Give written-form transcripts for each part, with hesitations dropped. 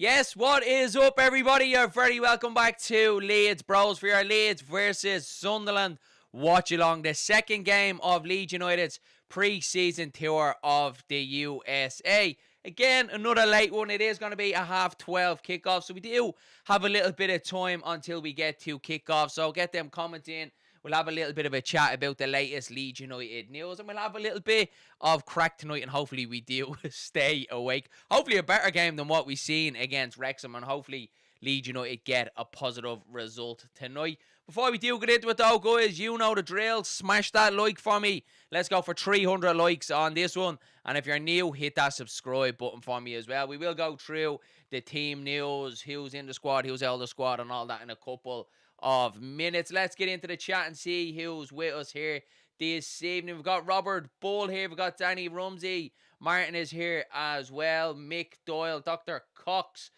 Yes, what is up, everybody? You're very welcome back to LeedsBros for your Leeds versus Sunderland Watchalong, the second game of Leeds United's pre-season tour of the USA. Again, another late one. It is going to be a 12:30 kickoff, so we do have a little bit of time until we get to kickoff. So get them comments in. We'll have a little bit of a chat about the latest Leeds United news, and we'll have a little bit of crack tonight, and hopefully we do stay awake. Hopefully a better game than what we've seen against Wrexham, and hopefully Leeds United get a positive result tonight. Before we do get into it though, guys, you know the drill. Smash that like for me. Let's go for 300 likes on this one. And if you're new, hit that subscribe button for me as well. We will go through the team news, who's in the squad, who's out of the squad, and all that in a couple of minutes. Let's get into the chat and see who's with us here this evening. We've got Robert Bull here. We've got Danny Rumsey. Martin is here as well. Mick Doyle. Dr. Cox.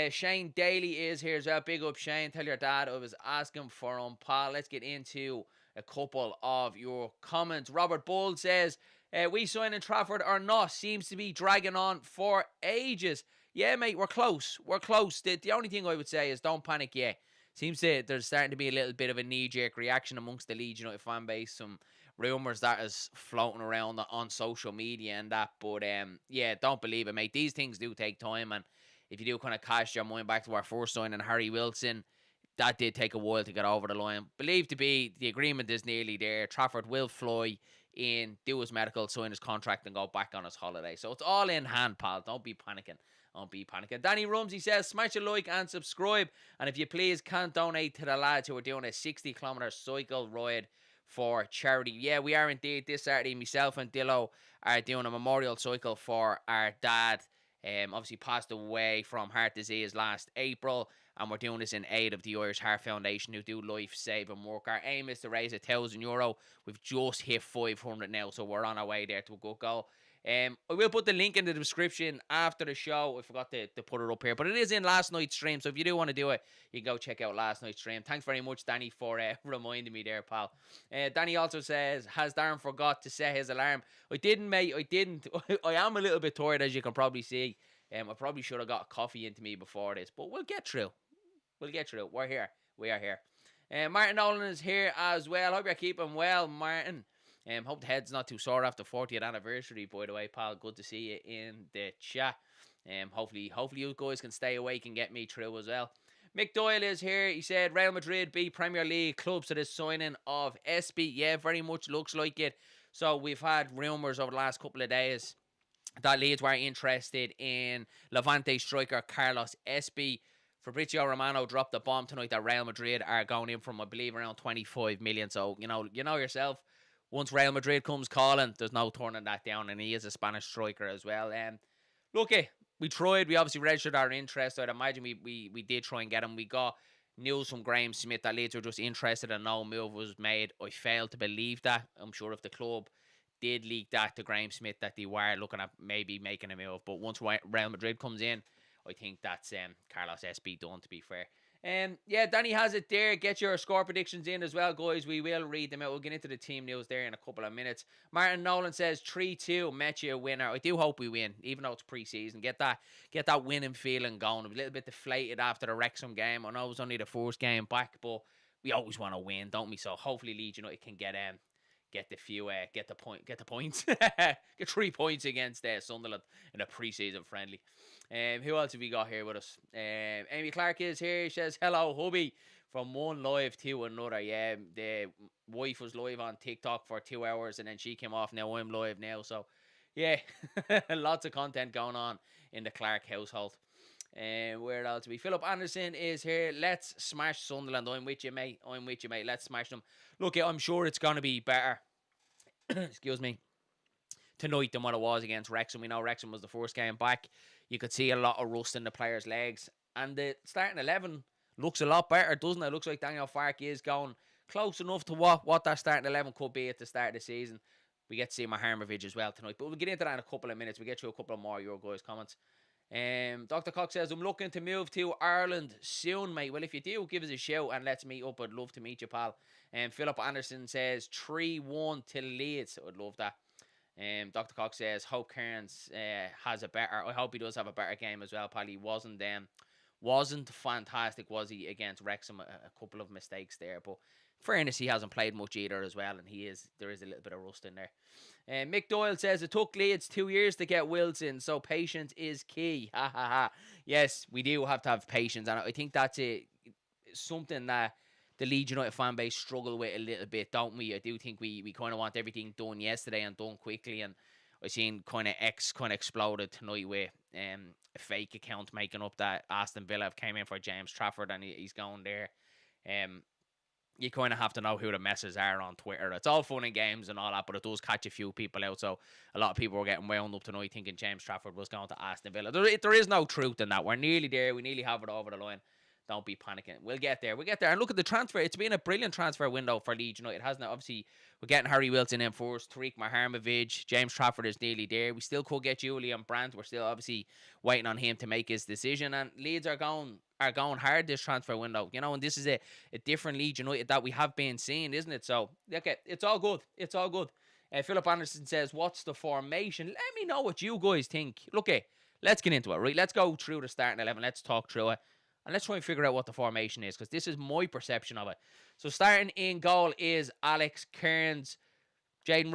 Shane Daly is here as well. Big up, Shane. Tell your dad I was asking for him, pal. Let's get into a couple of your comments. Robert Bull says, we signing Trafford or not? Seems to be dragging on for ages. Yeah, mate, we're close. We're close. The only thing I would say is don't panic yet. Seems that there's starting to be a little bit of a knee-jerk reaction amongst the Leeds United fan base. Some rumours that is floating around on social media and that. But, yeah, don't believe it, mate. These things do take time. And if you do kind of cast your mind back to our first signing, Harry Wilson, that did take a while to get over the line. Believed to be the agreement is nearly there. Trafford will fly in, do his medical, sign his contract, and go back on his holiday. So it's all in hand, pal. Don't be panicking. Don't be panicking. Danny Rumsey says, smash a like and subscribe. And if you please can donate to the lads who are doing a 60-kilometre cycle ride for charity. Yeah, we are indeed this Saturday. Myself and Dillo are doing a memorial cycle for our dad. Obviously passed away from heart disease last April. And we're doing this in aid of the Irish Heart Foundation, who do life-saving work. Our aim is to raise €1,000. We've just hit 500 now, so we're on our way there to a good goal. I will put the link in the description after the show. I forgot to put it up here, but it is in last night's stream, so if you do want to do it, you can go check out last night's stream. Thanks very much, Danny, for reminding me there, pal. Danny also says, has Darren forgot to set his alarm? I didn't, mate. I didn't. I am a little bit tired, as you can probably see. I probably should have got a coffee into me before this, but we'll get through. We'll get through. We're here. We are here. Martin Nolan is here as well. Hope you're keeping well, Martin. Hope the head's not too sore after 40th anniversary, by the way, pal. Good to see you in the chat. Hopefully you guys can stay awake and get me through as well. Mick Doyle is here. He said Real Madrid beat Premier League clubs to the signing of SB. Yeah, very much looks like it. So we've had rumours over the last couple of days that Leeds were interested in Levante striker Carlos SB. Fabrizio Romano dropped the bomb tonight that Real Madrid are going in from, I believe, around 25 million. So, you know yourself. Once Real Madrid comes calling, there's no turning that down, and he is a Spanish striker as well. Look, we tried. We obviously registered our interest. I'd imagine we did try and get him. We got news from Graham Smith that Leeds were just interested and no move was made. I failed to believe that. I'm sure if the club did leak that to Graham Smith that they were looking at maybe making a move. But once Real Madrid comes in, I think that's Carlos SB done, to be fair. Yeah, Danny has it there. Get your score predictions in as well, guys. We will read them out. We'll get into the team news there in a couple of minutes. Martin Nolan says 3-2, Metchie a winner. I do hope we win, even though it's pre-season. Get that winning feeling going. I'm a little bit deflated after the Wrexham game. I know it was only the first game back, but we always want to win, don't we? So hopefully Leeds United can get the points, get 3 points against Sunderland in a pre-season friendly. Who else have we got here with us? Amy Clark is here. She says, hello, hubby. From one live to another. Yeah, the wife was live on TikTok for 2 hours and then she came off. Now I'm live now. So, yeah, lots of content going on in the Clark household. Where else are we? Philip Anderson is here. Let's smash Sunderland. I'm with you, mate. Let's smash them. Look, I'm sure it's going to be better. Excuse me. Tonight than what it was against Wrexham. We know Wrexham was the first game back. You could see a lot of rust in the players' legs. And the starting 11 looks a lot better, doesn't it? Looks like Daniel Farke is going close enough to what that starting 11 could be at the start of the season. We get to see Maharmovic as well tonight. But we'll get into that in a couple of minutes. We'll get through a couple of more of your guys' comments. Dr. Cox says, I'm looking to move to Ireland soon, mate. Well, if you do, give us a shout and let's meet up. I'd love to meet you, pal. Philip Anderson says 3-1 to Leeds. I'd love that. Dr. Cox says, hope Kearns has a better. I hope he does have a better game as well. Probably wasn't fantastic, was he, against Wrexham? A couple of mistakes there, but fairness, he hasn't played much either as well, and there is a little bit of rust in there. Mick Doyle says it took Leeds 2 years to get Wilson, so patience is key. Ha ha ha. Yes, we do have to have patience, and I think that's something that the Leeds United fan base struggle with a little bit, don't we? I do think we kind of want everything done yesterday and done quickly, and I seen kind of X kind of exploded tonight with a fake account making up that Aston Villa have came in for James Trafford and he's going there. Um, you kind of have to know who the messes are on Twitter. It's all fun and games and all that, but it does catch a few people out. So a lot of people were getting wound up tonight thinking James Trafford was going to Aston Villa. There is no truth in that. We're nearly there. We nearly have it over the line. Don't be panicking. We'll get there. And look at the transfer. It's been a brilliant transfer window for Leeds United, hasn't it? Obviously, we're getting Harry Wilson in first. Tariq Maharmovic. James Trafford is nearly there. We still could get Julian Brandt. We're still obviously waiting on him to make his decision. And Leeds are going hard this transfer window. And this is a different Leeds United that we have been seeing, isn't it? So, okay, it's all good. It's all good. Philip Anderson says, what's the formation? Let me know what you guys think. Look, let's get into it, right? Let's go through the starting 11. Let's talk through it. And let's try and figure out what the formation is, because this is my perception of it. So starting in goal is Alex Kearns, Jaden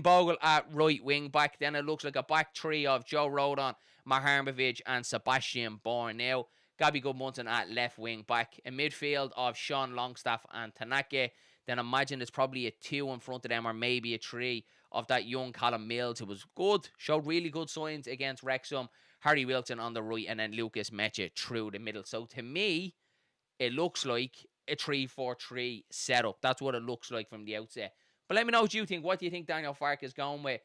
Bogle at right wing back. Then it looks like a back three of Joe Rodon, Maharmovic, and Sebastian Bourne. Now, Gabby Goodmunson at left wing back. A midfield of Sean Longstaff and Tanaka. Then imagine it's probably a 2 in front of them, or maybe a 3 of that young Callum Mills, who was good, showed really good signs against Wrexham. Harry Wilson on the right, and then Lucas Mecha through the middle. So to me, it looks like a 3-4-3 setup. That's what it looks like from the outset. But let me know what you think. What do you think Daniel Farke is going with?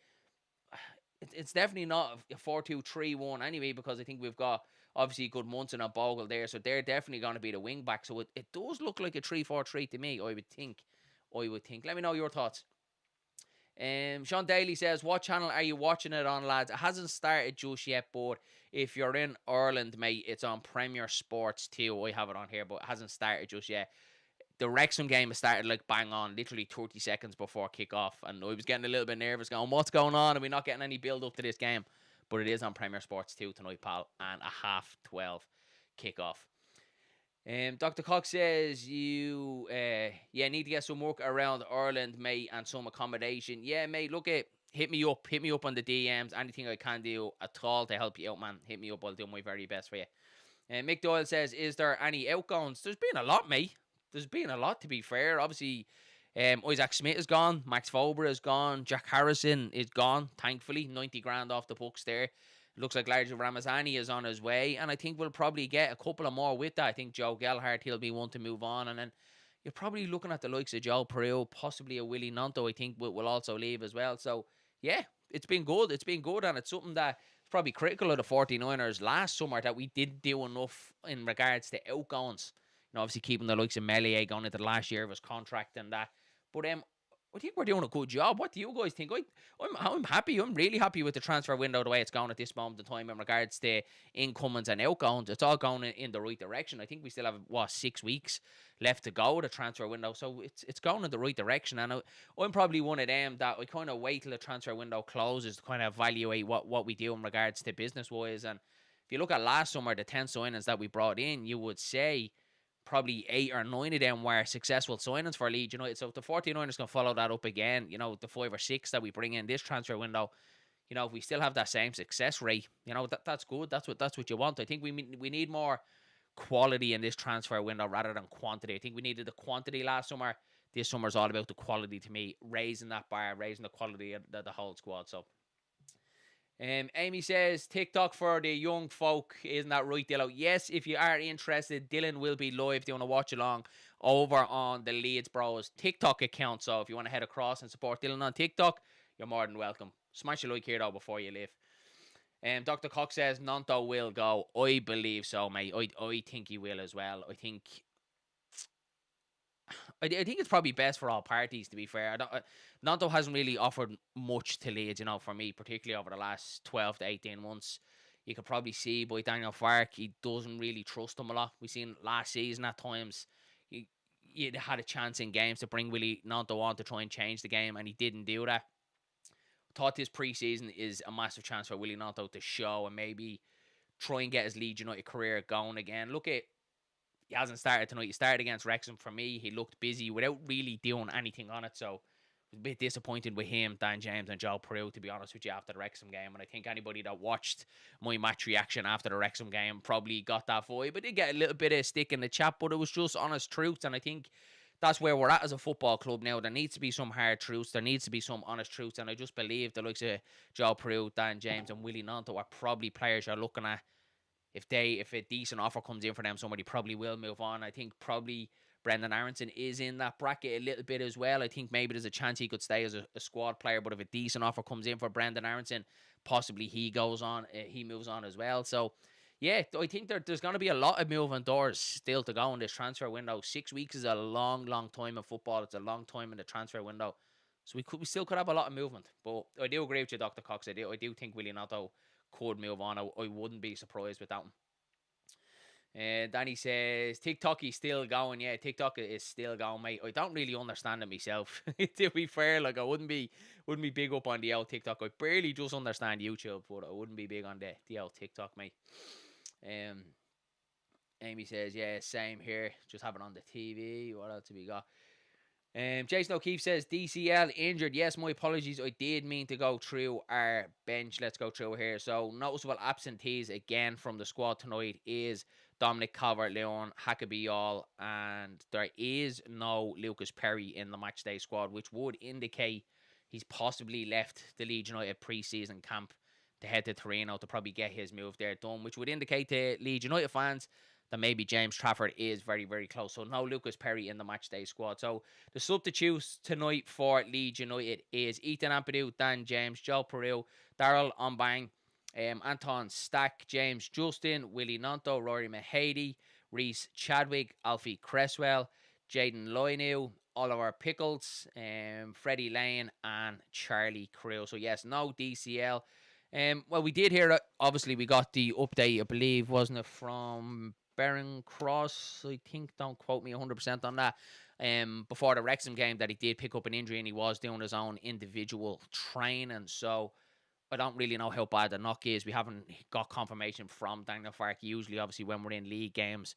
It's definitely not a 4-2-3-1 anyway, because I think we've got obviously Goodmunson and Bogle there, so they're definitely going to be the wing back. So it does look like a 3-4-3 to me, I would think. Let me know your thoughts. Sean Daly says, what channel are you watching it on, lads? It hasn't started just yet, but if you're in Ireland, mate, it's on Premier Sports 2. I have it on here, but it hasn't started just yet. The Wrexham game has started like bang on, literally 30 seconds before kickoff, and I was getting a little bit nervous going, what's going on? Are we not getting any build up to this game? But it is on Premier Sports 2 tonight, pal, and a 12:30 kickoff. Dr. Cox says you need to get some work around Ireland, mate, and some accommodation. Yeah, mate, look at hit me up on the DMs. Anything I can do at all to help you out, man. Hit me up. I'll do my very best for you. Mick Doyle says, is there any outgoings? There's been a lot, mate. There's been a lot, to be fair. Obviously, Isaac Smith is gone. Max Fober is gone. Jack Harrison is gone, thankfully. 90 grand off the books there. Looks like Larry Ramazani is on his way, and I think we'll probably get a couple of more with that. I think Joe Gelhardt, he'll be one to move on, and then you're probably looking at the likes of Joe Pereira, possibly a Willie Nonto, I think, will also leave as well. So, yeah, it's been good. It's been good, and it's something that is probably critical of the 49ers last summer, that we didn't do enough in regards to outgoings. Obviously keeping the likes of Melier going into the last year of his contract and that. But I think we're doing a good job. What do you guys think? I'm happy. I'm really happy with the transfer window, the way it's going at this moment in time in regards to incomings and outgoings. It's all going in the right direction. I think we still have, 6 weeks left to go, the transfer window. So it's going in the right direction. And I'm probably one of them that I kind of wait till the transfer window closes to kind of evaluate what we do in regards to business-wise. And if you look at last summer, the 10 signings that we brought in, you would say probably 8 or 9 of them were successful signings for Leeds United. So if the 49ers can follow that up again, the 5 or 6 that we bring in this transfer window, if we still have that same success rate, that's good. That's what you want. I think we need more quality in this transfer window rather than quantity. I think we needed the quantity last summer. This summer's all about the quality to me, raising that bar, raising the quality of the whole squad. So Amy says, TikTok for the young folk. Isn't that right, Dillo? Yes, if you are interested, Dylan will be live doing a watch along over on the LeedsBros TikTok account. So if you want to head across and support Dylan on TikTok, you're more than welcome. Smash a like here, though, before you leave. Dr. Cox says, Nonto will go. I believe so, mate. I think he will as well. I think it's probably best for all parties, to be fair. Nonto hasn't really offered much to Leeds, for me, particularly over the last 12 to 18 months. You could probably see by Daniel Farke, he doesn't really trust him a lot. We've seen last season at times, you had a chance in games to bring Willie Nanto on to try and change the game, and he didn't do that. Thought this preseason is a massive chance for Willie Nanto to show and maybe try and get his Leeds United career going again. Look at, he hasn't started tonight. He started against Wrexham. For me, he looked busy without really doing anything on it. So I was a bit disappointed with him, Dan James, and Joe Peru, to be honest with you, after the Wrexham game. And I think anybody that watched my match reaction after the Wrexham game probably got that vibe. I did get a little bit of stick in the chat, but it was just honest truth. And I think that's where we're at as a football club now. There needs to be some hard truths. There needs to be some honest truths. And I just believe the likes of Joe Peru, Dan James, and Willie Nanto are probably players you're looking at. If a decent offer comes in for them, somebody probably will move on. I think probably Brendan Aronson is in that bracket a little bit as well. I think maybe there's a chance he could stay as a squad player, but if a decent offer comes in for Brendan Aronson, possibly he goes on, he moves on as well. So yeah, I think there's going to be a lot of moving doors still to go in this transfer window. 6 weeks is a long, long time in football. It's a long time in the transfer window. So we still could have a lot of movement. But I do agree with you, Dr. Cox. I do think Willie Nanto could move on. I wouldn't be surprised with that one. And Danny says TikTok is still going. Yeah, TikTok is still going, mate. I don't really understand it myself. To be fair, like I wouldn't be big up on the old TikTok. I barely just understand YouTube, but I wouldn't be big on the old TikTok, mate. Amy says, yeah, same here. Just have it on the TV. What else have we got? Jason O'Keefe says DCL injured. Yes, my apologies. I did mean to go through our bench. Let's go through here. So noticeable absentees again from the squad tonight is Dominic Calvert-Lewin, Hakabiol, and there is no Lucas Perry in the matchday squad, which would indicate he's possibly left the Leeds United pre-season camp to head to Torino to probably get his move there done, which would indicate to Leeds United fans that maybe James Trafford is very, very close. So no Lucas Perry in the matchday squad. So the substitutes tonight for Leeds United is Ethan Ampadu, Dan James, Joe Peru, Daryl Ombang, Anton Stack, James Justin, Willie Nanto, Rory Mahady, Reese Chadwick, Alfie Cresswell, Jaden Loinu, Oliver Pickles, Freddie Lane, and Charlie Crew. So yes, no DCL. Well, we did hear, obviously, we got the update, I believe, wasn't it, from Baron Cross, I think, don't quote me 100% on that, before the Wrexham game, that he did pick up an injury and he was doing his own individual training. So I don't really know how bad the knock is. We haven't got confirmation from Daniel Farke. Usually, obviously, when we're in league games,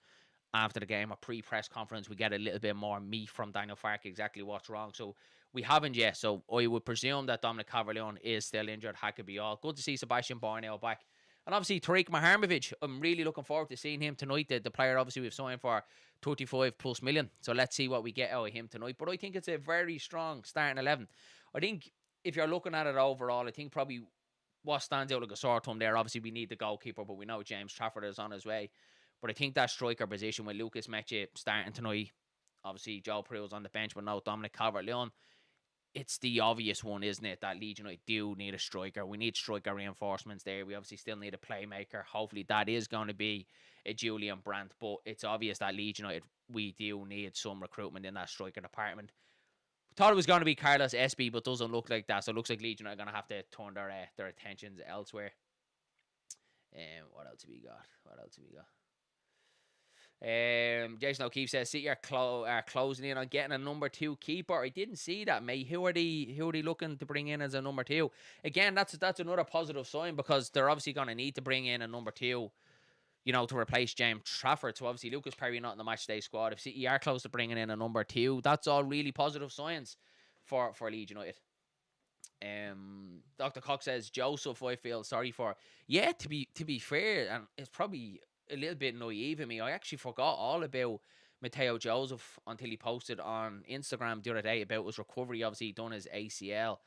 after the game, a pre-press conference, we get a little bit more meat from Daniel Farke, exactly what's wrong. So we haven't yet. So I would presume that Dominic Calvert-Lewin is still injured. Hackabee all. Good to see Sebastian Borneo back. And obviously, Tariq Maharmovic, I'm really looking forward to seeing him tonight. The player, obviously, we've signed for 35 plus million. So let's see what we get out of him tonight. But I think it's a very strong starting 11. I think if you're looking at it overall, I think probably what stands out like a sore thumb there, obviously, we need the goalkeeper, but we know James Trafford is on his way. But I think that striker position with Lucas Meche starting tonight, obviously Joe Peru's on the bench, but no Dominic Calvert-Lewin, it's the obvious one, isn't it, that Leeds United do need a striker. We need striker reinforcements there. We obviously still need a playmaker. Hopefully that is going to be a Julian Brandt, but it's obvious that Leeds United, we do need some recruitment in that striker department. Thought it was going to be Carlos Espy, but doesn't look like that. So it looks like Leeds United are going to have to turn their attentions elsewhere. What else have we got? Jason O'Keefe says City are closing in on getting a number 2 keeper. I didn't see that, mate. Who are they looking to bring in as a number 2? Again, that's another positive sign, because they're obviously going to need to bring in a number 2, to replace James Trafford. So obviously Lucas Perry not in the matchday squad. If City are close to bringing in a number 2, that's all really positive signs for Leeds United. Dr. Cox says Joseph, I feel sorry for. Yeah, to be fair, and it's probably a little bit naive of me, I actually forgot all about Mateo Joseph until he posted on Instagram the other day about his recovery. Obviously, he done his ACL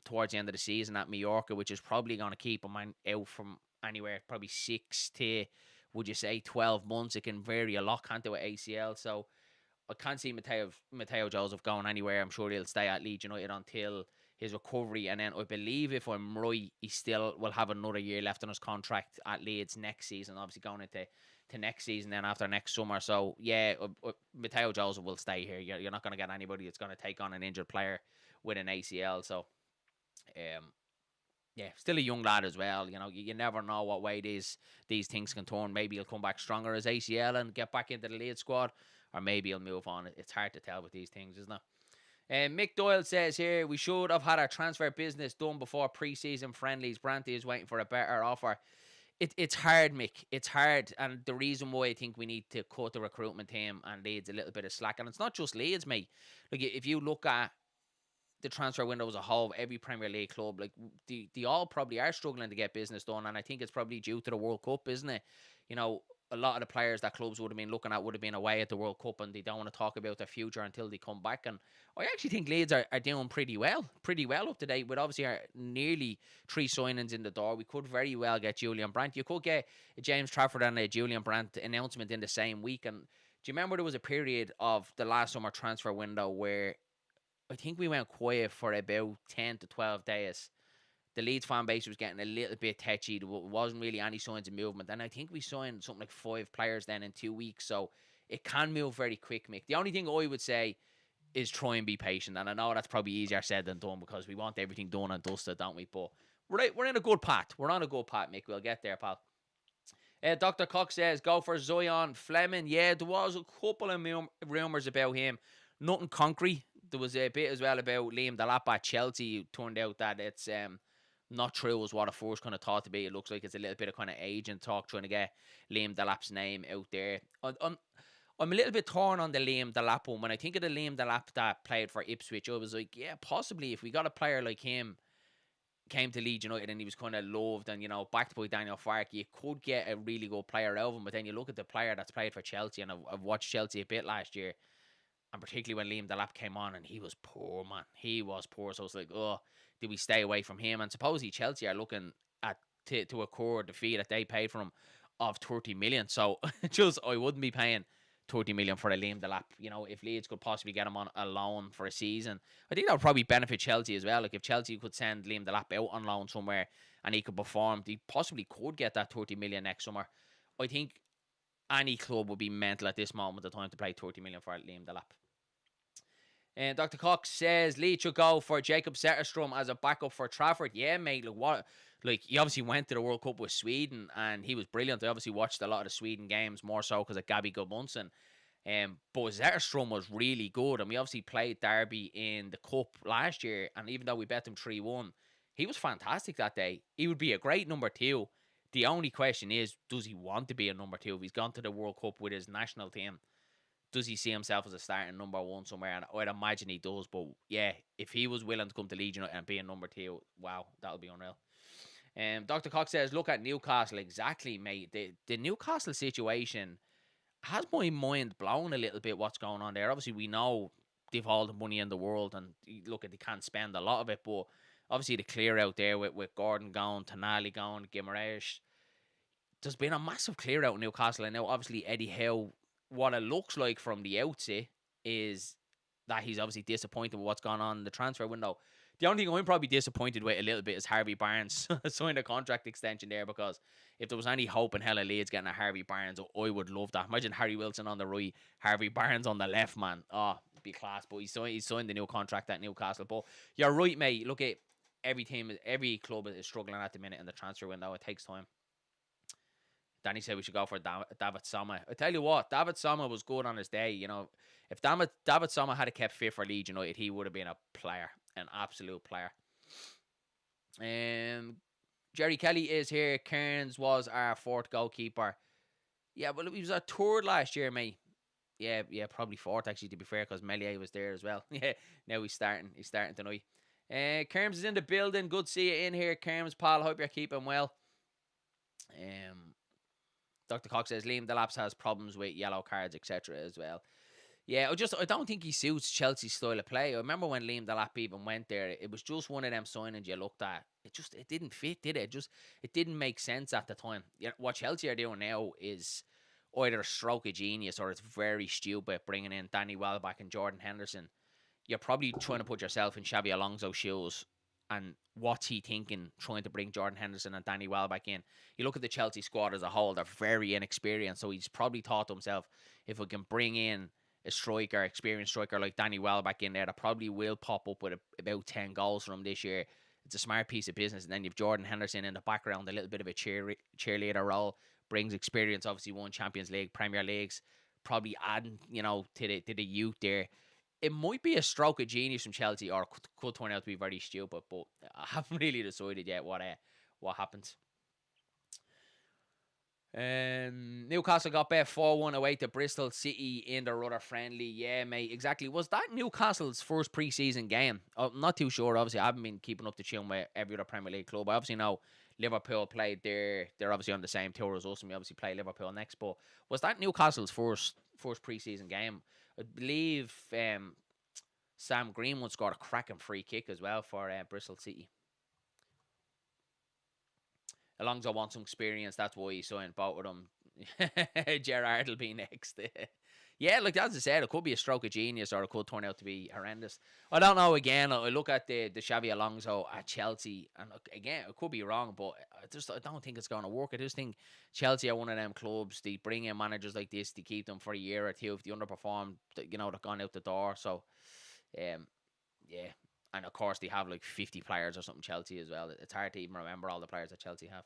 towards the end of the season at Mallorca, which is probably going to keep him out from anywhere probably 6 to, would you say, 12 months. It can vary a lot, can't do an ACL. So I can't see Mateo Joseph going anywhere. I'm sure he'll stay at Leeds United until his recovery, and then I believe, if I'm right, he still will have another year left on his contract at Leeds next season, obviously going into next season, then after next summer. So yeah, Mateo Joseph will stay here. You're not going to get anybody that's going to take on an injured player with an ACL. So yeah, still a young lad as well. You never know what way these things can turn. Maybe he'll come back stronger as ACL and get back into the Leeds squad, or maybe he'll move on. It's hard to tell with these things, isn't it? Mick Doyle says here, we should have had our transfer business done before pre-season friendlies. Branty is waiting for a better offer. It's hard, Mick. It's hard. And the reason why I think we need to cut the recruitment team and Leeds a little bit of slack. And it's not just Leeds, mate. Like, if you look at the transfer window as a whole, every Premier League club, like, they all probably are struggling to get business done. And I think it's probably due to the World Cup, isn't it? You know, a lot of the players that clubs would have been looking at would have been away at the World Cup, and they don't want to talk about their future until they come back. And I actually think Leeds are doing pretty well up to date, with obviously our nearly 3 signings in the door. We could very well get Julian Brandt. You could get a James Trafford and a Julian Brandt announcement in the same week. And do you remember there was a period of the last summer transfer window where I think we went quiet for about 10 to 12 days? The Leeds fan base was getting a little bit tetchy. There wasn't really any signs of movement. And I think we signed something like 5 players then in 2 weeks. So it can move very quick, Mick. The only thing I would say is try and be patient. And I know that's probably easier said than done, because we want everything done and dusted, don't we? But we're in a good path. We're on a good path, Mick. We'll get there, pal. Dr. Cox says, go for Zion Fleming. Yeah, there was a couple of rumours about him. Nothing concrete. There was a bit as well about Liam Delap at Chelsea. It turned out that it's not true as what I first kind of thought to be. It looks like it's a little bit of kind of agent talk trying to get Liam Delap's name out there. I'm a little bit torn on the Liam Delap one. When I think of the Liam Delap that played for Ipswich, I was like, yeah, possibly if we got a player like him came to Leeds United and he was kind of loved and, you know, backed by Daniel Farke, you could get a really good player out of him. But then you look at the player that's played for Chelsea, and I've watched Chelsea a bit last year, and particularly when Liam Delap came on, and he was poor, man. He was poor. So it's like, oh, did we stay away from him? And supposedly Chelsea are looking at to accord the fee that they paid for him of 30 million. So just, I wouldn't be paying 30 million for a Liam Delap. You know, if Leeds could possibly get him on a loan for a season, I think that would probably benefit Chelsea as well. Like, if Chelsea could send Liam Delap out on loan somewhere and he could perform, they possibly could get that 30 million next summer. I think any club would be mental at this moment of time to pay 30 million for Liam Delap. And Dr. Cox says Leeds should go for Jacob Zetterstrom as a backup for Trafford. Yeah, mate. Look, what? Like, he obviously went to the World Cup with Sweden, and he was brilliant. I obviously watched a lot of the Sweden games, more so because of Gabby Gudmundsson. But Zetterstrom was really good, and we obviously played Derby in the Cup last year, and even though we bet him 3-1, he was fantastic that day. He would be a great number 2. The only question is, does he want to be a number 2? If he's gone to the World Cup with his national team, does he see himself as a starting number 1 somewhere? And I'd imagine he does. But yeah, if he was willing to come to Leeds and be a number 2, wow, that would be unreal. Dr. Cox says, look at Newcastle. Exactly, mate. The Newcastle situation has my mind blown a little bit, what's going on there. Obviously, we know they've all the money in the world, and look, they can't spend a lot of it. But obviously, the clear out there with Gordon gone, Tonali gone, Guimaraes, there's been a massive clear out in Newcastle. And now, obviously, Eddie Howe, what it looks like from the outset is that he's obviously disappointed with what's gone on in the transfer window. The only thing I'm probably disappointed with a little bit is Harvey Barnes signed a contract extension there, because if there was any hope in hell of Leeds getting a Harvey Barnes, I would love that. Imagine Harry Wilson on the right, Harvey Barnes on the left, man. Oh, it'd be class. But he signed the new contract at Newcastle. But you're right, mate. Look at every team, every club is struggling at the minute in the transfer window. It takes time. Danny said we should go for David Soma. I tell you what, David Soma was good on his day. You know, if David Soma had kept fit for Leeds United, he would have been a player, an absolute player. Jerry Kelly is here. Kearns was our 4th goalkeeper. Yeah, well, he was our 3rd last year, mate. Yeah, probably 4th actually, to be fair, because Melier was there as well. Yeah, now he's starting tonight. Kerms is in the building. Good to see you in here, Kerms, pal. Hope you're keeping well. Dr. Cox says Liam Delap has problems with yellow cards, etc. as well. Yeah, I don't think he suits Chelsea's style of play. I remember when Liam Delap even went there, it was just one of them signings you looked at. It didn't fit, did it? It didn't make sense at the time. What Chelsea are doing now is either a stroke of genius or it's very stupid, bringing in Danny Welbeck and Jordan Henderson. You're probably trying to put yourself in Xabi Alonso's shoes. And what's he thinking trying to bring Jordan Henderson and Danny Welbeck in? You look at the Chelsea squad as a whole, they're very inexperienced. So he's probably thought to himself, if we can bring in a striker, experienced striker like Danny Welbeck in there, that probably will pop up with about 10 goals from this year. It's a smart piece of business. And then you've Jordan Henderson in the background, a little bit of a cheerleader role, brings experience, obviously won Champions League, Premier Leagues, probably adding, to the youth there. It might be a stroke of genius from Chelsea, or could turn out to be very stupid. But I haven't really decided yet what happens. Newcastle got bet 4-1 away to Bristol City in their other friendly. Yeah, mate, exactly. Was that Newcastle's first pre-season game? I'm not too sure. Obviously, I haven't been keeping up the tune with every other Premier League club. I obviously know Liverpool played there. They're obviously on the same tour as us, and we obviously play Liverpool next. But was that Newcastle's first pre-season game? I believe Sam Greenwood scored a cracking free kick as well for Bristol City. Alonso wants some experience. That's why he's signed both of them. Gerrard will be next. Yeah, like as I said, it could be a stroke of genius or it could turn out to be horrendous. I don't know. Again, I look at the Xavi Alonso at Chelsea, and again, it could be wrong, but I don't think it's going to work. I just think Chelsea are one of them clubs. They bring in managers like this to keep them for a year or two. If they underperform, they're gone out the door. So, yeah. And of course, they have like 50 players or something, Chelsea as well. It's hard to even remember all the players that Chelsea have.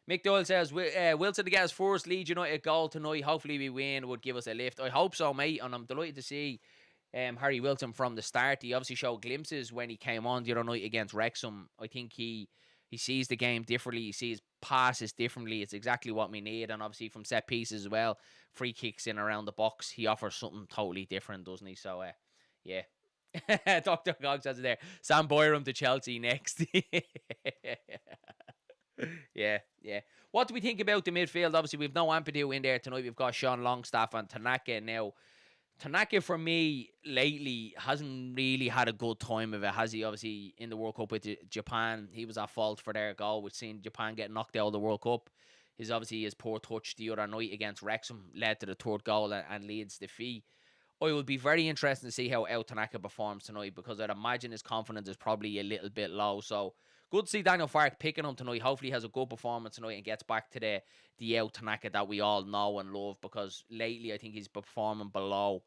Mick Doyle says, Wilson to get his first Leeds United goal tonight. Hopefully we win, would give us a lift. I hope so, mate. And I'm delighted to see Harry Wilson from the start. He obviously showed glimpses when he came on the other night against Wrexham. I think he sees the game differently. He sees passes differently. It's exactly what we need. And obviously from set pieces as well, free kicks in around the box, he offers something totally different, doesn't he? So, yeah. Dr. Gog says it there. Sam Byram to Chelsea next. Yeah. What do we think about the midfield? Obviously, we've no Ampadu in there tonight. We've got Sean Longstaff and Tanaka now. Tanaka, for me, lately, hasn't really had a good time of it, has he? Obviously, in the World Cup with Japan, he was at fault for their goal. We've seen Japan get knocked out of the World Cup. His poor touch the other night against Wrexham led to the third goal and Leeds' defeat. I would be very interested to see how El Tanaka performs tonight, because I'd imagine his confidence is probably a little bit low. So good to see Daniel Farke picking him tonight. Hopefully he has a good performance tonight and gets back to the El Tanaka that we all know and love, because lately I think he's performing below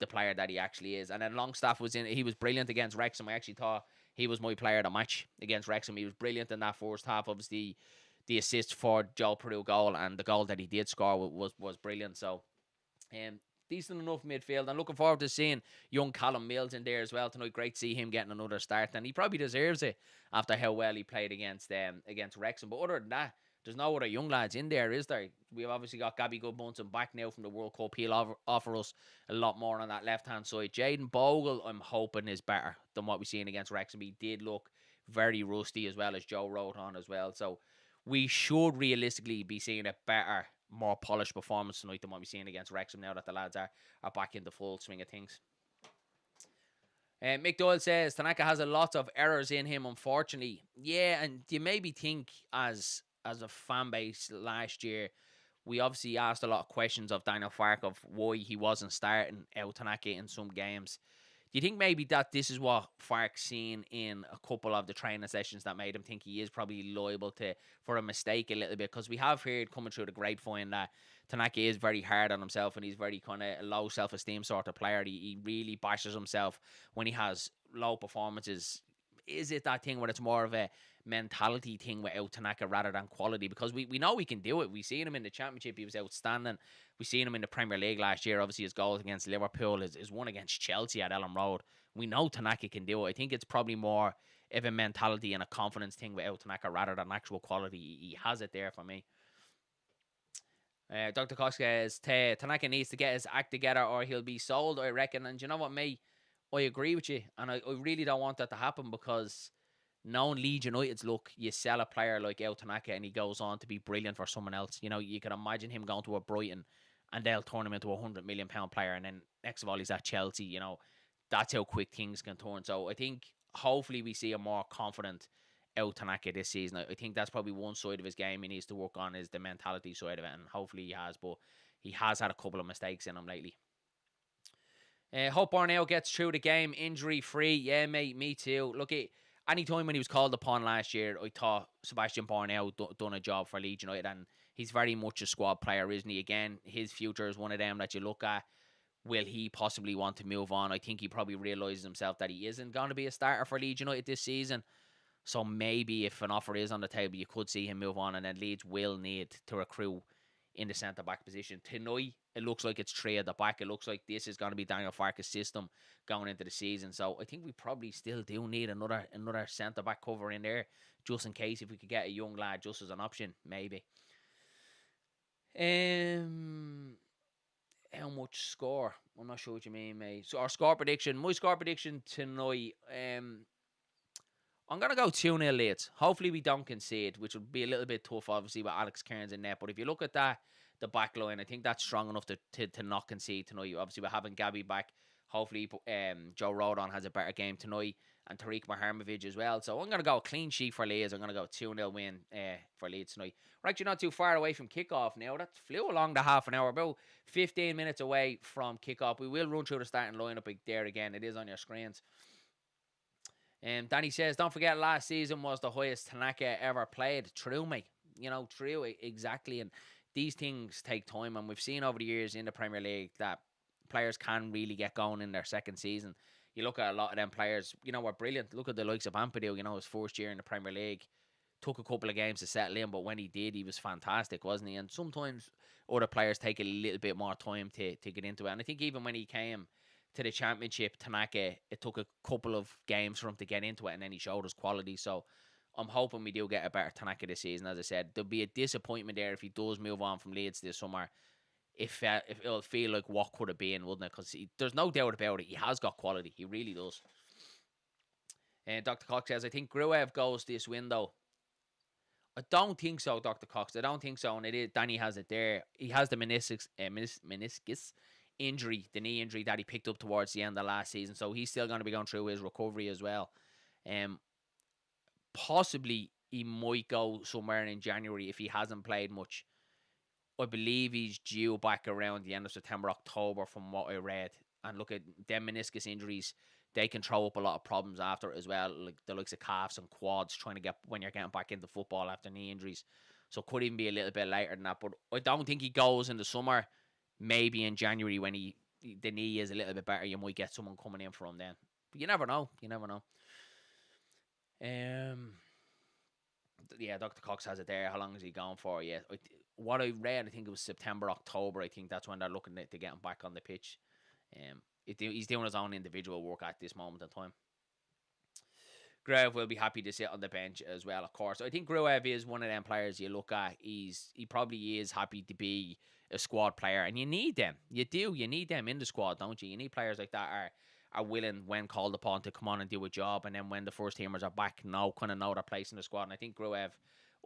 the player that he actually is. And then Longstaff he was brilliant against Wrexham. I actually thought he was my player of the match against Wrexham. He was brilliant in that first half. Obviously the assist for Joe Pereira goal and the goal that he did score was brilliant. So decent enough midfield, and looking forward to seeing young Callum Mills in there as well tonight. Great to see him getting another start, and he probably deserves it after how well he played against Wrexham. But other than that, there's no other young lads in there, is there? We've obviously got Gabby Goodmunson back now from the World Cup. He'll offer us a lot more on that left-hand side. Jaden Bogle, I'm hoping, is better than what we've seen against Wrexham. He did look very rusty, as well as Joe wrote on as well. So we should realistically be seeing a better, more polished performance tonight than what we've seen against Wrexham, now that the lads are back in the full swing of things. Mick Doyle says Tanaka has a lot of errors in him, unfortunately. Yeah, and you maybe think as a fan base last year, we obviously asked a lot of questions of Daniel Farke of why he wasn't starting out Tanaka in some games. Do you think maybe that this is what Farke's seen in a couple of the training sessions that made him think he is probably liable for a mistake a little bit? Because we have heard coming through the grapevine that Tanaka is very hard on himself and he's very kind of low self-esteem sort of player. He really bashes himself when he has low performances. Is it that thing where it's more of a mentality thing without Tanaka rather than quality? Because we know he can do it. We've seen him in the Championship. He was outstanding. We've seen him in the Premier League last year. Obviously, his goals against Liverpool, his one against Chelsea at Ellen Road. We know Tanaka can do it. I think it's probably more of a mentality and a confidence thing without Tanaka rather than actual quality. He has it there for me. Dr. Koch says Tanaka needs to get his act together or he'll be sold, I reckon. And you know what, mate? I agree with you. And I really don't want that to happen, because knowing Leeds United's look, you sell a player like El Tanaka and he goes on to be brilliant for someone else. You know, you can imagine him going to a Brighton and they'll turn him into a £100 million player, and then next of all he's at Chelsea. You know, that's how quick things can turn. So I think hopefully we see a more confident El Tanaka this season. I think that's probably one side of his game he needs to work on, is the mentality side of it, and hopefully he has. But he has had a couple of mistakes in him lately. Hope Barnell gets through the game injury free. Yeah, mate, me too. Look, any time when he was called upon last year, I thought Sebastian Barnell done a job for Leeds United, and he's very much a squad player, isn't he? Again, his future is one of them that you look at. Will he possibly want to move on? I think he probably realises himself that he isn't going to be a starter for Leeds United this season. So maybe if an offer is on the table, you could see him move on, and then Leeds will need to recruit in the centre-back position. Tonight, it looks like it's three at the back. It looks like this is going to be Daniel Farke's system going into the season. So I think we probably still do need another centre back cover in there, just in case if we could get a young lad just as an option, maybe. Um, how much score? I'm not sure what you mean, mate. So our score prediction, my score prediction tonight. I'm gonna go 2-0 Leeds. Hopefully we don't concede, which would be a little bit tough, obviously, with Alex Cairns in net. But if you look at that, the back line, I think that's strong enough to not concede tonight. Obviously, we're having Gabby back. Hopefully, Joe Rodon has a better game tonight, and Tariq Maharmovic as well. So I'm gonna go a clean sheet for Leeds. I'm gonna go 2-0 win for Leeds tonight. We're actually not too far away from kickoff now. That flew along the half an hour, about 15 minutes away from kickoff. We will run through the starting lineup there again. It is on your screens. Danny says, don't forget last season was the highest Tanaka ever played. True, mate. True, exactly. And these things take time. And we've seen over the years in the Premier League that players can really get going in their second season. You look at a lot of them players, were brilliant. Look at the likes of Ampadu, his first year in the Premier League. Took a couple of games to settle in, but when he did, he was fantastic, wasn't he? And sometimes other players take a little bit more time to get into it. And I think even when he came to the championship, Tanaka, it took a couple of games for him to get into it, and then he showed his quality. So I'm hoping we do get a better Tanaka this season. As I said, there'll be a disappointment there if he does move on from Leeds this summer. If it'll feel like what could have been, wouldn't it? Because there's no doubt about it. He has got quality. He really does. And Dr. Cox says, I think Gruev goes this window. I don't think so, Dr. Cox. I don't think so. And it is, Danny has it there. He has the meniscus injury, the knee injury that he picked up towards the end of last season. So he's still going to be going through his recovery as well. Possibly he might go somewhere in January if he hasn't played much. I believe he's due back around the end of September, October from what I read. And look at them meniscus injuries. They can throw up a lot of problems after it as well, like the likes of calves and quads trying to get when you're getting back into football after knee injuries. So it could even be a little bit later than that. But I don't think he goes in the summer. Maybe in January when the knee is a little bit better, you might get someone coming in for him then. But you never know. You never know. Yeah, Dr. Cox has it there. How long is he going for? Yeah, what I read, I think it was September, October. I think that's when they're looking to get him back on the pitch. He's doing his own individual work at this moment in time. Gruev will be happy to sit on the bench as well, of course. I think Gruev is one of them players you look at. He probably is happy to be a squad player, and you need them. You do. You need them in the squad, don't you? You need players like that are willing, when called upon, to come on and do a job, and then when the first teamers are back, know their place in the squad. And I think Gruev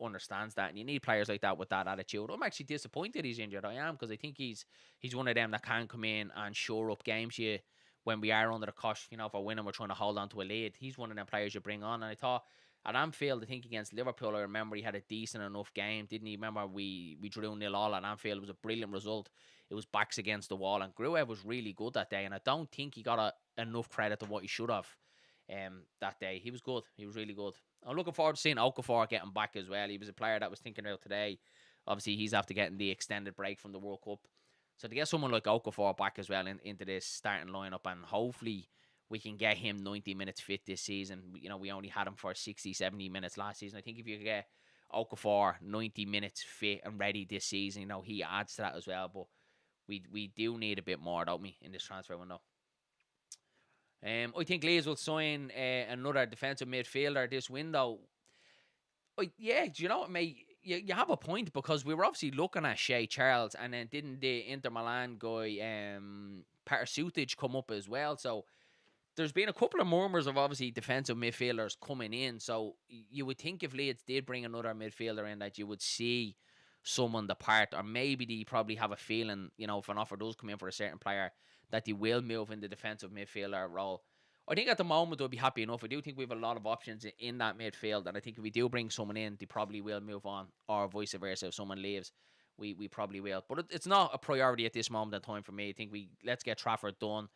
understands that, and you need players like that with that attitude. I'm actually disappointed he's injured. I am, because I think he's one of them that can come in and shore up games you when we are under the cosh. If we're winning, we're trying to hold on to a lead. He's one of them players you bring on. And I thought at Anfield, I think against Liverpool, I remember he had a decent enough game, didn't he? Remember we drew 0-0 at Anfield. It was a brilliant result. It was backs against the wall, and Gruev was really good that day, and I don't think he got enough credit to what he should have that day. He was good. He was really good. I'm looking forward to seeing Okafor getting back as well. He was a player that was thinking about today. Obviously, he's after getting the extended break from the World Cup. So to get someone like Okafor back as well into this starting lineup, and hopefully we can get him 90 minutes fit this season. We only had him for 60, 70 minutes last season. I think if you get Okafor 90 minutes fit and ready this season, he adds to that as well. But we do need a bit more, don't we, in this transfer window? I think Leeds will sign another defensive midfielder this window. Yeah, do you know what, mate? You have a point, because we were obviously looking at Shea Charles, and then didn't the Inter Milan guy, Peter Sutic, come up as well? So there's been a couple of murmurs of obviously defensive midfielders coming in. So you would think if Leeds did bring another midfielder in, that you would see someone depart, or maybe they probably have a feeling, if an offer does come in for a certain player, that they will move in the defensive midfielder role. I think at the moment they'll be happy enough. I do think we have a lot of options in that midfield, and I think if we do bring someone in, they probably will move on, or vice versa. If someone leaves, we probably will. But it's not a priority at this moment in time for me. I think let's get Trafford done.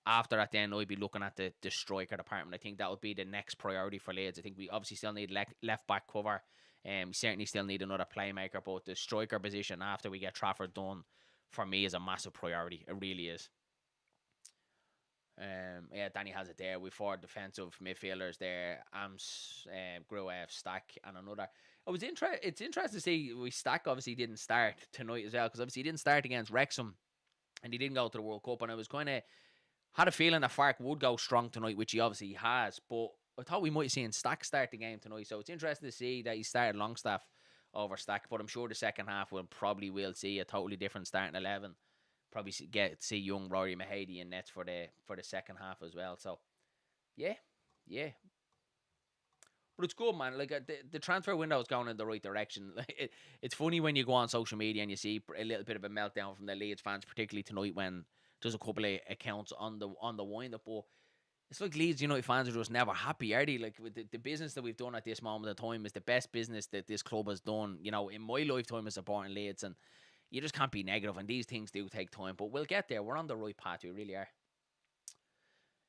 After that, then I'd be looking at the striker department. I think that would be the next priority for Leeds. I think we obviously still need left back cover, and we certainly still need another playmaker. But the striker position after we get Trafford done, for me, is a massive priority. It really is. Yeah, Danny has it there. We've 4 defensive midfielders there. Ams, Gruev, Stack, and another. It's interesting to see Stack obviously didn't start tonight as well, because obviously he didn't start against Wrexham and he didn't go to the World Cup. And I was kind of had a feeling that Fark would go strong tonight, which he obviously has. But I thought we might have seen Stack start the game tonight, so it's interesting to see that he started Longstaff over Stack. But I'm sure the second half will see a totally different starting 11. Probably see young Rory Mahady in nets for the second half as well. So yeah, yeah. But it's good, man. Like the transfer window is going in the right direction. It's funny when you go on social media and you see a little bit of a meltdown from the Leeds fans, particularly tonight when there's a couple of accounts on the wind up. But it's like Leeds United fans are just never happy, are they? Like with the business that we've done at this moment of time is the best business that this club has done, in my lifetime as supporting Leeds, and you just can't be negative, and these things do take time, but we'll get there. We're on the right path, we really are.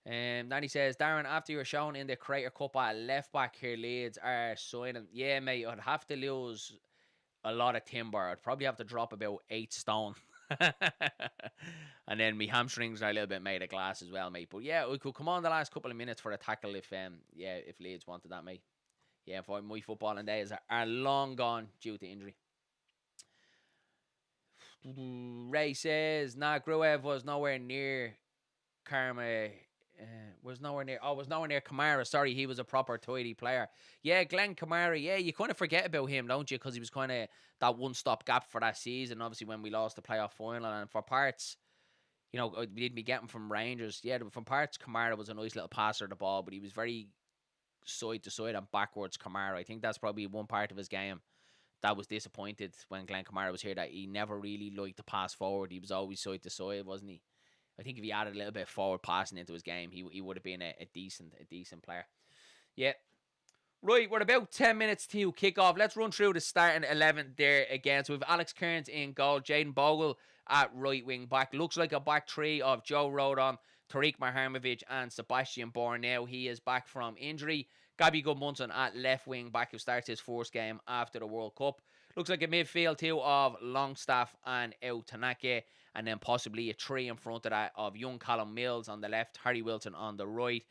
Then he says, Darren, after you're shown in the Crater Cup at left back here, Leeds are signing. Yeah, mate, I'd have to lose a lot of timber. I'd probably have to drop about 8 stone. And then my hamstrings are a little bit made of glass as well, mate. But yeah, we could come on the last couple of minutes for a tackle if Leeds wanted that, mate. Yeah, for my footballing days are long gone due to injury. Ray says, Gruev was nowhere near Karma. Was nowhere near Kamara. Sorry, he was a proper tidy player. Yeah, Glenn Kamara. Yeah, you kind of forget about him, don't you? Because he was kind of that one-stop gap for that season. Obviously, when we lost the playoff final, and for parts, we didn't be getting from Rangers. Yeah, from parts, Kamara was a nice little passer of the ball, but he was very side to side and backwards. Kamara. I think that's probably one part of his game that was disappointed when Glenn Kamara was here. That he never really liked to pass forward. He was always side to side, wasn't he? I think if he added a little bit of forward passing into his game, he would have been a decent player. Yeah. Right, we're about 10 minutes to kick off. Let's run through the starting 11 there again. So we have Alex Kearns in goal, Jaden Bogle at right wing back. Looks like a back three of Joe Rodon, Tariq Marhamovic and Sebastian Bornell. He is back from injury. Gabby Goodmunson at left wing back, who starts his first game after the World Cup. Looks like a midfield too of Longstaff and El Tanake, and then possibly a three in front of that of young Callum Mills on the left, Harry Wilson on the right,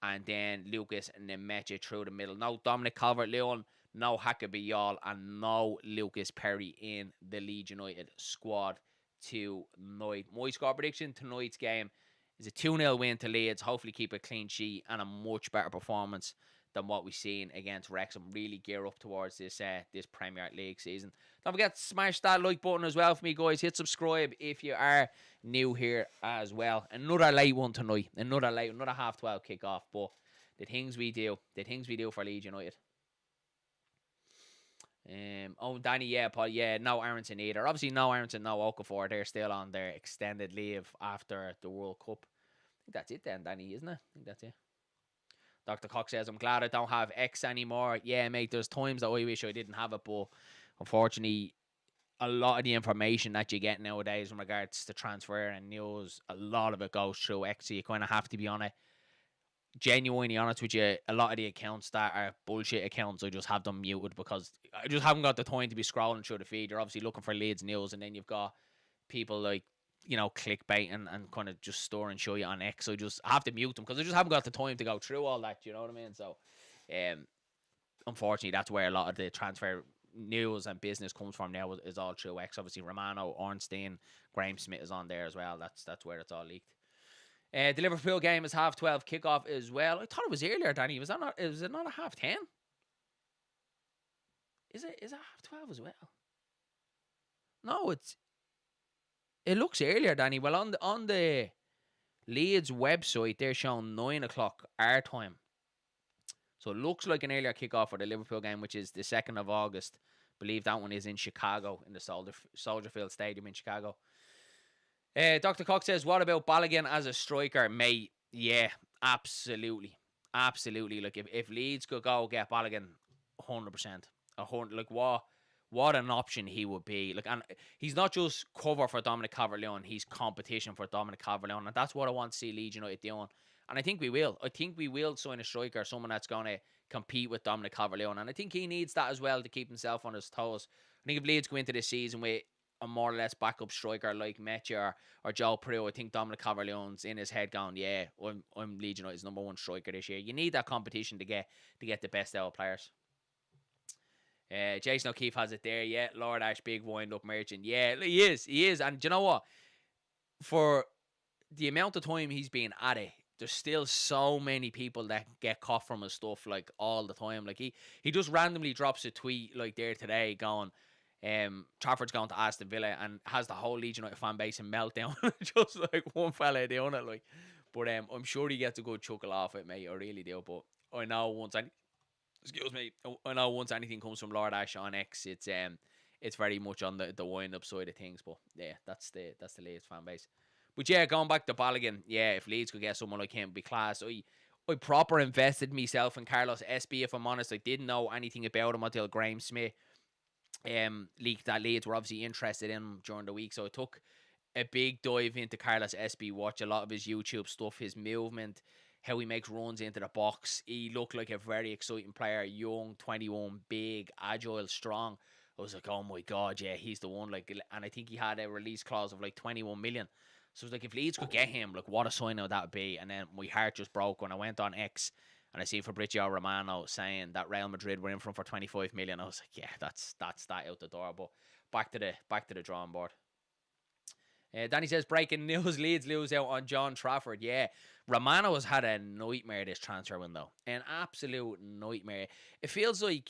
and then Lucas Nemecha through the middle. No Dominic Calvert-Lewin, no Huckabee Yall, and no Lucas Perry in the Leeds United squad tonight. My score prediction tonight's game is a 2-0 win to Leeds. Hopefully keep a clean sheet and a much better performance than what we've seen against Wrexham. Really gear up towards this Premier League season. Don't forget to smash that like button as well for me, guys. Hit subscribe if you are new here as well. Another late one tonight. Another 12 kickoff. But the things we do for Leeds United. Danny, Paul, no Aronson either. Obviously, no Aronson, no Okafor. They're still on their extended leave after the World Cup. I think that's it then, Danny, isn't it? I think that's it. Dr. Cox says, I'm glad I don't have X anymore. Yeah, mate, there's times that I wish I didn't have it, but unfortunately, a lot of the information that you get nowadays in regards to transfer and news, a lot of it goes through X, so you kind of have to be on it. Genuinely honest with you, a lot of the accounts that are bullshit accounts, I just have them muted because I just haven't got the time to be scrolling through the feed. You're obviously looking for Leeds news, and then you've got people like, clickbait and kind of just store and show you on X. So I just have to mute them because I just haven't got the time to go through all that. You know what I mean? So, unfortunately, that's where a lot of the transfer news and business comes from now, is all through X. Obviously, Romano, Ornstein, Graham Smith is on there as well. That's where it's all leaked. The Liverpool game is 12:30 kickoff as well. I thought it was earlier, Danny. Was it not a 10:30? Is it 12:30 as well? No, it looks earlier, Danny. Well, on the Leeds website, they're showing 9:00 our time. So it looks like an earlier kickoff for the Liverpool game, which is the 2nd of August. I believe that one is in Chicago, in the Soldier Field Stadium in Chicago. Dr. Cox says, what about Balogun as a striker, mate? Yeah, absolutely. Absolutely. Like, if Leeds could go get Balogun, 100%. Like, what an option he would be. Like, and he's not just cover for Dominic Calvert-Lewin, he's competition for Dominic Calvert-Lewin, and that's what I want to see Leeds United doing. And I think we will. I think we will sign a striker, someone that's going to compete with Dominic Calvert-Lewin, and I think he needs that as well to keep himself on his toes. I think if Leeds go into this season with a more or less backup striker like Mecha or Joe Pereira, I think Dominic Calvert-Lewin's in his head going, yeah, I'm Leeds United's number one striker this year. You need that competition to get the best out of players. Jason O'Keefe has it there. Yeah, Lord Ash, big wind-up merchant. Yeah, he is. And do you know what? for the amount of time he's been at it, there's still so many people that get caught from his stuff like all the time. Like he just randomly drops a tweet like there today going, Trafford's going to Aston Villa and has the whole Leeds United fan base in meltdown. Just like one fella doing it, like. But I'm sure he gets a good chuckle off it, mate. I really do. But I know excuse me, I know once anything comes from Lord Ash on X, it's very much on the wind up side of things. But yeah, that's the Leeds fan base. But yeah, going back to Balogun, yeah, if Leeds could get someone like him, it'd be class. I proper invested myself in Carlos SB, if I'm honest. I didn't know anything about him until Graham Smith leaked that Leeds were obviously interested in him during the week. So I took a big dive into Carlos SB, watch a lot of his YouTube stuff, his movement, how he makes runs into the box. He looked like a very exciting player, young, 21, big, agile, strong. I was like, oh my God, yeah, he's the one. Like, and I think he had a release clause of like 21 million. So it was like, if Leeds could get him, like, what a sign of that would be. And then my heart just broke when I went on X and I see Fabrizio Romano saying that Real Madrid were in for him for 25 million. I was like, yeah, that's that out the door. But back to the drawing board. Danny says, breaking news, Leeds lose out on John Trafford. Yeah, Romano has had a nightmare this transfer window. An absolute nightmare. It feels like,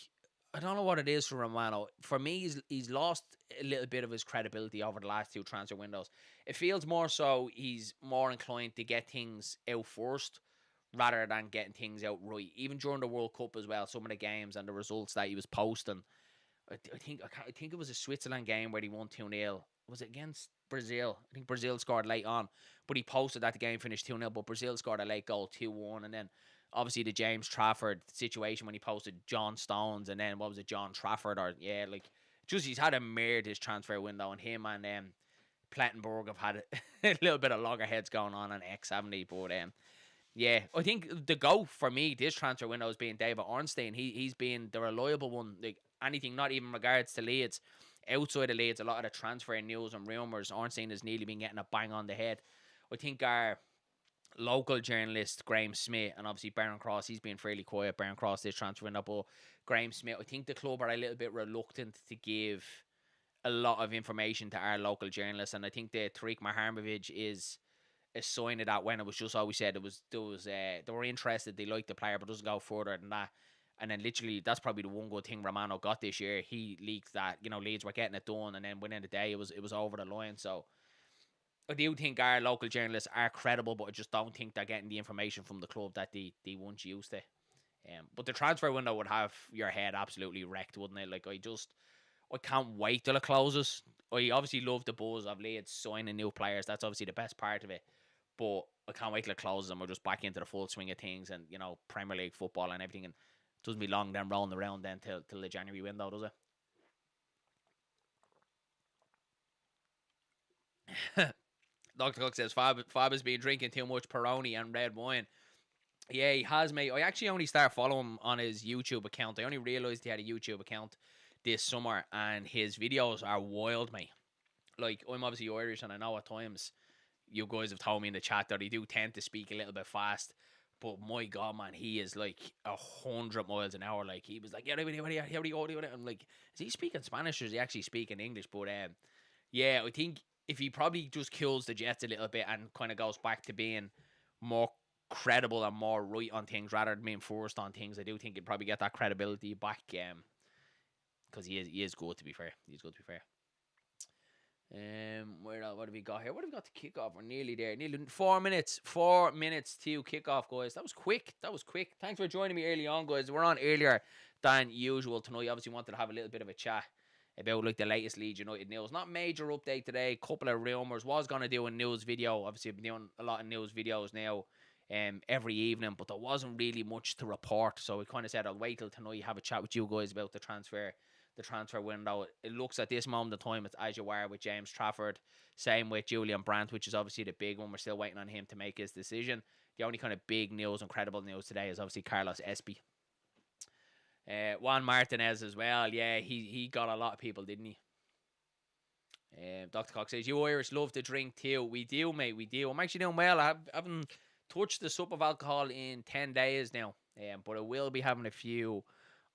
I don't know what it is for Romano. For me, he's lost a little bit of his credibility over the last two transfer windows. It feels more so he's more inclined to get things out first rather than getting things out right. Even during the World Cup as well, some of the games and the results that he was posting. I think it was a Switzerland game where he won 2-0. Was it against Brazil? I think Brazil scored late on, but he posted that the game finished 2-0, but Brazil scored a late goal 2-1, and then obviously the James Trafford situation when he posted John Stones, and then what was it, John Trafford, or yeah, like just he's had a mare this transfer window, and him and Plettenberg have had a little bit of loggerheads going on X, haven't they? But yeah, I think the go for me this transfer window has been David Ornstein. He's been the reliable one. Like anything, not even regards to Leeds. Outside of Leeds, a lot of the transfer news and rumours, Ornstein has nearly been getting a bang on the head. I think our local journalist, Graham Smith, and obviously Baron Cross, he's been fairly quiet, Baron Cross, this transfer window, but Graham Smith, I think the club are a little bit reluctant to give a lot of information to our local journalists, and I think the Tariq Maharmovic is a sign of that when it was just always said they were interested, they liked the player, but doesn't go further than that. And then literally, that's probably the one good thing Romano got this year. He leaked that Leeds were getting it done, and then within the day it was over the line. So I do think our local journalists are credible, but I just don't think they're getting the information from the club that they once used to. But the transfer window would have your head absolutely wrecked, wouldn't it? Like I can't wait till it closes. I obviously love the buzz of Leeds signing new players. That's obviously the best part of it. But I can't wait till it closes and we're just back into the full swing of things and Premier League football and everything. And it doesn't be long then rolling around then till the January window, does it? Dr. Cook says Fab has been drinking too much Peroni and red wine. Yeah, he has, mate. I actually only started following him on his YouTube account. I only realised he had a YouTube account this summer, and his videos are wild, mate. Like, I'm obviously Irish, and I know at times you guys have told me in the chat that he do tend to speak a little bit fast. But my God, man, he is like 100 miles an hour. Like, he was like, yeah, I'm like, is he speaking Spanish or is he actually speaking English? But yeah, I think if he probably just kills the Jets a little bit and kind of goes back to being more credible and more right on things rather than being forced on things, I do think he'd probably get that credibility back. Because he is good, to be fair. He's good, to be fair. What have we got here? What have we got to kick off? We're nearly there. Nearly 4 minutes. 4 minutes to kick off, guys. That was quick. Thanks for joining me early on, guys. We're on earlier than usual tonight. Obviously wanted to have a little bit of a chat about like the latest Leeds United news. Not major update today. Couple of rumours. Was gonna do a news video. Obviously I've been doing a lot of news videos now every evening, but there wasn't really much to report. So we kind of said I'll wait till tonight, have a chat with you guys about the transfer window. It looks at this moment in time, it's as you are with James Trafford. Same with Julian Brandt, which is obviously the big one. We're still waiting on him to make his decision. The only kind of big news and credible news today is obviously Carlos Espy. Juan Martinez as well. Yeah, he got a lot of people, didn't he? Dr. Cox says, you Irish love to drink too. We do, mate. We do. I'm actually doing well. I haven't touched the sup of alcohol in 10 days now. But I will be having a few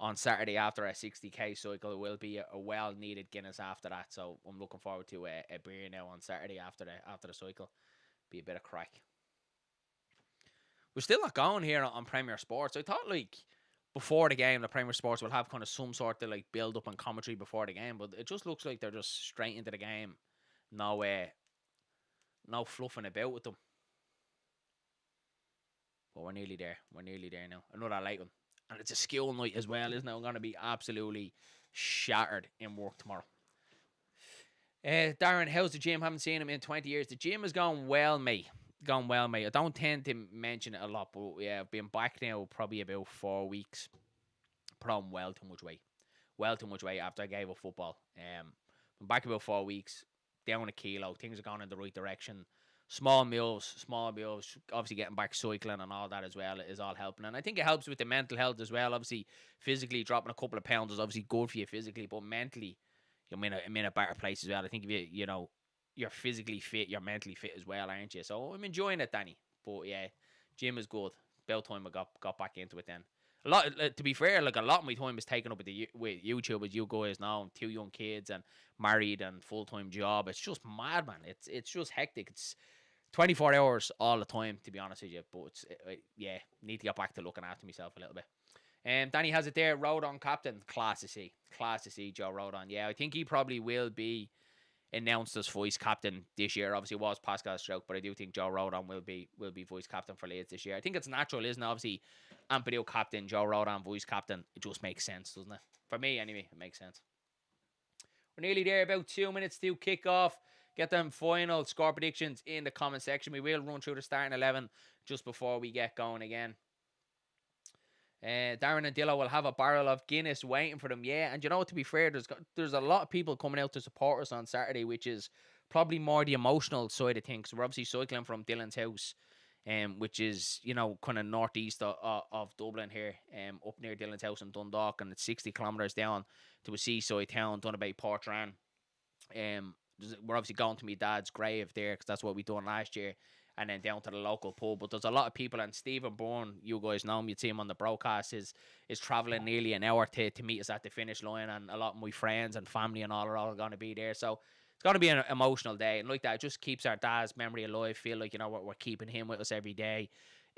on Saturday after a 60k cycle. It will be a well needed Guinness after that. So I'm looking forward to a beer now on Saturday after the cycle. Be a bit of crack. We're still not going here on Premier Sports. I thought like before the game, the Premier Sports will have kind of some sort of like build up and commentary before the game, but it just looks like they're just straight into the game. No no fluffing about with them. But we're nearly there. We're nearly there now. Another late one. And it's a skill night as well, isn't it? I'm going to be absolutely shattered in work tomorrow. Darren, how's the gym? Haven't seen him in 20 years. The gym has gone well, mate. Gone well, mate. I don't tend to mention it a lot, but yeah, I've been back now probably about 4 weeks. Put on well too much weight. Well too much weight after I gave up football. I'm back about 4 weeks. Down a kilo. Things are going in the right direction. Small meals. Obviously, getting back cycling and all that as well is all helping. And I think it helps with the mental health as well. Obviously, physically dropping a couple of pounds is obviously good for you physically, but mentally, you're in a better place as well. I think if you're physically fit, you're mentally fit as well, aren't you? So I'm enjoying it, Danny. But yeah, gym is good. About time I got back into it then. A lot, to be fair, like a lot of my time is taken up with YouTube, as you guys know. 2 young kids and married and full-time job. It's just mad, man. It's just hectic. It's 24 hours all the time, to be honest with you. But it's, yeah, need to get back to looking after myself a little bit. Danny has it there. Rodon captain, class to see, Joe Rodon. Yeah, I think he probably will be announced as vice captain this year. Obviously, it was Pascal's stroke, but I do think Joe Rodon will be vice captain for Leeds this year. I think it's natural, isn't it? Obviously, Ampadu captain, Joe Rodon vice captain. It just makes sense, doesn't it? For me, anyway, it makes sense. We're nearly there. About 2 minutes to kick off. Get them final score predictions in the comment section. We will run through the starting 11 just before we get going again. Darren and Dillo will have a barrel of Guinness waiting for them. Yeah, and you know, to be fair, there's a lot of people coming out to support us on Saturday, which is probably more the emotional side of things. We're obviously cycling from Dylan's house, which is, kind of northeast of Dublin here, up near Dylan's house in Dundalk, and it's 60 kilometres down to a seaside town, Donaghbay, Portrane. We're obviously going to my dad's grave there because that's what we done last year, and then down to the local pub. But there's a lot of people, and Stephen Bourne, you guys know him, you'd see him on the broadcast, is travelling nearly an hour to meet us at the finish line, and a lot of my friends and family and all are all going to be there. So it's going to be an emotional day, and like that, it just keeps our dad's memory alive. Feel like, we're keeping him with us every day,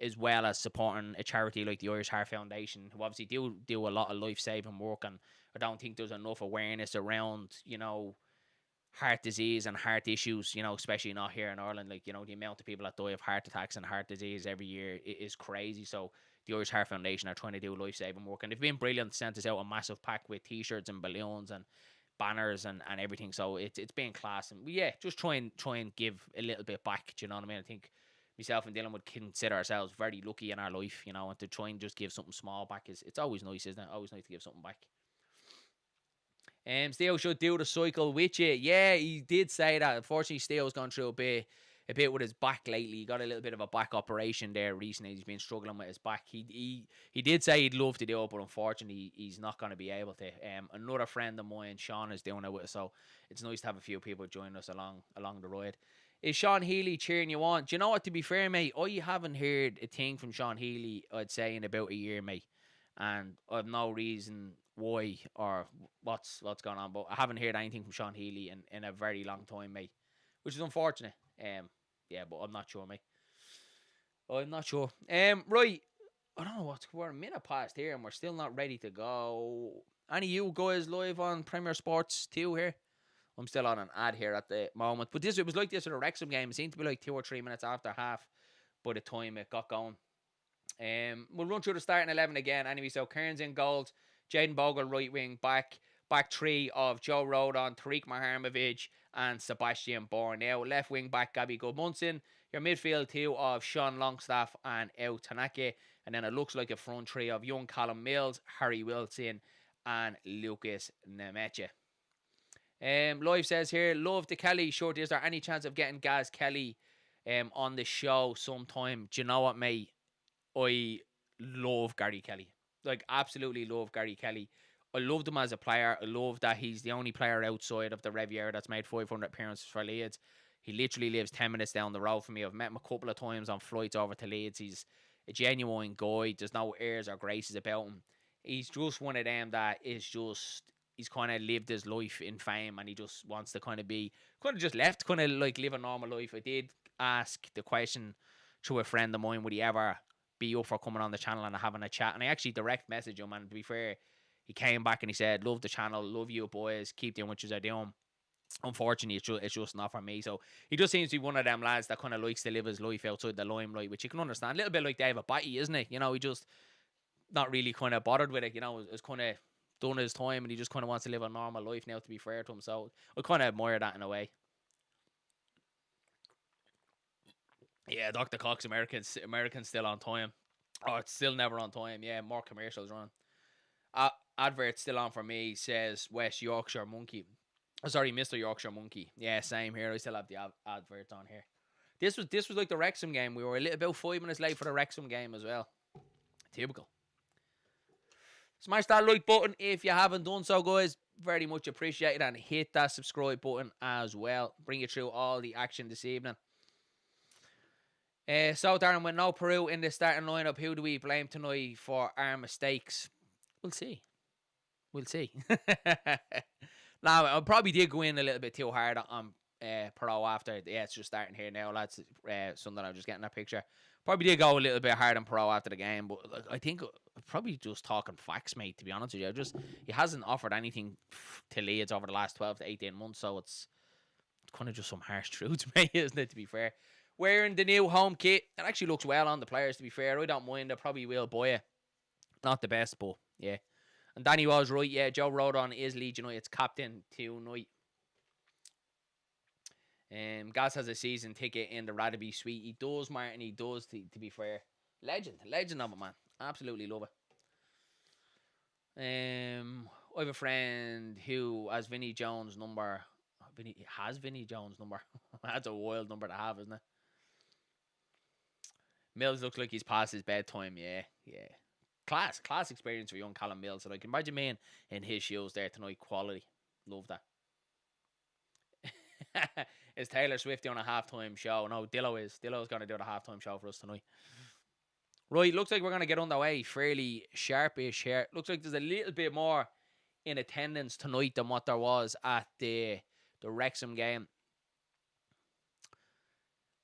as well as supporting a charity like the Irish Heart Foundation, who obviously do a lot of life-saving work, and I don't think there's enough awareness around, heart disease and heart issues, especially not here in Ireland. Like, the amount of people that die of heart attacks and heart disease every year is crazy. So the Irish Heart Foundation are trying to do life-saving work, and they've been brilliant. Sent us out a massive pack with t-shirts and balloons and banners and everything. So it's been class, and yeah, just try and give a little bit back. Do you know what I mean? I think myself and Dylan would consider ourselves very lucky in our life, and to try and just give something small back it's always nice, isn't it? Always nice to give something back. Steel should do the cycle with you. Yeah, he did say that. Unfortunately, Steele's gone through a bit with his back lately. He got a little bit of a back operation there recently. He's been struggling with his back. He did say he'd love to do it, but unfortunately, he's not going to be able to. Another friend of mine, Sean, is doing it with us, so it's nice to have a few people join us along the ride. Is Sean Healy cheering you on? Do you know what, to be fair, mate, I haven't heard a thing from Sean Healy, I'd say, in about a year, mate. And I have no reason why or what's going on, but I haven't heard anything from Sean Healy in a very long time, mate, which is unfortunate. Yeah, but I'm not sure, mate. I'm not sure. Right, I don't know we're a minute past here and we're still not ready to go. Any of you guys live on Premier Sports 2 here? I'm still on an ad here at the moment, but it was like this at a Wrexham game. It seemed to be like 2 or 3 minutes after half by the time it got going. We'll run through the starting 11 again anyway. So Kearns in goals, Jaden Bogle right wing, back three of Joe Rodon, Tariq Maharmovich and Sebastian Bourne. Now left wing back Gabby Gudmundsson, your midfield two of Sean Longstaff and El Tanaka, and then it looks like a front three of young Callum Mills, Harry Wilson and Lucas Nemecha. Live says here, love the Kelly. Short, is there any chance of getting Gaz Kelly on the show sometime? Do you know what, mate? I love Gary Kelly. Like, absolutely love Gary Kelly. I loved him as a player. I love that he's the only player outside of the Riviera that's made 500 appearances for Leeds. He literally lives 10 minutes down the road from me. I've met him a couple of times on flights over to Leeds. He's a genuine guy. There's no airs or graces about him. He's just one of them that is just he's kind of lived his life in fame, and he just wants to kind of be kind of just left, kind of like live a normal life. I did ask the question to a friend of mine, would he ever be up for coming on the channel and having a chat? And I actually direct messaged him, and to be fair, he came back and he said, "Love the channel, love you boys, keep doing what you're doing." Unfortunately, it's just not for me. So he just seems to be one of them lads that kind of likes to live his life outside the limelight, which you can understand. A little bit like David Batty, isn't it? You know, he just not really kind of bothered with it. You know, it's kind of done his time, and he just kind of wants to live a normal life now. To be fair to him, so I kind of admire that in a way. Yeah, Dr. Cox, Americans still on time. Oh, it's still never on time. Yeah, more commercials run. Advert still on for me, says West Yorkshire Monkey. Oh, sorry, Mr. Yorkshire Monkey. Yeah, same here. I still have the advert on here. This was like the Wrexham game. We were a little about 5 minutes late for the Wrexham game as well. Typical. Smash that like button if you haven't done so, guys. Very much appreciated, and hit that subscribe button as well. Bring you through all the action this evening. So, Darren, with no Peru in the starting lineup, who do we blame tonight for our mistakes? We'll see. We'll see. Now, I probably did go in a little bit too hard on Pro after. Yeah, it's just starting here now, lads. Something I'm just getting that picture. Probably did go a little bit hard on Pro after the game, but like, I think probably just talking facts, mate, to be honest with you. He hasn't offered anything to Leeds over the last 12 to 18 months, so it's kind of just some harsh truths, mate, isn't it, to be fair? Wearing the new home kit, it actually looks well on the players, to be fair. I don't mind. I probably will buy it. Not the best, but yeah. And Danny was right. Yeah, Joe Rodon is Leeds United's captain tonight. Gaz has a season ticket in the Radaby suite. He does, Martin. He does, to be fair. Legend of it, man. Absolutely love it. I have a friend who has Vinnie Jones' number. Vinnie Jones' number. That's a wild number to have, isn't it? Mills looks like he's past his bedtime. Yeah. Class experience for young Callum Mills. And I can imagine me in his shoes there tonight. Quality. Love that. Is Taylor Swift on a halftime show? No, Dillo is. Dillo's going to do the halftime show for us tonight. Right, looks like we're going to get underway fairly sharpish here. Looks like there's a little bit more in attendance tonight than what there was at the Wrexham game.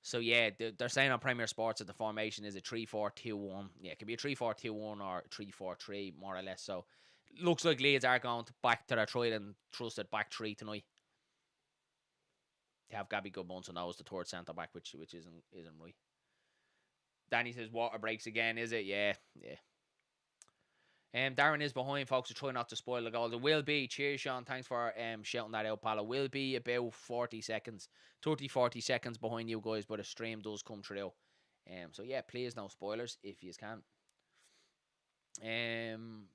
So, yeah, they're saying on Premier Sports that the formation is a 3-4-2-1. Yeah, it could be a 3-4-2-1 or 3-4-3, more or less. So, looks like Leeds are going back to their tried and trusted back three tonight. They have Gabby Goodmunson now as the third centre back, which isn't right. Danny says water breaks again, is it? Yeah. Darren is behind, folks, to try not to spoil the goal. There will be, cheers, Sean, thanks for shouting that out, pal. It will be about 40 seconds behind you guys, but a stream does come through. So yeah, please no spoilers if you can.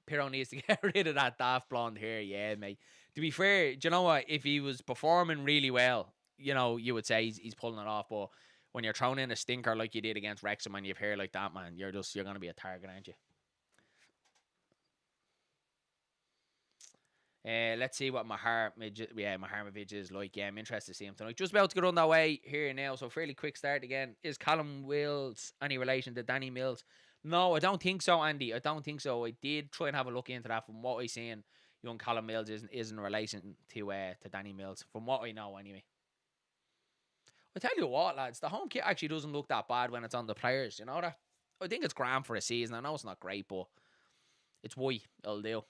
Piro needs to get rid of that daft blonde hair, yeah, mate. To be fair, do you know what? If he was performing really well, you know, you would say he's pulling it off, but when you're throwing in a stinker like you did against Wrexham and you have hair like that, man, you're going to be a target, aren't you? Let's see what Maharmovich is like. Yeah, I'm interested to see him tonight. Just about to get on that way here now, so fairly quick start again. Is Callum Wills any relation to Danny Mills? No, I don't think so, Andy. I don't think so. I did try and have a look into that. From what I seen, young Callum Mills isn't in relation to Danny Mills, from what I know anyway. I tell you what, lads, the home kit actually doesn't look that bad when it's on the players. You know that? I think it's grand for a season. I know it's not great, but it's why it'll do.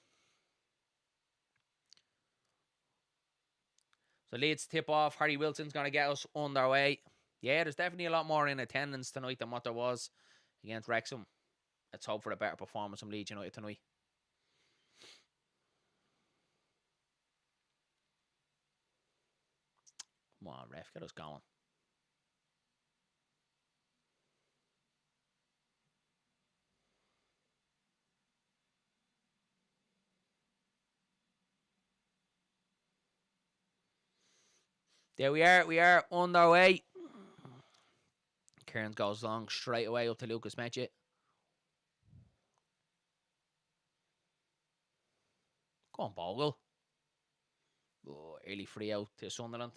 So Leeds tip off. Harry Wilson's going to get us on their way. Yeah, there's definitely a lot more in attendance tonight than what there was against Wrexham. Let's hope for a better performance from Leeds United tonight. Come on, ref, get us going. There we are. We are on our way. Kearns goes long straight away up to Lucas Metchett. Go on, Bogle. Oh, early free out to Sunderland.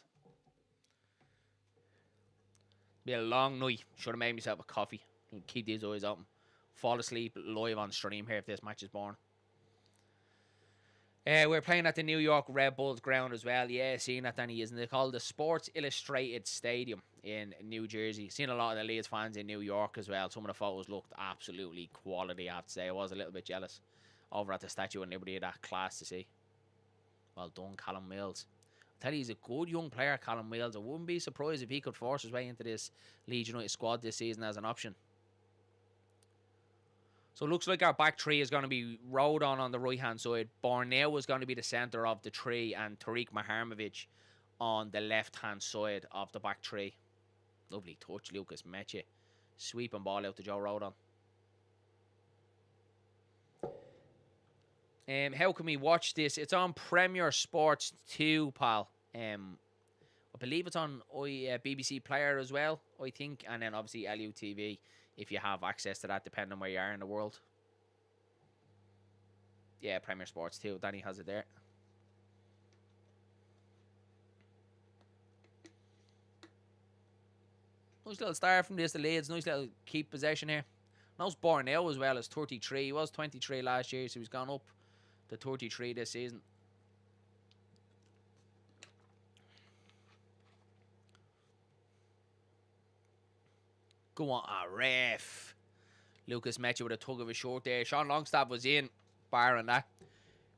Be a long night. Should have made myself a coffee. Keep these eyes open. Fall asleep live on stream here if this match is born. We're playing at the New York Red Bulls ground as well. Yeah, seeing that, Danny, isn't it called the Sports Illustrated Stadium in New Jersey? Seen a lot of the Leeds fans in New York as well. Some of the photos looked absolutely quality, I have to say. I was a little bit jealous over at the Statue of Liberty of that class to see. Well done, Callum Mills. I tell you, he's a good young player, Callum Mills. I wouldn't be surprised if he could force his way into this Leeds United squad this season as an option. So it looks like our back three is going to be Rodon on the right-hand side. Borneo is going to be the centre of the three, and Tariq Maharmovic on the left-hand side of the back three. Lovely touch, Lucas Meche. Sweeping ball out to Joe Rodon. How can we watch this? It's on Premier Sports 2, pal. I believe it's on BBC Player as well, I think. And then obviously LUTV if you have access to that, depending on where you are in the world. Yeah, Premier Sports 2. Danny has it there. Nice little start from this, the Leeds. Nice little keep possession here. Nice Borneo as well as 33. He was 23 last year, so he's gone up to 33 this season. Go on, ref. Lucas Meche with a tug of his short there. Sean Longstaff was in, barring that.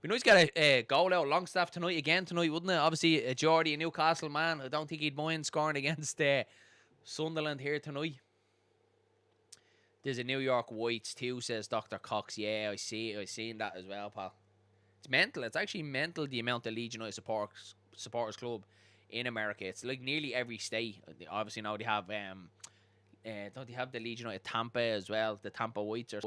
Be nice to get a goal out of Longstaff tonight, wouldn't it? Obviously, a Geordie, a Newcastle man. I don't think he'd mind scoring against Sunderland here tonight. There's a New York Whites too, says Dr. Cox. Yeah, I see. I've seen that as well, pal. It's mental. It's actually mental, the amount of Leeds United supporters club in America. It's like nearly every state. Obviously now they have don't they have the Leeds United Tampa as well? The Tampa Whites or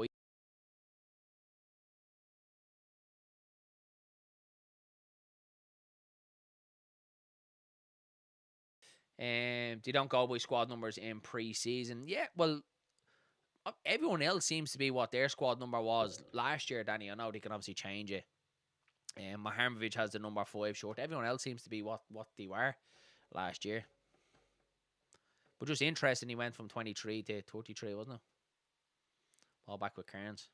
they don't go by squad numbers in pre-season. Yeah, well, everyone else seems to be what their squad number was last year, Danny. I know they can obviously change it. Maharmovic has the number 5 short. Everyone else seems to be what they were last year. But just interesting, he went from 23 to 33, wasn't it? All back with Kearns.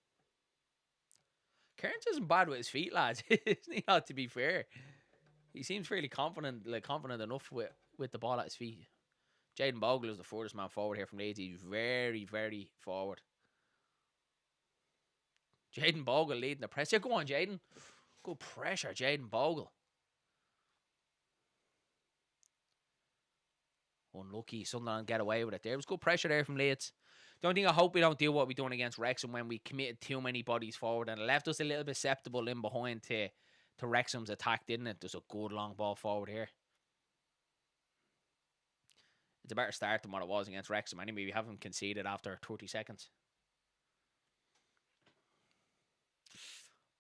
Kearns isn't bad with his feet, lads. Isn't he? Not to be fair. He seems fairly confident enough with the ball at his feet. Jaden Bogle is the furthest man forward here from Leeds. He's very, very forward. Jaden Bogle leading the press. Yeah, go on, Jaden. Good pressure, Jaden Bogle. Unlucky. Sunderland get away with it there. It was good pressure there from Leeds. The only thing I hope we don't do what we done against Wrexham when we committed too many bodies forward and it left us a little bit susceptible in behind to Wrexham's attack, didn't it? There's a good long ball forward here. It's a better start than what it was against Wrexham. Anyway, we haven't conceded after 30 seconds.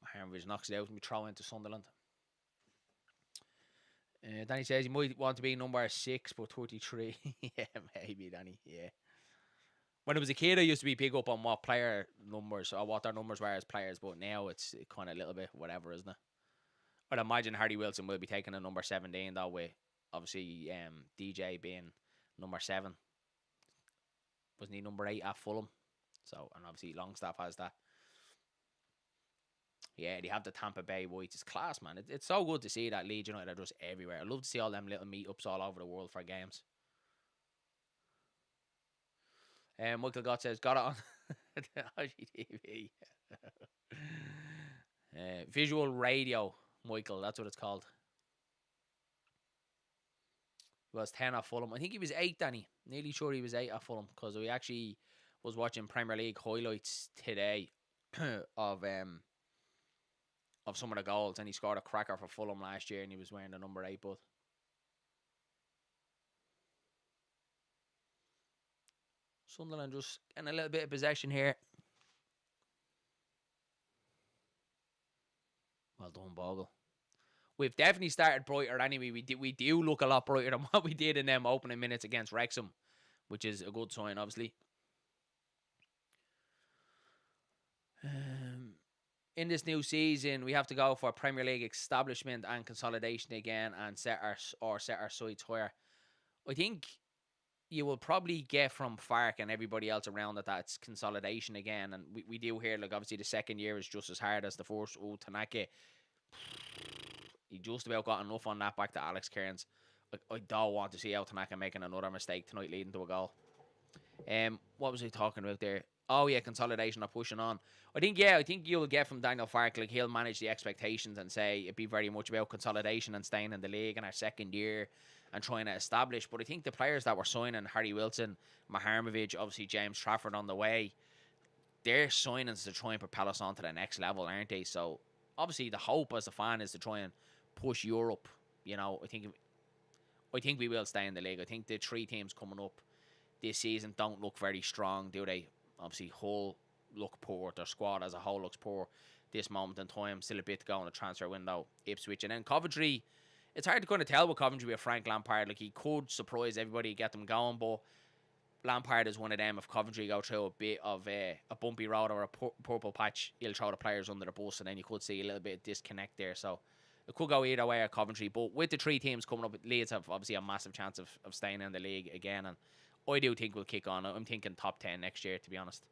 Maharmovic knocks it out and we throw into Sunderland. Danny says he might want to be number 6, but 33. Yeah, maybe, Danny. Yeah. When I was a kid, I used to be big up on what player numbers or what their numbers were as players, but now it's kind of a little bit whatever, isn't it? I'd imagine Hardy Wilson will be taking a number 17 that way. Obviously, DJ being number 7. Wasn't he number 8 at Fulham? So, and obviously Longstaff has that. Yeah, they have the Tampa Bay Whites. It's class, man. It's so good to see that Leeds United are just everywhere. I love to see all them little meetups all over the world for games. Michael Gott says, got it on IGTV. Visual radio, Michael. That's what it's called. He was 10 at Fulham. I think he was 8, Danny. Nearly sure he was 8 at Fulham because we actually was watching Premier League highlights today of some of the goals, and he scored a cracker for Fulham last year and he was wearing the number 8, but Sunderland just getting a little bit of possession here. Well done, Bogle. We've definitely started brighter anyway. We do look a lot brighter than what we did in them opening minutes against Wrexham, which is a good sign, obviously. In this new season, we have to go for Premier League establishment and consolidation again and set our sights higher. I think you will probably get from Fark and everybody else around that's consolidation again. And we do hear, like, obviously the second year is just as hard as the first. Tanaka He just about got enough on that back to Alex Cairns. I don't want to see El Tanaka making another mistake tonight leading to a goal. What was he talking about there? Oh yeah, consolidation or pushing on. I think you'll get from Daniel Farke, like he'll manage the expectations and say it'd be very much about consolidation and staying in the league in our second year and trying to establish. But I think the players that were signing, Harry Wilson, Maharmovic, obviously James Trafford on the way, they're signings to try and propel us on to the next level, aren't they? So obviously the hope as a fan is to try and push Europe. You know, I think we will stay in the league. I think the three teams coming up this season don't look very strong, do they? Obviously, Hull look poor. Their squad as a whole looks poor this moment in time. Still a bit to go in the transfer window. Ipswich. And then Coventry, it's hard to kind of tell with Coventry with Frank Lampard. Like, he could surprise everybody, get them going, but Lampard is one of them. If Coventry go through a bit of a bumpy road or a purple patch, he'll throw the players under the bus, and then you could see a little bit of disconnect there. So it could go either way at Coventry. But with the three teams coming up, Leeds have obviously a massive chance of staying in the league again. And I do think we'll kick on. I'm thinking top 10 next year, to be honest.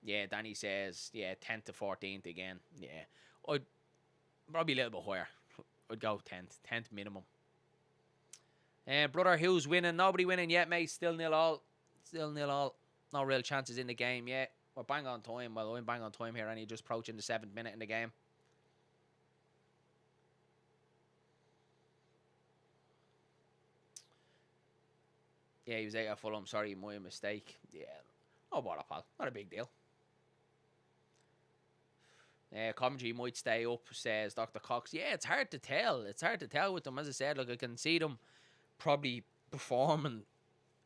Yeah, Danny says, 10th to 14th again. Yeah. I'd probably a little bit higher. I'd go 10th minimum. Brother, who's winning? Nobody winning yet, mate. Still 0-0. Still 0-0. No real chances in the game yet. We're bang on time. Well, I'm bang on time here, and you're just approaching the 7th minute in the game. Yeah, he was out at Fulham. Sorry, my mistake. Yeah. Oh, bother, pal. Not a big deal. Coventry might stay up, says Dr. Cox. Yeah, it's hard to tell. It's hard to tell with them. As I said, look, I can see them probably performing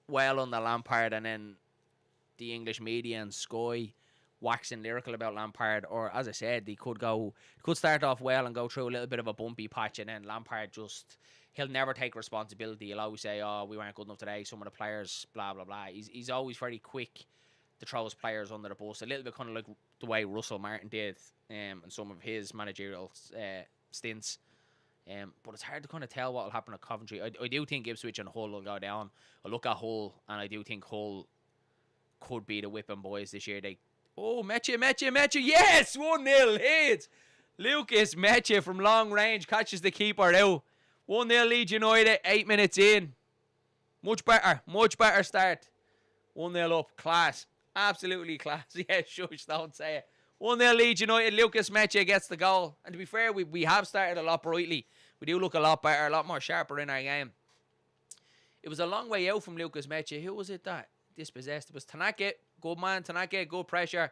well under Lampard, and then the English media and Sky waxing lyrical about Lampard. Or, as I said, they could start off well and go through a little bit of a bumpy patch, and then Lampard he'll never take responsibility. He'll always say, oh, we weren't good enough today. Some of the players, blah, blah, blah. He's always very quick to throw his players under the bus. A little bit kind of like the way Russell Martin did and some of his managerial stints. But it's hard to kind of tell what will happen at Coventry. I do think Ipswich and Hull will go down. I look at Hull, and I do think Hull could be the whipping boys this year. Meche. Yes! 1-0 Leeds. Lucas Meche from long range catches the keeper out. 1-0 Leeds United, 8 minutes in. Much better start. 1-0 up, class. Absolutely class. Yeah, shush, don't say it. 1-0 Leeds United, Lucas Meche gets the goal. And to be fair, we have started a lot brightly. We do look a lot better, a lot more sharper in our game. It was a long way out from Lucas Meche. Who was it that dispossessed? It was Tanaka. Good man, Tanaka, good pressure.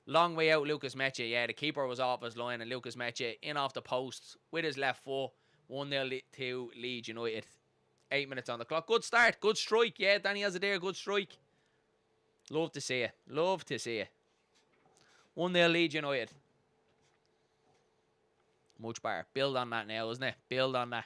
Long way out, Lucas Meche. Yeah, the keeper was off his line, and Lucas Meche in off the post with his left foot. 1-0 to Leeds United. 8 minutes on the clock. Good start, good strike. Yeah, Danny has it there, good strike. Love to see it. 1-0 Leeds United. Much better. Build on that now, isn't it? Build on that.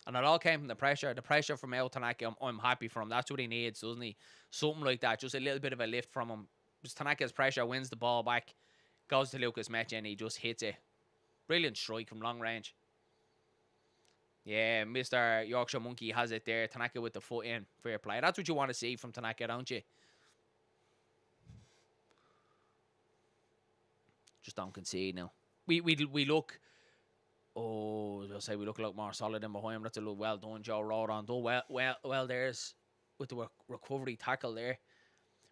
And it all came from the pressure. The pressure from El Tanaka, I'm happy for him. That's what he needs, doesn't he? Something like that. Just a little bit of a lift from him. Just Tanaka's pressure, wins the ball back, goes to Lucas Meche, and he just hits it. Brilliant strike from long range. Yeah, Mr. Yorkshire Monkey has it there. Tanaka with the foot in. Fair play. That's what you want to see from Tanaka, don't you? Just don't concede now. We look... Oh, I'll say we look a lot more solid in behind him. That's a little well done, Joe Rodon. Well, there's with the recovery tackle there.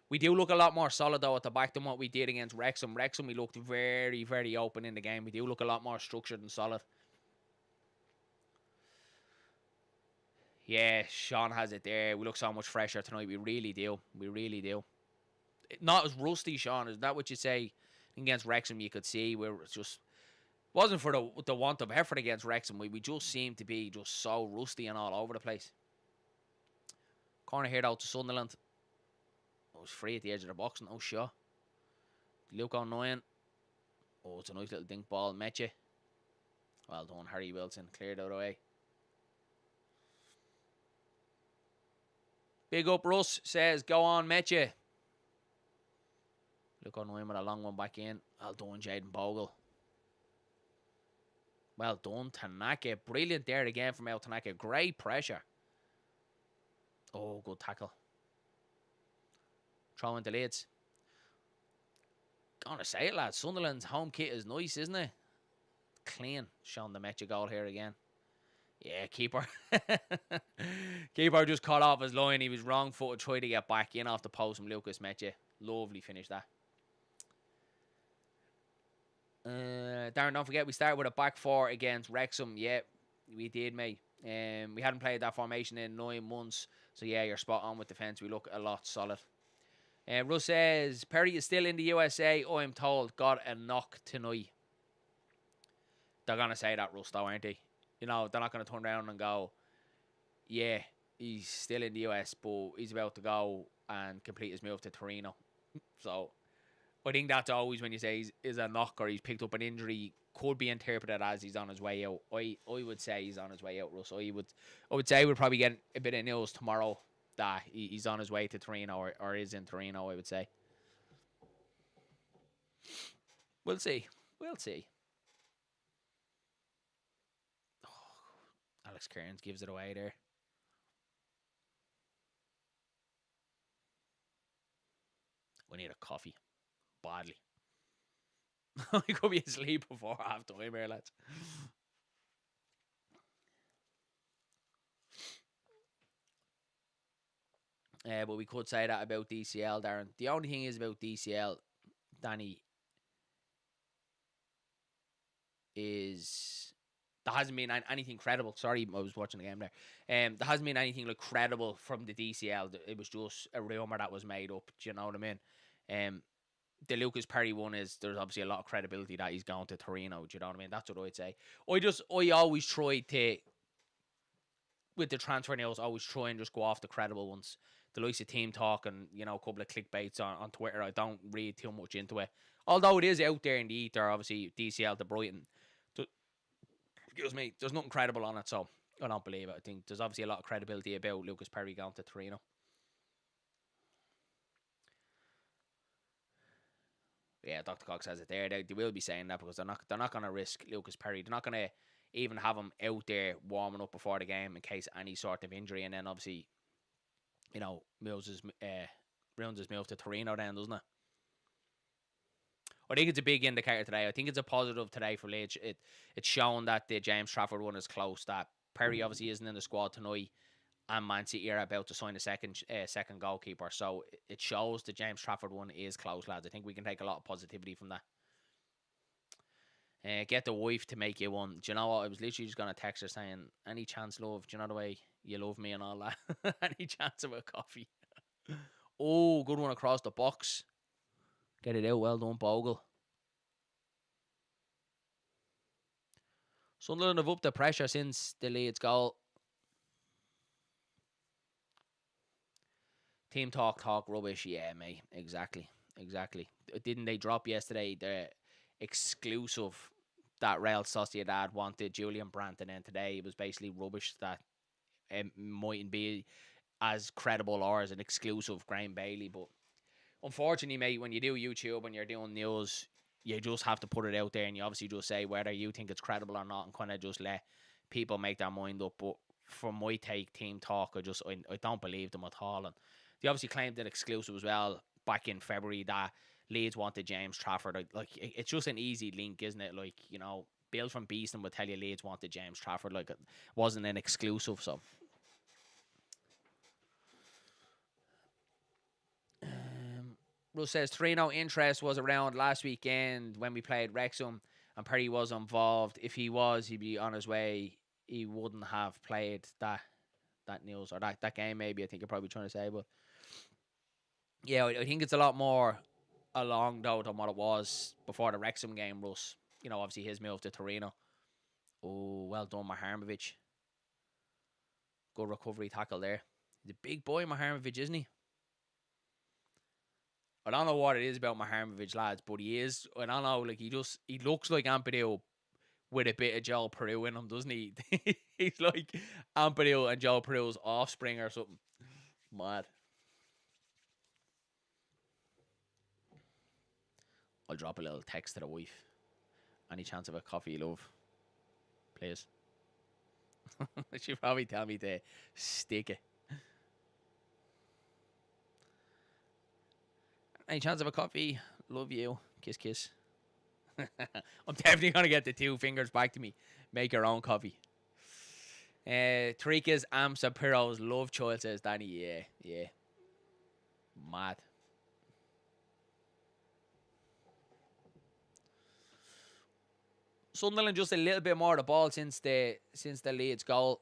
We do look a lot more solid, though, at the back than what we did against Wrexham. Wrexham, we looked very, very open in the game. We do look a lot more structured and solid. Yeah, Sean has it there. We look so much fresher tonight. We really do. Not as rusty, Sean. Is that what you say? Against Wrexham, you could see where it's just... Wasn't for the want of effort against Wrexham. We just seemed to be just so rusty and all over the place. Corner here out to Sunderland. Oh, it's free at the edge of the box. No shot. Luke O'Nien. Oh, it's a nice little dink ball. Meche. Well done, Harry Wilson. Cleared out of the way. Big up Russ says, go on, Meche. Luke O'Nien with a long one back in. Well done, Jaden Bogle. Well done, Tanaka. Brilliant there again from El Tanaka. Great pressure. Oh, good tackle. Throw into Leeds. Gonna say it, lads. Sunderland's home kit is nice, isn't it? Clean. Showing the Metcha goal here again. Yeah, keeper. Keeper just cut off his line. He was wrong footed, tried to get back in off the post from Lucas Metcha. Lovely finish that. Darren, don't forget we started with a back four against Wrexham. Yeah, we did, mate. We hadn't played that formation in 9 months. So yeah, you're spot on with defence. We look a lot solid. Russ says, Perry is still in the USA, I'm told. Got a knock tonight. They're going to say that, Russ, though, aren't they? You know, they're not going to turn around and go, yeah, he's still in the US, but he's about to go and complete his move to Torino. So I think that's always when you say he's a knock or he's picked up an injury, could be interpreted as he's on his way out. I would say he's on his way out, Russ. I would say we'll probably get a bit of news tomorrow that he's on his way to Torino or is in Torino, I would say. We'll see. We'll see. Oh, Alex Kearns gives it away there. We need a coffee. Badly. We could be asleep before half time here, lads. But we could say that about DCL, Darren. The only thing is about DCL, Danny, is there hasn't been anything credible. Sorry, I was watching the game there. There hasn't been anything like credible from the DCL. It was just a rumor that was made up. Do you know what I mean? The Lucas Perry one is there's obviously a lot of credibility that he's going to Torino. Do you know what I mean? That's what I'd say. I always try to, with the transfer news, I always try and just go off the credible ones. The likes of Team Talk and, you know, a couple of clickbaits on Twitter. I don't read too much into it. Although it is out there in the ether, obviously, DCL to Brighton. Excuse me, there's nothing credible on it, so I don't believe it. I think there's obviously a lot of credibility about Lucas Perry going to Torino. Yeah, Dr. Cox says it there. They will be saying that because they're not going to risk Lucas Perry. They're not going to even have him out there warming up before the game in case any sort of injury, and then obviously, you know, ruins his move to Torino then, doesn't it? I think it's a big indicator today. I think it's a positive today for Leeds. It's shown that the James Trafford one is close. That Perry obviously isn't in the squad tonight, and Man City are about to sign a second goalkeeper. So it shows the James Trafford one is close, lads. I think we can take a lot of positivity from that. Get the wife to make you one. Do you know what? I was literally just going to text her saying, any chance, love? Do you know the way you love me and all that? Any chance of a coffee? Oh, good one across the box. Get it out. Well done, Bogle. Sunderland have upped the pressure since the Leeds goal. Team talk rubbish. Yeah, mate. Exactly. Didn't they drop yesterday the exclusive that Real Sociedad wanted Julian Brandt, and then today it was basically rubbish that it mightn't be as credible or as an exclusive Graham Bailey. But unfortunately, mate, when you do YouTube and you're doing news, you just have to put it out there, and you obviously just say whether you think it's credible or not, and kind of just let people make their mind up. But from my take, Team Talk, I don't believe them at all. And they obviously claimed an exclusive as well back in February that Leeds wanted James Trafford. Like, it's just an easy link, isn't it? Like, you know, Bill from Beeston would tell you Leeds wanted James Trafford. Like, it wasn't an exclusive, so. Russ says 3-0 interest was around last weekend when we played Wrexham and Perry was involved. If he was, he'd be on his way. He wouldn't have played that news or that game, maybe. I think you're probably trying to say. But yeah, I think it's a lot more along, though, than what it was before the Wrexham game, Russ. You know, obviously his move to Torino. Oh, well done, Maharmovic. Good recovery tackle there. He's a big boy, Maharmovic, isn't he? I don't know what it is about Maharmovic, lads, but he is. I don't know, like, he looks like Ampadu with a bit of Joe Peru in him, doesn't he? He's like Ampadu and Joe Peru's offspring or something. Mad. I'll drop a little text to the wife. Any chance of a coffee, love? Please. She'll probably tell me to stick it. Any chance of a coffee? Love you. Kiss, kiss. I'm definitely going to get the 2 fingers back to me. Make your own coffee. Tarika's Amsa Piro's love child, says Danny. Yeah. Mad. Sunderland just a little bit more of the ball since the Leeds goal.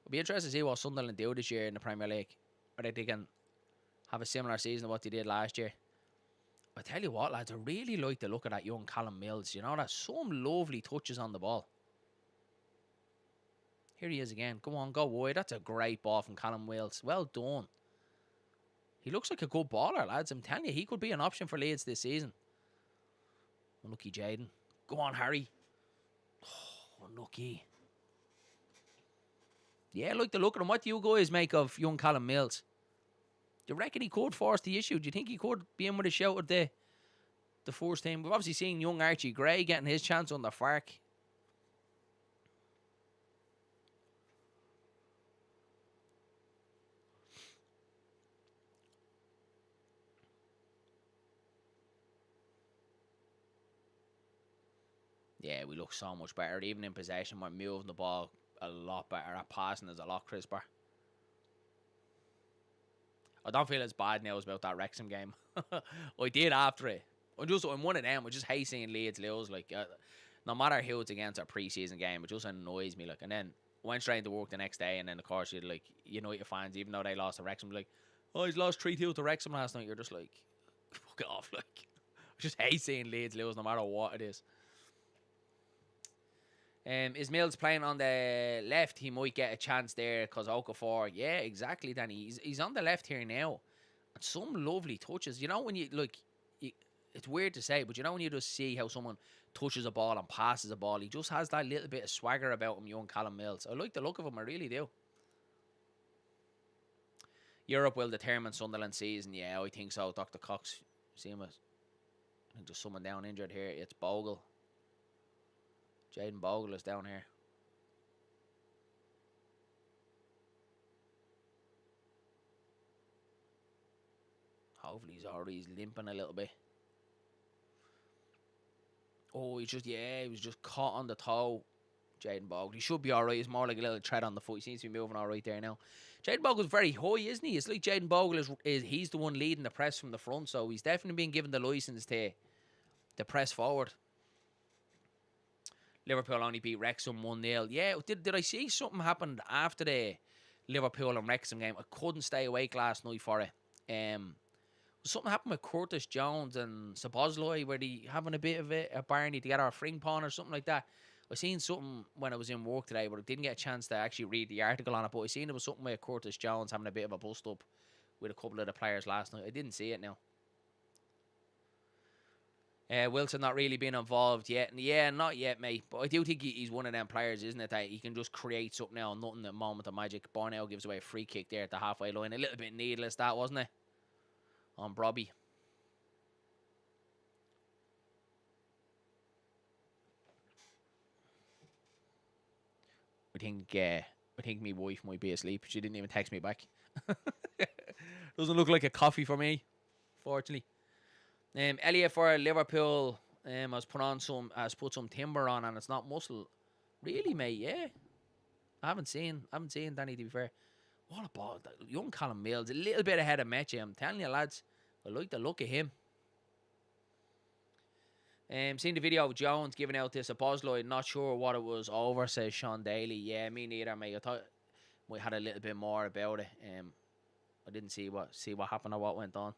I'll be interested to see what Sunderland do this year in the Premier League. I think they can have a similar season to what they did last year. I tell you what, lads, I really like the look of that young Callum Mills. You know, that's some lovely touches on the ball. Here he is again. Go on, go wide. That's a great ball from Callum Mills. Well done. He looks like a good baller, lads. I'm telling you, he could be an option for Leeds this season. Unlucky Jaden. Go on, Harry. Oh, unlucky. Yeah, I like the look of him. What do you guys make of young Callum Mills? Do you reckon he could force the issue? Do you think he could be in with a shout at the first team? We've obviously seen young Archie Gray getting his chance on the Fark. Yeah, we look so much better. Even in possession, we're moving the ball a lot better. Our passing is a lot crisper. I don't feel as bad now about that Wrexham game. I did after it. I'm one of them. I just hate seeing Leeds lose. Like, no matter who it's against, our pre-season game, it just annoys me. Like, and then went straight to work the next day, and then of course you'd like United fans, even though they lost to Wrexham, like, oh, he's lost 3-2 to Wrexham last night. You're just like, fuck it off. Like, I just hate seeing Leeds lose, no matter what it is. Is Mills playing on the left? He might get a chance there because Okafor. Yeah, exactly, Danny. He's on the left here now. And some lovely touches. You know when it's weird to say, but you know when you just see how someone touches a ball and passes a ball, he just has that little bit of swagger about him, young Callum Mills. I like the look of him, I really do. Europe will determine Sunderland season. Yeah, I think so. Dr. Cox, see him as, I think there's someone down injured here. It's Bogle. Jaden Bogle is down here. Hopefully he's limping a little bit. Oh, he was just caught on the toe. Jaden Bogle. He should be alright. He's more like a little tread on the foot. He seems to be moving alright there now. Jaden Bogle's very high, isn't he? It's like Jaden Bogle he's the one leading the press from the front, so he's definitely been given the license to press forward. Liverpool only beat Wrexham 1-0. Yeah, did I see something happened after the Liverpool and Wrexham game? I couldn't stay awake last night for it. Something happened with Curtis Jones and Sabozloi where they having a bit of a Barney together, a Fringpawn or something like that. I seen something when I was in work today, but I didn't get a chance to actually read the article on it. But I seen there was something with Curtis Jones having a bit of a bust up with a couple of the players last night. I didn't see it now. Wilson not really been involved yet. Yeah, not yet, mate. But I do think he's one of them players, isn't it, that he can just create something now, nothing at moment of magic. Bornell gives away a free kick there at the halfway line. A little bit needless, that, wasn't it? On Brobby. I think my wife might be asleep. She didn't even text me back. Doesn't look like a coffee for me, fortunately. Elliot for Liverpool has put some timber on, and it's not muscle. Really, mate? Yeah. I haven't seen Danny, to be fair. What a ball. Young Callum Mills, a little bit ahead of Meche. I'm telling you, lads, I like the look of him. Seen the video of Jones giving out this Sabozloi. Not sure what it was over, says Sean Daly. Yeah, me neither, mate. I thought we had a little bit more about it. I didn't see what happened or what went on.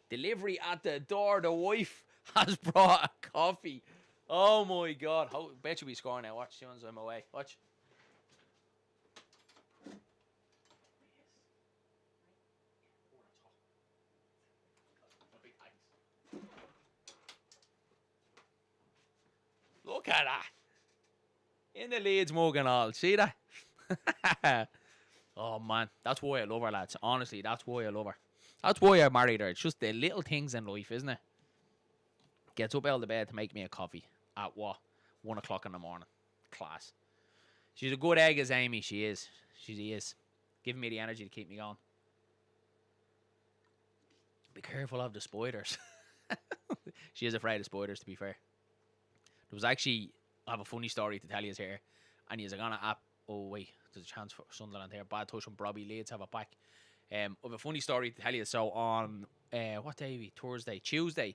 Delivery at the door. The wife has brought a coffee. Oh my God! Bet you we score now. Watch, as soon as I'm away. Watch. Look at that. In the Leeds mug and all. See that? Oh, man. That's why I love her, lads. Honestly, that's why I love her. That's why I married her. It's just the little things in life, isn't it? Gets up out of the bed to make me a coffee. At what? 1 o'clock in the morning. Class. She's a good egg as Amy. She is. She is. Giving me the energy to keep me going. Be careful of the spiders. She is afraid of spiders, to be fair. There was actually, I have a funny story to tell you here. And you're going to oh, wait. There's a chance for Sunderland here. Bad touch from Robbie. Leeds have it back. I have a funny story to tell you. So on, what day? Thursday, Tuesday,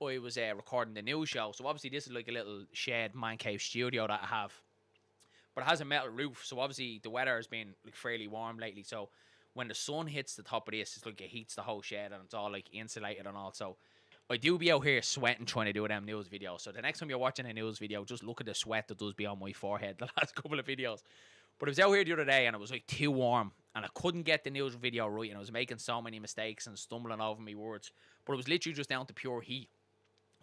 I was recording the news show. So obviously this is like a little shed man cave studio that I have. But it has a metal roof. So obviously the weather has been like fairly warm lately. So when the sun hits the top of this, it's like it heats the whole shed and it's all like insulated and all. So I do be out here sweating trying to do them news videos. So the next time you're watching a news video, just look at the sweat that does be on my forehead the last couple of videos. But I was out here the other day and it was like too warm and I couldn't get the news video right and I was making so many mistakes and stumbling over my words. But it was literally just down to pure heat.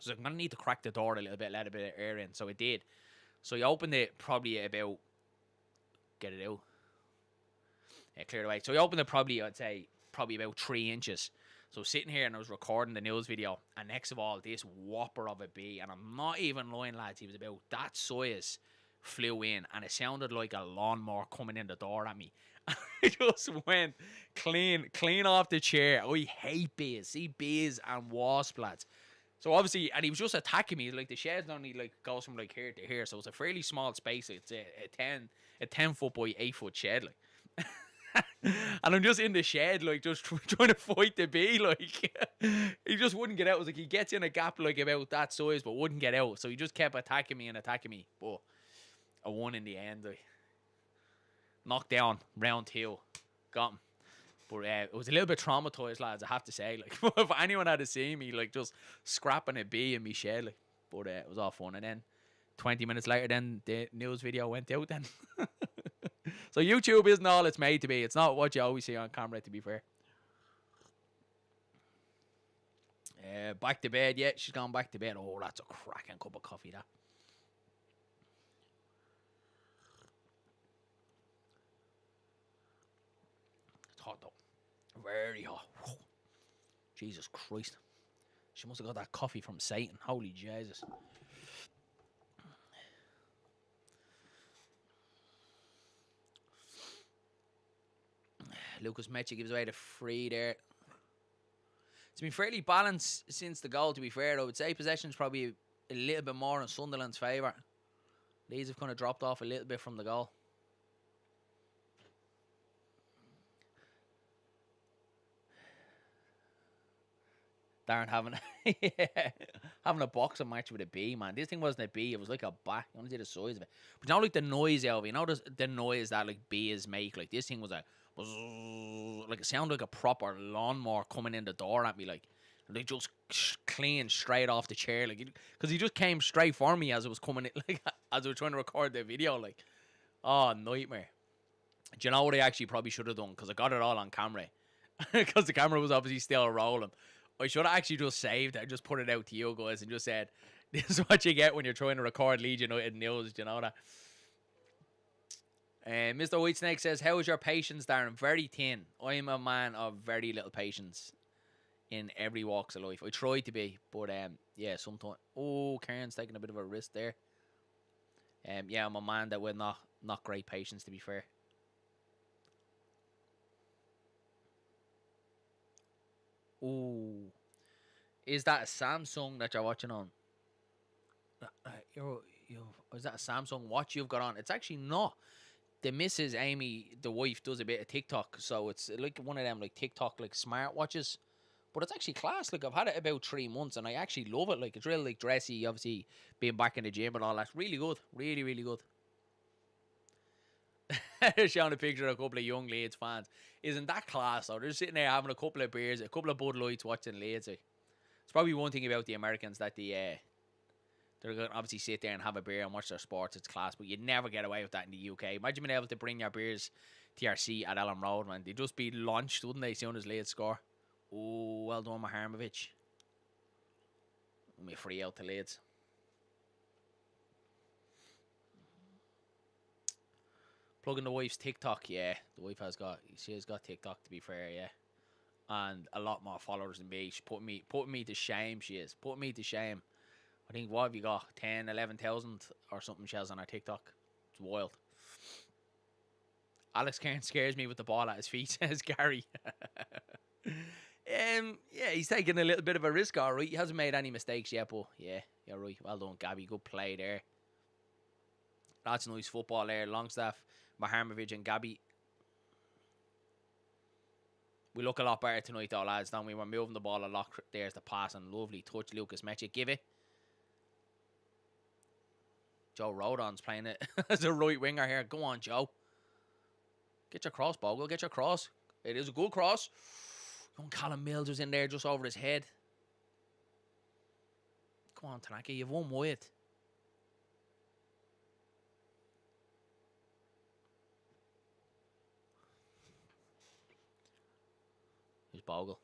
So I'm going to need to crack the door a little bit, let a bit of air in. So I did. So I opened it probably about, get it out. Yeah, clear it away. So I opened it probably, I'd say, probably about 3 inches. So I was sitting here and I was recording the news video. And next of all, this whopper of a bee, and I'm not even lying, lads, he was about that size, flew in. And it sounded like a lawnmower coming in the door at me. I just went clean off the chair. I hate bees. See, bees and wasps, lads. So obviously, and he was just attacking me. Like the shed's only like goes from like here to here, so it's a fairly small space. It's a 10 foot by 8 foot shed, like. And I'm just in the shed, like just trying to fight the bee. Like he just wouldn't get out. It was like he gets in a gap like about that size, but wouldn't get out. So he just kept attacking me. But I won in the end. Like. Knocked down round 2, got him. But it was a little bit traumatized, lads, I have to say. Like, if anyone had to see me, like, just scrapping a bee in me shed, like, but it was all fun. And then 20 minutes later, then the news video went out. Then, so YouTube isn't all it's made to be. It's not what you always see on camera, to be fair. Back to bed. Yeah, she's gone back to bed. Oh, that's a cracking cup of coffee, that. Hot though. Very hot. Whoa. Jesus Christ. She must have got that coffee from Satan. Holy Jesus. Lucas Mecha gives away the free there. It's been fairly balanced since the goal, to be fair. I would say possession's probably a little bit more in Sunderland's favour. Leeds have kind of dropped off a little bit from the goal. Darren having a boxing match with a bee, man. This thing wasn't a bee, it was like a bat. You want to see the size of it. But you know, like the noise out of it, you know the noise that like bees make. Like this thing was like it sounded like a proper lawnmower coming in the door at me, like. And they just clean straight off the chair, like, because he just came straight for me as it was coming in, like as I was trying to record the video, like. Oh, nightmare. Do you know what I actually probably should have done? Because I got it all on camera. Because the camera was obviously still rolling. I should have actually just saved it and just put it out to you guys and just said, this is what you get when you're trying to record Leeds United news. Do you know that? Mr. Whitesnake says, how is your patience, Darren? Very thin. I am a man of very little patience in every walks of life. I try to be, but yeah, sometimes. Oh, Karen's taking a bit of a risk there. Yeah, I'm a man that with not great patience, to be fair. Ooh. Is that a Samsung that you're watching on? Is that a Samsung watch you've got on? It's actually not. The Mrs. Amy, the wife, does a bit of TikTok. So it's like one of them like TikTok like smart watches. But it's actually class. Like I've had it about 3 months and I actually love it. Like it's really like dressy, obviously being back in the gym and all that. Really good. Really, really good. Showing a picture of a couple of young Leeds fans. Isn't that class though? They're just sitting there having a couple of beers, a couple of Bud Lights watching Leeds. It's probably one thing about the Americans that they're going to obviously sit there and have a beer and watch their sports. It's class, but you'd never get away with that in the UK. Imagine being able to bring your beers to your seat at Ellen Road, man. They'd just be launched, wouldn't they, as soon as Leeds score? Oh, well done, Maharmovic. Let me free out to Leeds. Plugging the wife's TikTok, yeah. The wife she has got TikTok, to be fair, yeah. And a lot more followers than me. She's putting me to shame, she is. Putting me to shame. I think, what have you got? 10, 11,000 or something she has on her TikTok. It's wild. Alex Cairn scares me with the ball at his feet, says Gary. Yeah, he's taking a little bit of a risk, all right. He hasn't made any mistakes yet, but yeah, you're right. Well done, Gabby. Good play there. That's nice football there. Longstaff, Maharmovic and Gabby. We look a lot better tonight, though, lads. Don't we? We're moving the ball a lot. There's the pass and lovely touch. Lucas Mecha, give it. Joe Rodon's playing it as a right winger here. Go on, Joe. Get your cross, Bogle. Get your cross. It is a good cross. Young Callum Mills was in there just over his head. Come on, Tanaka. You've won wide. Here's Bogle.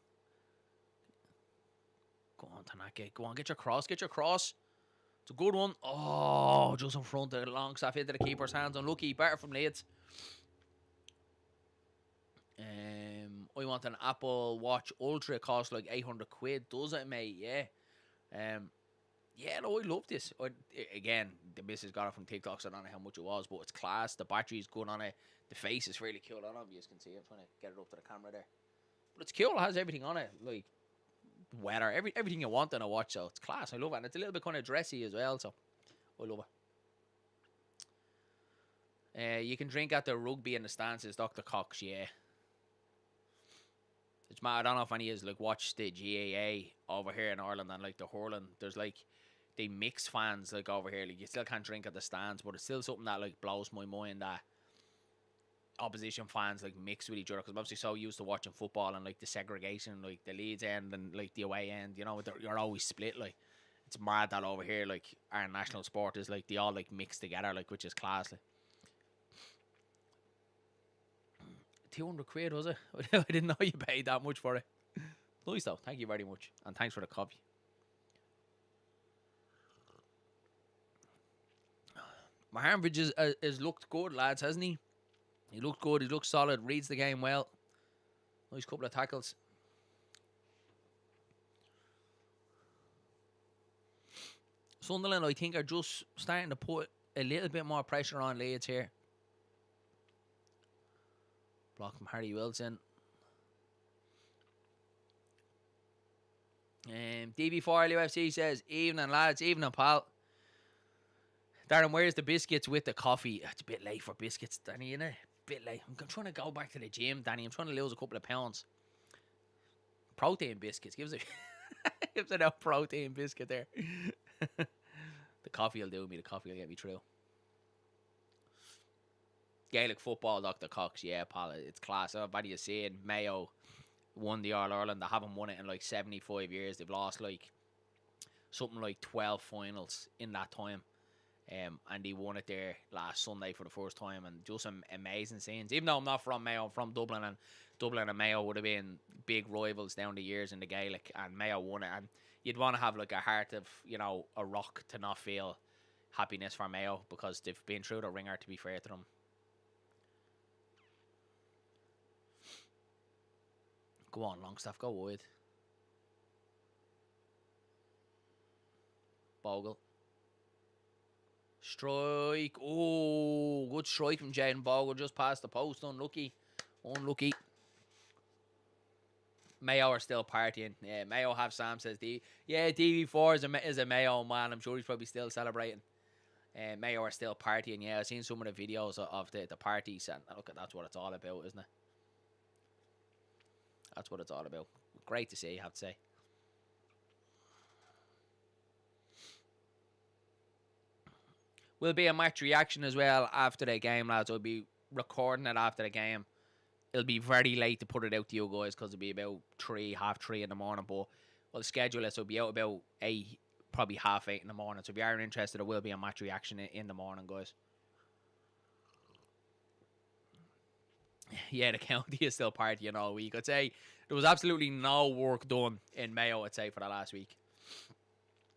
Go on, Tanaka. Go on, get your cross. Get your cross. It's a good one. Oh, just in front of the long staff into the keeper's hands. Unlucky. Better from Leeds. I want an Apple Watch Ultra. It costs like 800 quid. Does it, mate? Yeah. Yeah, no, I love this. Again, the missus got it from TikTok, so I don't know how much it was, but it's class. The battery's good on it. The face is really cool. I don't know if you can see it. I'm trying to get it up to the camera there. But it's cool. It has everything on it. Like weather, everything you want in a watch, so it's class. I love it. And it's a little bit kind of dressy as well, so I love it. You can drink at the rugby in the stances, Dr. Cox, yeah. It's mad. I don't know if any of you like watch the GAA over here in Ireland and like the hurling. There's like they mix fans like over here. Like you still can't drink at the stands, but it's still something that like blows my mind that opposition fans like mix with each other because I'm obviously so used to watching football and like the segregation, like the Leeds end and like the away end. You know, you're always split. Like it's mad that over here like our national sport is like they all like mix together, like which is class. Like. 200 quid, was it? I didn't know you paid that much for it. Nice though. Thank you very much. And thanks for the coffee. Maharmovic has looked good, lads, hasn't he? He looked good. He looks solid. Reads the game well. Nice couple of tackles. Sunderland, I think, are just starting to put a little bit more pressure on Leeds here. Block from Harry Wilson. DB4 UFC says, evening lads, evening pal. Darren, where's the biscuits with the coffee? It's a bit late for biscuits, Danny, innit? Bit late. I'm trying to go back to the gym, Danny. I'm trying to lose a couple of pounds. Protein biscuits. Gives it a protein biscuit there. The coffee will do me. The coffee will get me through. Gaelic football, Dr. Cox, yeah, pal, it's class. Everybody is saying Mayo won the All-Ireland. They haven't won it in like 75 years. They've lost like something like 12 finals in that time. And they won it there last Sunday for the first time. And just some amazing scenes. Even though I'm not from Mayo, I'm from Dublin. And Dublin and Mayo would have been big rivals down the years in the Gaelic. And Mayo won it. And you'd want to have like a heart of, you know, a rock to not feel happiness for Mayo. Because they've been through the ringer, to be fair to them. Go on, Longstaff, go wide. Bogle. Strike. Oh, good strike from Jaden Bogle. Just past the post. Unlucky. Unlucky. Mayo are still partying. Yeah, Mayo have Sam says D. Yeah, DV4 is a Mayo man. I'm sure he's probably still celebrating. Mayo are still partying. Yeah, I've seen some of the videos of the parties. And look, that's what it's all about, isn't it? That's what it's all about. Great to see, I have to say. Will be a match reaction as well after the game, lads. I'll be recording it after the game. It'll be very late to put it out to you guys because it'll be about 3:30 in the morning. But we'll schedule it so it'll be out about 8, probably 8:30 in the morning. So if you are interested, there will be a match reaction in the morning, guys. Yeah, the county is still partying all week. I'd say there was absolutely no work done in Mayo, I'd say, for the last week.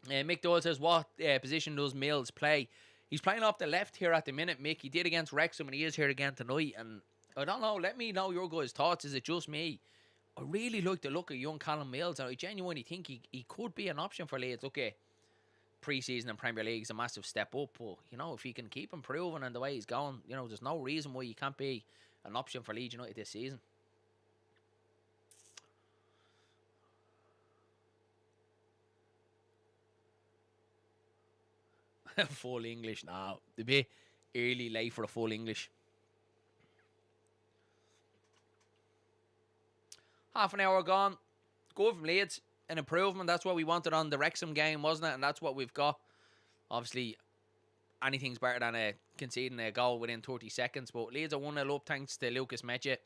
Mick Doyle says, what position does Mills play? He's playing off the left here at the minute, Mick. He did against Wrexham and he is here again tonight. And I don't know, let me know your guys' thoughts. Is it just me? I really like the look of young Callum Mills. And I genuinely think he could be an option for Leeds. Okay, pre-season in Premier League is a massive step up. But, you know, if he can keep improving and the way he's going, you know, there's no reason why he can't be an option for Leeds United this season. Full English now. They'd be early late for a full English. Half an hour gone. Good from Leeds. An improvement. That's what we wanted on the Wrexham game, wasn't it? And that's what we've got. Obviously, anything's better than conceding a goal within 30 seconds. But Leeds are 1-0 up thanks to Lucas Metje.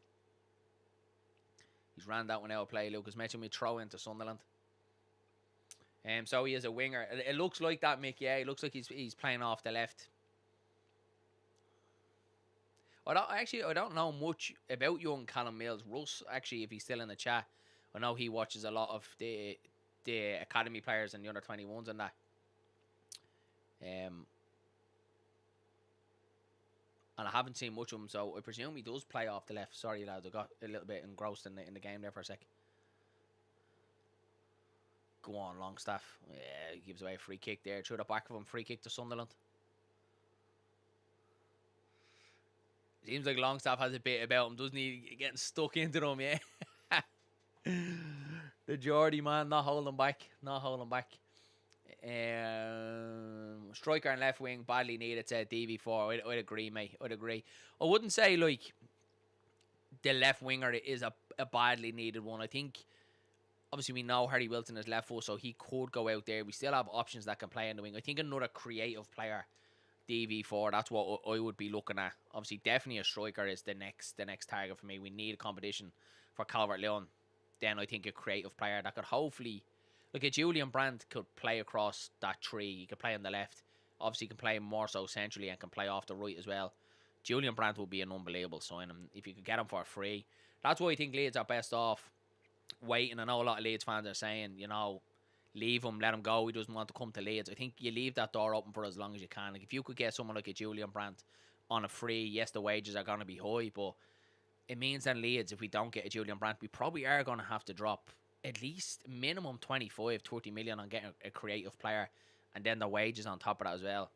He's ran that one out of play. Lucas Metje will throw into Sunderland. So he is a winger. It looks like that, Mick. Yeah, it looks like he's playing off the left. I don't know much about young Callum Mills. Russ, actually, if he's still in the chat, I know he watches a lot of the academy players and the under 21s and that. And I haven't seen much of him, so I presume he does play off the left. Sorry, lads, I got a little bit engrossed in the game there for a sec. Go on, Longstaff. Yeah, he gives away a free kick there. Through the back of him, free kick to Sunderland. Seems like Longstaff has a bit about him, doesn't he? Getting stuck into them, yeah. The Geordie man, not holding back. Not holding back. Striker and left wing, badly needed, said DV4. I'd agree, mate. I'd agree. I wouldn't say, like, the left winger is a badly needed one. I think, obviously, we know Harry Wilton is left foot, so he could go out there. We still have options that can play in the wing. I think another creative player, DV4, that's what I would be looking at. Obviously, definitely a striker is the next target for me. We need a competition for Calvert-Lewin. Then I think a creative player that could hopefully, like a Julian Brandt could play across that tree. He could play on the left. Obviously, he can play more so centrally and can play off the right as well. Julian Brandt would be an unbelievable sign. If you could get him for free, that's why I think Leeds are best off waiting. I know a lot of Leeds fans are saying, you know, leave him, let him go. He doesn't want to come to Leeds. I think you leave that door open for as long as you can. Like if you could get someone like a Julian Brandt on a free, yes, the wages are going to be high, but it means then Leeds, if we don't get a Julian Brandt, we probably are going to have to drop at least minimum 25, 30 million on getting a creative player, and then the wages on top of that as well.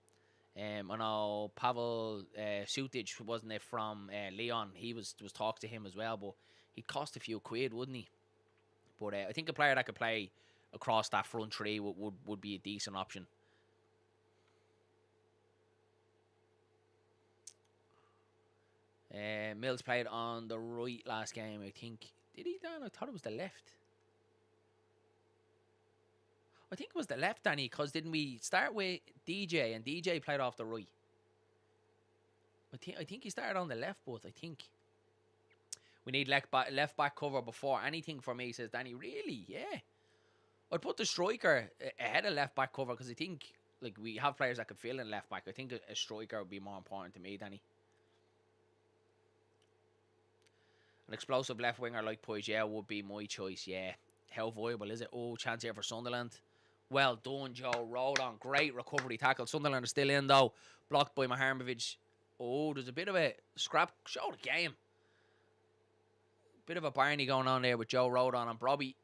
I know Pavel Sutic, wasn't it, from Leon? He was talk to him as well, but he'd cost a few quid, wouldn't he? But I think a player that could play across that front three would be a decent option. Mills played on the right last game, I think. Did he, Dan? I thought it was the left. I think it was the left, Danny, because didn't we start with DJ, and DJ played off the right? I think he started on the left, but I think we need left back cover before anything for me, says Danny. Really? Yeah. I'd put the striker ahead of left back cover because I think like we have players that could fill in left back. I think a striker would be more important to me, Danny. An explosive left winger like Poyet would be my choice, yeah. How viable is it? Oh, chance here for Sunderland. Well done, Joe Rodon. Great recovery tackle. Sunderland are still in, though. Blocked by Maharmovic. Oh, there's a bit of a scrap. Show the game. Bit of a Barney going on there with Joe Rodon and Brobby.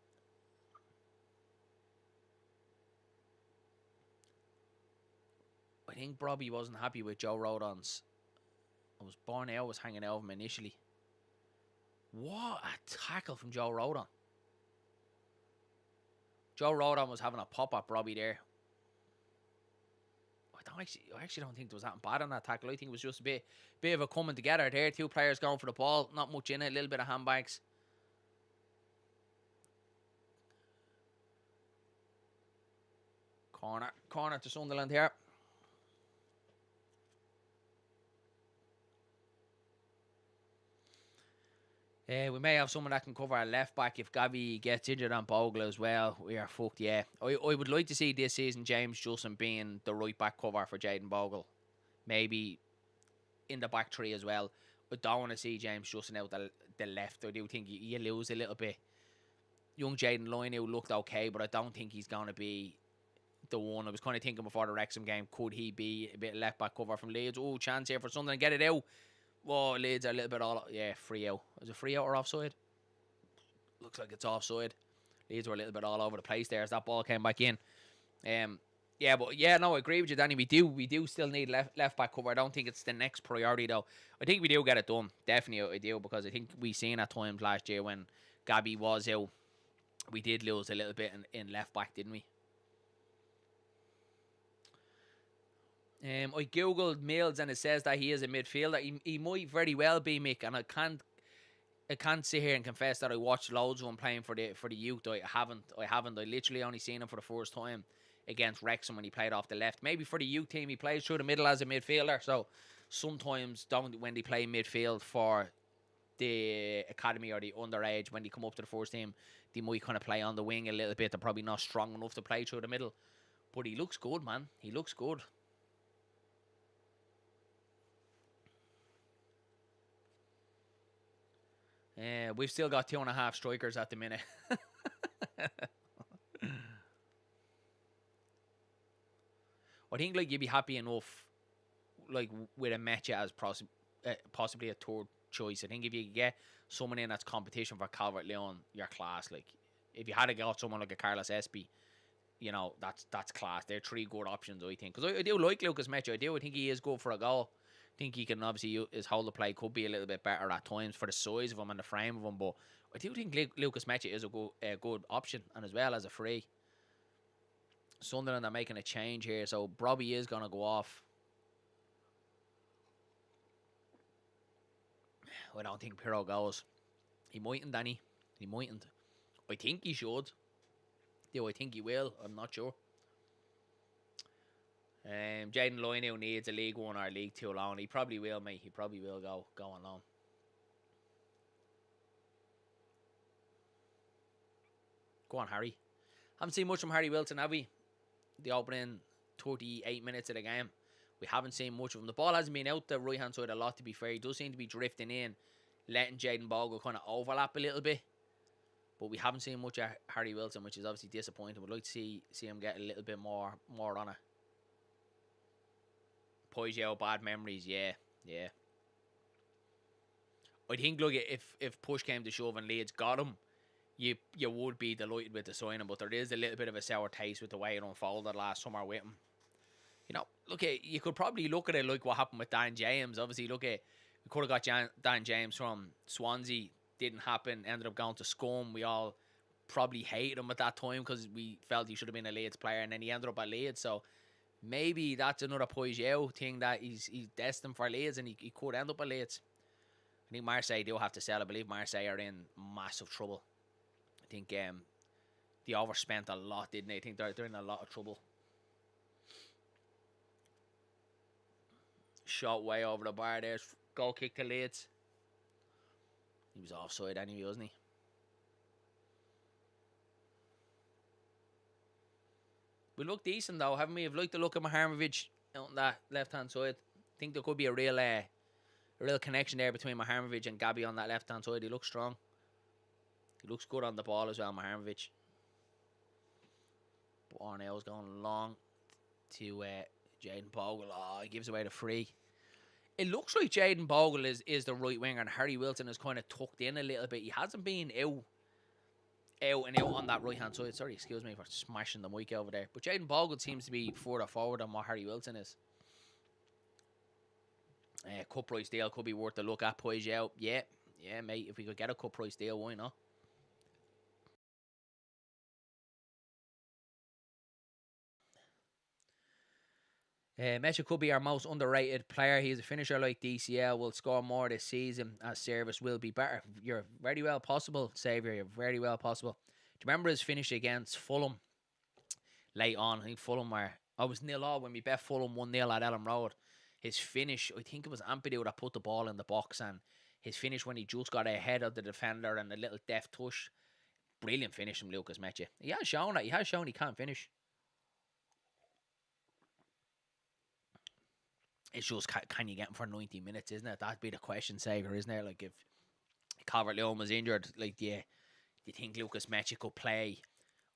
I think Brobby wasn't happy with Joe Rodon's. was hanging out of him initially. What a tackle from Joe Rodon. Joe Rodon was having a pop at Robbie there. I actually don't think there was that bad on that tackle. I think it was just a bit of a coming together there. Two players going for the ball. Not much in it. A little bit of handbags. Corner to Sunderland here. We may have someone that can cover our left back if Gavi gets injured on Bogle as well. We are fucked, yeah. I would like to see this season James Justin being the right back cover for Jaden Bogle. Maybe in the back three as well. I don't want to see James Justin out the left. I do think you lose a little bit. Young Jaden Lynn looked okay, but I don't think he's going to be the one. I was kind of thinking before the Wrexham game, could he be a bit left back cover from Leeds? Oh, chance here for Sunderland. Get it out. Whoa, Leeds are a little bit free out. Is it free out or offside? Looks like it's offside. Leeds were a little bit all over the place there as that ball came back in. Yeah, but yeah, no, I agree with you, Danny. We do still need left back cover. I don't think it's the next priority though. I think we do get it done. Definitely, I do because I think we seen at times last year when Gabby was out, we did lose a little bit in left back, didn't we? I googled Mills and it says that he is a midfielder. He might very well be, Mick, and I can't sit here and confess that I watched loads of him playing for the youth. I haven't. I literally only seen him for the first time against Wrexham when he played off the left. Maybe for the youth team he plays through the middle as a midfielder. So sometimes don't when they play midfield for the academy or the underage, when they come up to the first team, they might kind of play on the wing a little bit. They're probably not strong enough to play through the middle. But he looks good, man. He looks good. We've still got 2.5 strikers at the minute. I think like you'd be happy enough like with a match as possibly a third choice. I think if you get someone in that's competition for Calvert Lewin, you're class. Like if you had to get someone like a Carlos Espy, that's class. They're three good options, I think. Because I do like Lucas Metch. I do. I think he is good for a goal. I think he can obviously his hold of play could be a little bit better at times for the size of him and the frame of him. But I do think Lucas Metch is a good option, and as well as a free. Sunderland are making a change here, so Robbie is gonna go off. I don't think Pirro goes. He mightn't, Danny. He mightn't. I think he should. Do I think he will? I'm not sure. Jaden Loyneu needs a League One or League Two loan. He probably will, mate. He probably will go on loan. Go on, Harry. Haven't seen much from Harry Wilson, have we? The opening 38 minutes of the game. We haven't seen much of him. The ball hasn't been out the right hand side a lot, to be fair. He does seem to be drifting in, letting Jaden Bogle kind of overlap a little bit. But we haven't seen much of Harry Wilson, which is obviously disappointing. We'd like to see him get a little bit more on it. Poigio, bad memories, yeah, yeah. I think look if push came to shove and Leeds got him, you would be delighted with the signing, but there is a little bit of a sour taste with the way it unfolded last summer with him. Look at you could probably look at it like what happened with Dan James. Obviously, look at we could have got Dan James from Swansea. Didn't happen. Ended up going to Scum. We all probably hated him at that time because we felt he should have been a Leeds player, and then he ended up at Leeds. So maybe that's another Poigio thing that he's destined for Leeds, and he could end up at Leeds. I think Marseille do have to sell. I believe Marseille are in massive trouble. I think they overspent a lot, didn't they? I think they're in a lot of trouble. Shot way over the bar there. Goal kick to Leeds. He was offside anyway, wasn't he? We look decent though, haven't we? I've liked the look of Maharmovic on that left hand side. I think there could be a real connection there between Maharmovic and Gabby on that left hand side. He looks strong. He looks good on the ball as well, Maharmovic. But Arnell's going long to Jaden Bogle. Oh, he gives away the free. It looks like Jaden Bogle is the right winger and Harry Wilson is kind of tucked in a little bit. He hasn't been out on that right hand side. Sorry, excuse me for smashing the mic over there. But Jaden Bogle seems to be further forward than what Harry Wilson is. Cut price deal could be worth a look at. Poigio, yeah, mate. If we could get a cut price deal, why not? Messi could be our most underrated player. He's a finisher like DCL. Will score more this season as service will be better. You're very well possible, Saviour. You're very well possible. Do you remember his finish against Fulham late on? I think Fulham were. I was 0-0 when we bet Fulham 1-0 at Ellen Road. His finish, I think it was Ampadu that put the ball in the box, and his finish when he just got ahead of the defender and a little deft touch. Brilliant finish from Lucas Meche. He has shown that. He has shown he can't finish. It's just can you get him for 90 minutes, isn't it? That'd be the question, Sager, isn't it? Like if Calvert Lewin was injured, like do you think Lucas Meche could play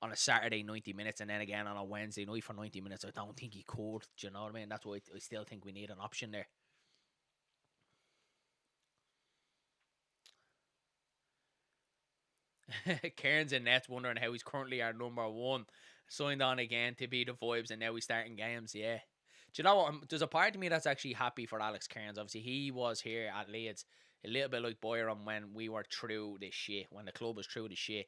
on a Saturday 90 minutes and then again on a Wednesday night for 90 minutes? I don't think he could. Do you know what I mean? That's why I still think we need an option there. Cairns and Nets wondering how he's currently our number one. Signed on again to be the vibes, and now we starting games. Yeah. Do you know what? There's a part of me that's actually happy for Alex Cairns. Obviously, he was here at Leeds a little bit like Byram when we were through this shit, when the club was through the shit.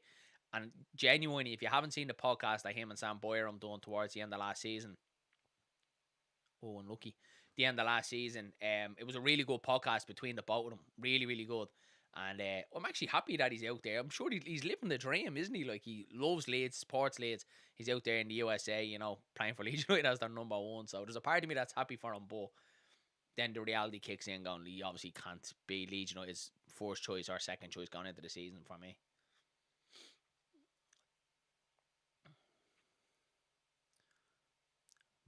And genuinely, if you haven't seen the podcast that him and Sam Byram done towards the end of last season, oh, unlucky. The end of last season, it was a really good podcast between the both of them. Really, really good. And I'm actually happy that he's out there. I'm sure he's living the dream, isn't he? Like, he loves Leeds, supports Leeds. He's out there in the USA, playing for Leeds United as their number one. So there's a part of me that's happy for him, but then the reality kicks in going, he obviously can't be Leeds United's first choice or second choice going into the season for me.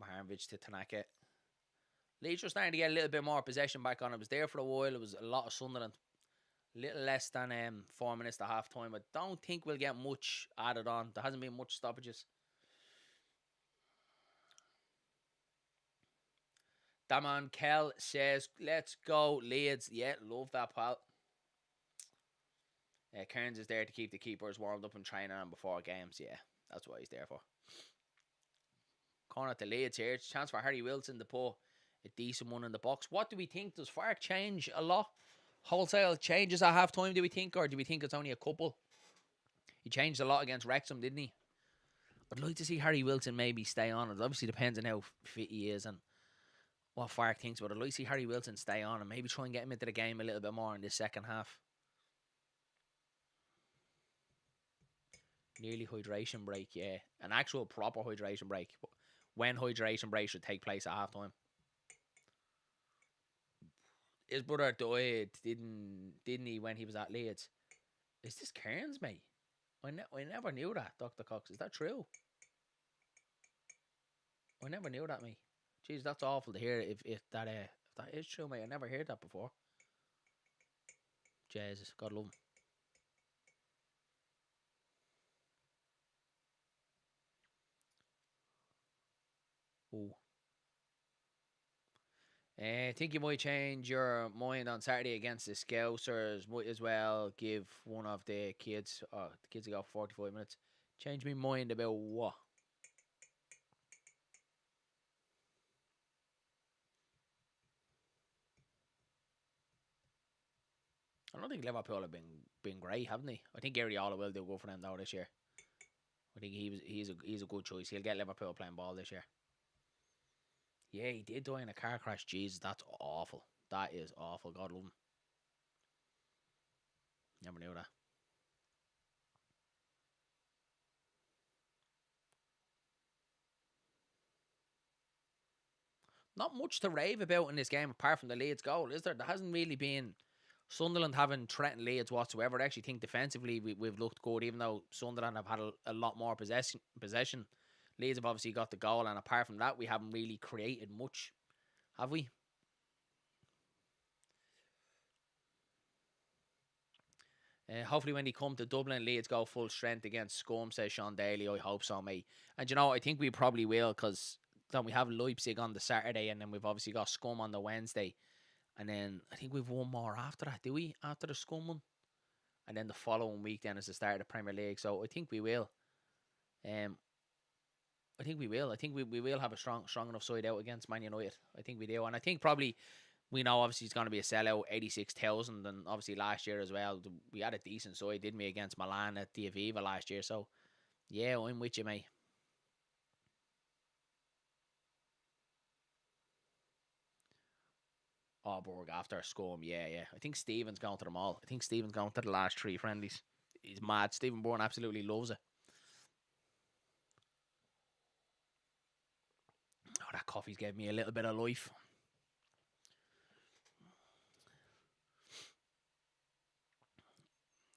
Maharovic to Tanaka. Leeds were starting to get a little bit more possession back on. It was there for a while. It was a lot of Sunderland. Little less than 4 minutes to half time. I don't think we'll get much added on. There hasn't been much stoppages. Daman Kell says, let's go, Leeds. Yeah, love that, pal. Kearns is there to keep the keepers warmed up and training on before games. Yeah, that's what he's there for. Corner to Leeds here. It's a chance for Harry Wilson to put a decent one in the box. What do we think? Does Fark change a lot? Wholesale changes at half time, do we think? Or do we think it's only a couple? He changed a lot against Wrexham, didn't he? I'd like to see Harry Wilson maybe stay on. It obviously depends on how fit he is and what Fark thinks, but I'd like to see Harry Wilson stay on and maybe try and get him into the game a little bit more in this second half. Nearly hydration break, yeah. An actual proper hydration break. When hydration break should take place at half time. His brother died, didn't he, when he was at Leeds? Is this Cairns, mate? I never knew that, Dr. Cox. Is that true? I never knew that, mate. Jeez, that's awful to hear if that is true, mate. I never heard that before. Jesus, God love him. Oh. I think you might change your mind on Saturday against the Scousers. Might as well give one of the kids, the kids got 45 minutes. Change my mind about what? I don't think Liverpool have been great, haven't they? I think Gary Ola will do go for them though this year. I think he's a good choice. He'll get Liverpool playing ball this year. Yeah, he did die in a car crash. Jesus, that's awful. That is awful. God love him. Never knew that. Not much to rave about in this game apart from the Leeds goal, is there? There hasn't really been Sunderland haven't threatened Leeds whatsoever. I actually think defensively we've looked good, even though Sunderland have had a lot more possession. Leeds have obviously got the goal, and apart from that, we haven't really created much, have we? Hopefully, when they come to Dublin, Leeds go full strength against Scum, says Sean Daly. I hope so, mate. And I think we probably will because then we have Leipzig on the Saturday, and then we've obviously got Scum on the Wednesday. And then I think we've one more after that, do we? After the Scum one? And then the following week then is the start of the Premier League. So I think we will. Um, I think we will. I think we will have a strong enough side out against Man United. I think we do. And I think probably we know obviously it's going to be a sellout, 86,000. And obviously last year as well, we had a decent side, didn't we, against Milan at the Aviva last year. So yeah, I'm with you, mate. Auburg after Scum, yeah. I think Stephen's gone to them all. I think Stephen's gone to the last three friendlies. He's mad. Stephen Bourne absolutely loves it. Oh, that coffee's gave me a little bit of life.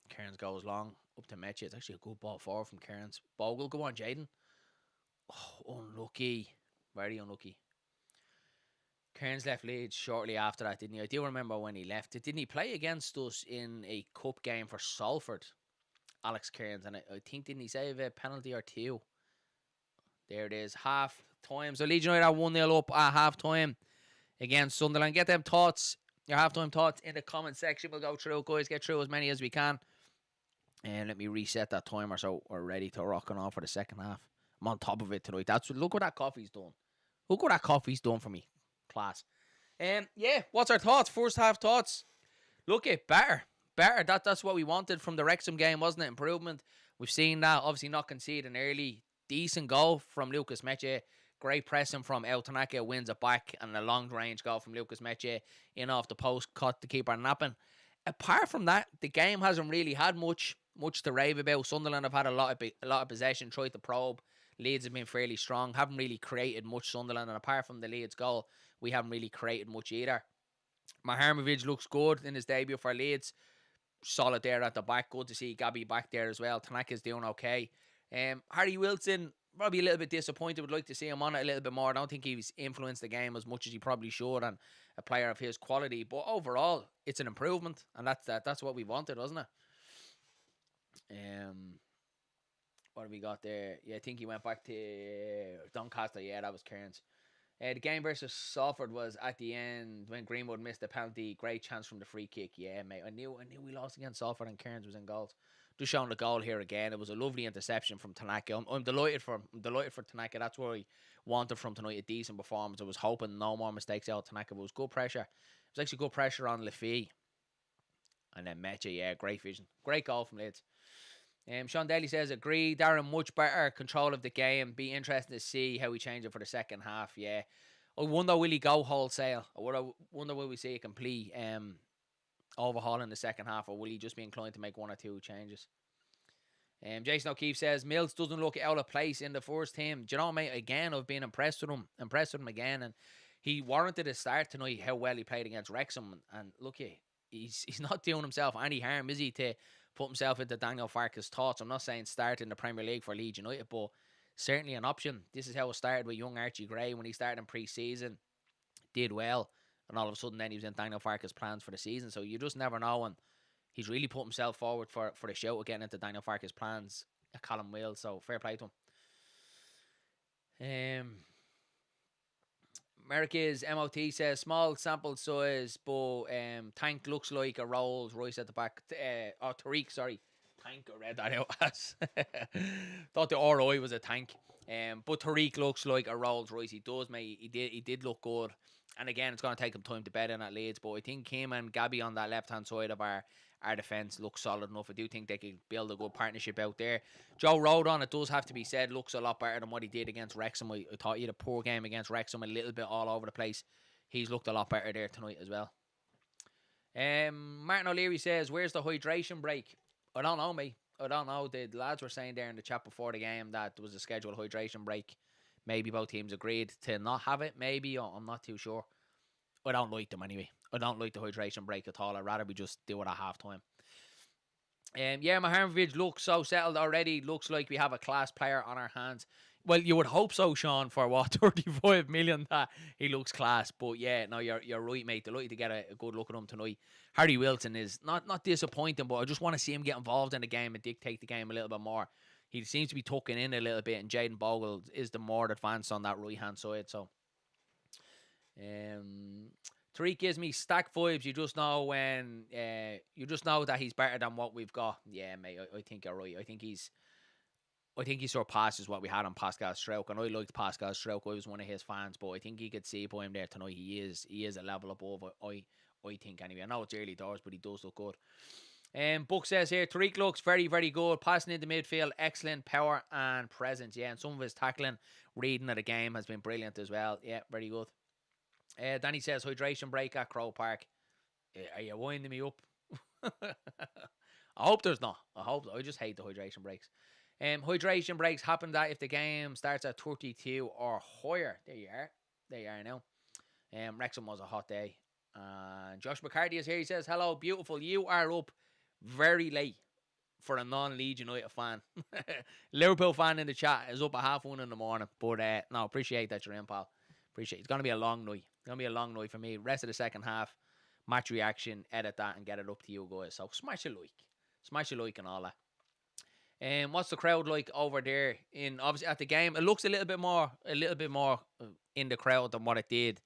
Cairns goes long up to Metche. It's actually a good ball forward from Cairns. Bogle, go on, Jaden. Oh, unlucky. Very unlucky. Cairns left Leeds shortly after that, didn't he? I do remember when he left. Didn't he play against us in a cup game for Salford? Alex Cairns, and I think didn't he save a penalty or two? There it is, half time. So Leeds United are 1-0 up at half time against Sunderland. Get them thoughts, your halftime thoughts in the comment section. We'll go through, guys, get through as many as we can. And let me reset that timer so we're ready to rock on off for the second half. I'm on top of it tonight. Look what that coffee's done. Look what that coffee's done for me. Class. Yeah, what's our thoughts? First half thoughts. Look it better. That's what we wanted from the Wrexham game, wasn't it? Improvement. We've seen that. Obviously not concede an early decent goal from Lucas Meche. Great pressing from El Tanaka, wins it back, and a long range goal from Lucas Meche in off the post, caught the keeper napping. Apart from that, the game hasn't really had much to rave about. Sunderland have had a lot of possession, tried to probe. Leeds have been fairly strong, haven't really created much. Sunderland, and apart from the Leeds goal, we haven't really created much either. Maharmovic looks good in his debut for Leeds. Solid there at the back. Good to see Gabby back there as well. Tanaka's doing okay. Harry Wilson, probably a little bit disappointed. Would like to see him on it a little bit more. I don't think he's influenced the game as much as he probably should, and a player of his quality. But overall, it's an improvement, and that's what we wanted, wasn't it? What have we got there? Yeah, I think he went back to Doncaster. Yeah, that was Cairns. The game versus Salford was at the end when Greenwood missed the penalty. Great chance from the free kick. Yeah, mate. I knew we lost against Salford and Cairns was in goals. Just showing the goal here again. It was a lovely interception from Tanaka. I'm delighted for Tanaka. That's what I wanted from tonight. A decent performance. I was hoping no more mistakes out of Tanaka. But it was good pressure. It was actually good pressure on Lafay. And then Meche, yeah, great vision. Great goal from Leeds. Sean Daly says, agree. Darren, much better control of the game. Be interesting to see how we change it for the second half. Yeah. I wonder, will he go wholesale? I wonder, will we see a complete overhaul in the second half, or will he just be inclined to make one or two changes? Jason O'Keefe says, Mills doesn't look out of place in the first team. Do you know, mate, again, I've been impressed with him again, and he warranted a start tonight, how well he played against Wrexham, and look, he's not doing himself any harm, is he, to put himself into Daniel Farke's thoughts. I'm not saying start in the Premier League for Leeds United, but certainly an option. This is how it started with young Archie Gray when he started in pre-season. Did well, and all of a sudden then he was in Daniel Farke's plans for the season. So you just never know, and he's really put himself forward for the shout of getting into Daniel Farke's plans at Callum Wills. So fair play to him. America's MOT says small sample size, but Tank looks like a Rolls Royce at the back. Tariq, sorry. Tank, I read that out as. Thought the RI was a tank. But Tariq looks like a Rolls Royce. He does, mate. He did look good. And again, it's going to take him time to bed in at Leeds. But I think him and Gabby on that left-hand side of our defence look solid enough. I do think they could build a good partnership out there. Joe Rodon, it does have to be said, looks a lot better than what he did against Wrexham. I thought he had a poor game against Wrexham, a little bit all over the place. He's looked a lot better there tonight as well. Martin O'Leary says, where's the hydration break? I don't know, mate. I don't know. The lads were saying there in the chat before the game that there was a scheduled hydration break. Maybe both teams agreed to not have it, maybe. I'm not too sure. I don't like them anyway. I don't like the hydration break at all. I'd rather we just do it at half time. Yeah, Maharmovic looks so settled already. Looks like we have a class player on our hands. Well, you would hope so, Sean, for what, 35 million, that he looks class. But yeah, no, you're right, mate. Delighted to get a good look at him tonight. Harry Wilson is not disappointing, but I just want to see him get involved in the game and dictate the game a little bit more. He seems to be tucking in a little bit, and Jaden Bogle is the more advanced on that right-hand side. So, Tariq gives me stack vibes. You just know when, you just know that he's better than what we've got. Yeah, mate, I think you're right. I think he surpasses what we had on Pascal Struijk, and I liked Pascal Struijk. I was one of his fans, but I think he could see by him there tonight. He is a level above. I think anyway. I know it's early doors, but he does look good. Book says here, Tariq looks very, very good. Passing into midfield, excellent power and presence. Yeah, and some of his tackling, reading of the game has been brilliant as well. Yeah, very good. Danny says, hydration break at Crow Park. Are you winding me up? I hope there's not. I just hate the hydration breaks. Hydration breaks happen that if the game starts at 32 or higher. There you are now. Wrexham was a hot day. Josh McCarthy is here. He says, hello, beautiful. You are up very late for a non-Leeds United fan. Liverpool fan in the chat is up at 1:30 in the morning. But no, appreciate that you're in, pal. Appreciate it. It's going to be a long night. It's going to be a long night for me. Rest of the second half, match reaction, edit that and get it up to you guys. So smash a like. Smash a like and all that. What's the crowd like over there? Obviously at the game, it looks a little bit more in the crowd than what it did.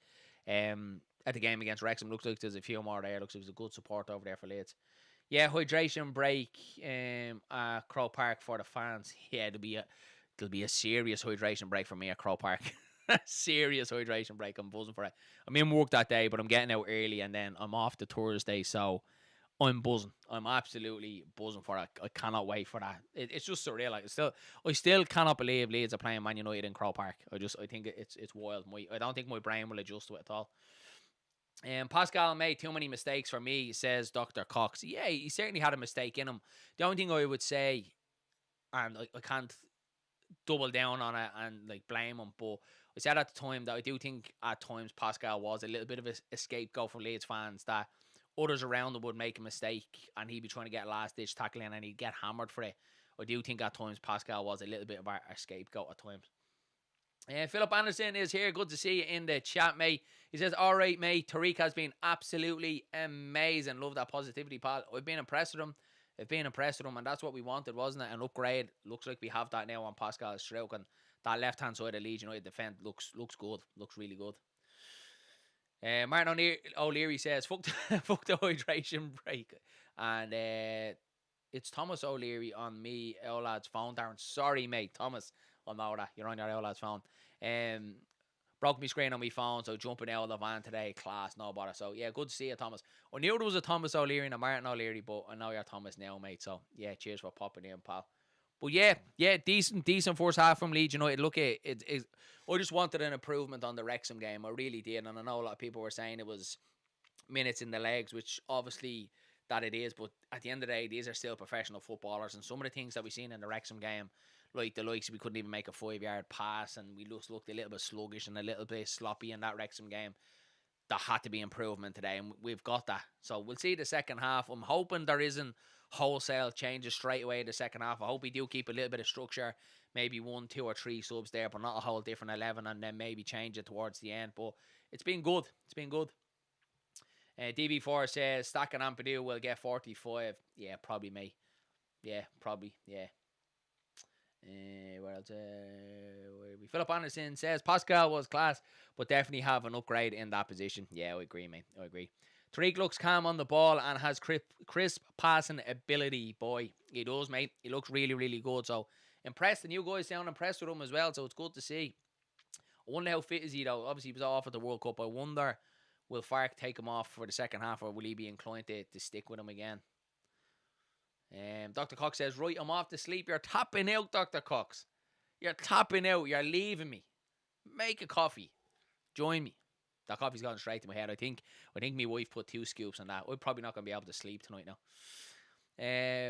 At the game against Wrexham, looks like there's a few more there. Looks like there's a good support over there for Leeds. Yeah, hydration break at Crow Park for the fans. Yeah, it'll be a serious hydration break for me at Crow Park. A serious hydration break. I'm buzzing for it. I'm in work that day, but I'm getting out early, and then I'm off to Thursday, so I'm buzzing. I'm absolutely buzzing for it. I cannot wait for that. It's just surreal. Like I still cannot believe Leeds are playing Man United in Crow Park. I think it's wild. I don't think my brain will adjust to it at all. Pascal made too many mistakes for me, says Dr. Cox. Yeah, he certainly had a mistake in him. The only thing I would say, and I can't double down on it and like blame him, but I said at the time that I do think at times Pascal was a little bit of a scapegoat for Leeds fans, that others around him would make a mistake and he'd be trying to get last ditch tackling and he'd get hammered for it. I do think at times Pascal was a little bit of a scapegoat at times. Philip Anderson is here. Good to see you in the chat, mate. He says, all right, mate. Tariq has been absolutely amazing. Love that positivity, pal. I've been impressed with him. And that's what we wanted, wasn't it? An upgrade. Looks like we have that now on Pascal Struijk, and that left-hand side of Leeds United defence looks good. Looks really good. Martin O'Leary says, fuck the hydration break. And it's Thomas O'Leary on me, Olad's phone. Darren, sorry, mate. Thomas, I know that. You're on your Olad's phone. Broke my screen on my phone, so jumping out of the van today, class, no bother. So, yeah, good to see you, Thomas. I knew there was a Thomas O'Leary and a Martin O'Leary, but I know you're Thomas now, mate. So, yeah, cheers for popping in, pal. But, yeah, decent first half from Leeds United. Look, I just wanted an improvement on the Wrexham game. I really did, and I know a lot of people were saying it was minutes in the legs, which obviously that it is, but at the end of the day, these are still professional footballers, and some of the things that we've seen in the Wrexham game, like the likes, we couldn't even make a 5-yard pass, and we just looked a little bit sluggish and a little bit sloppy in that Wrexham game. That had to be improvement today, and we've got that. So we'll see the second half. I'm hoping there isn't wholesale changes straight away in the second half. I hope we do keep a little bit of structure, maybe 1, 2 or 3 subs there, but not a whole different 11, and then maybe change it towards the end. But it's been good. DB4 says Stack and Ampadu will get 45. Yeah, probably me. Yeah, probably. Yeah. Where else? Philip Anderson says Pascal was class, but definitely have an upgrade in that position. Yeah, I agree, mate. I agree. Tariq looks calm on the ball and has crisp passing ability. Boy, he does, mate. He looks really, really good. So impressed. The new guys sound impressed with him as well. So it's good to see. I wonder how fit is he though. Obviously, he was off at the World Cup. I wonder, will Fark take him off for the second half, or will he be inclined to stick with him again? Dr. Cox says, right, I'm off to sleep. You're tapping out, Dr. Cox. You're tapping out. You're leaving me. Make a coffee. Join me. That coffee's gone straight to my head. I think my wife put 2 scoops on that. We're probably not going to be able to sleep tonight now.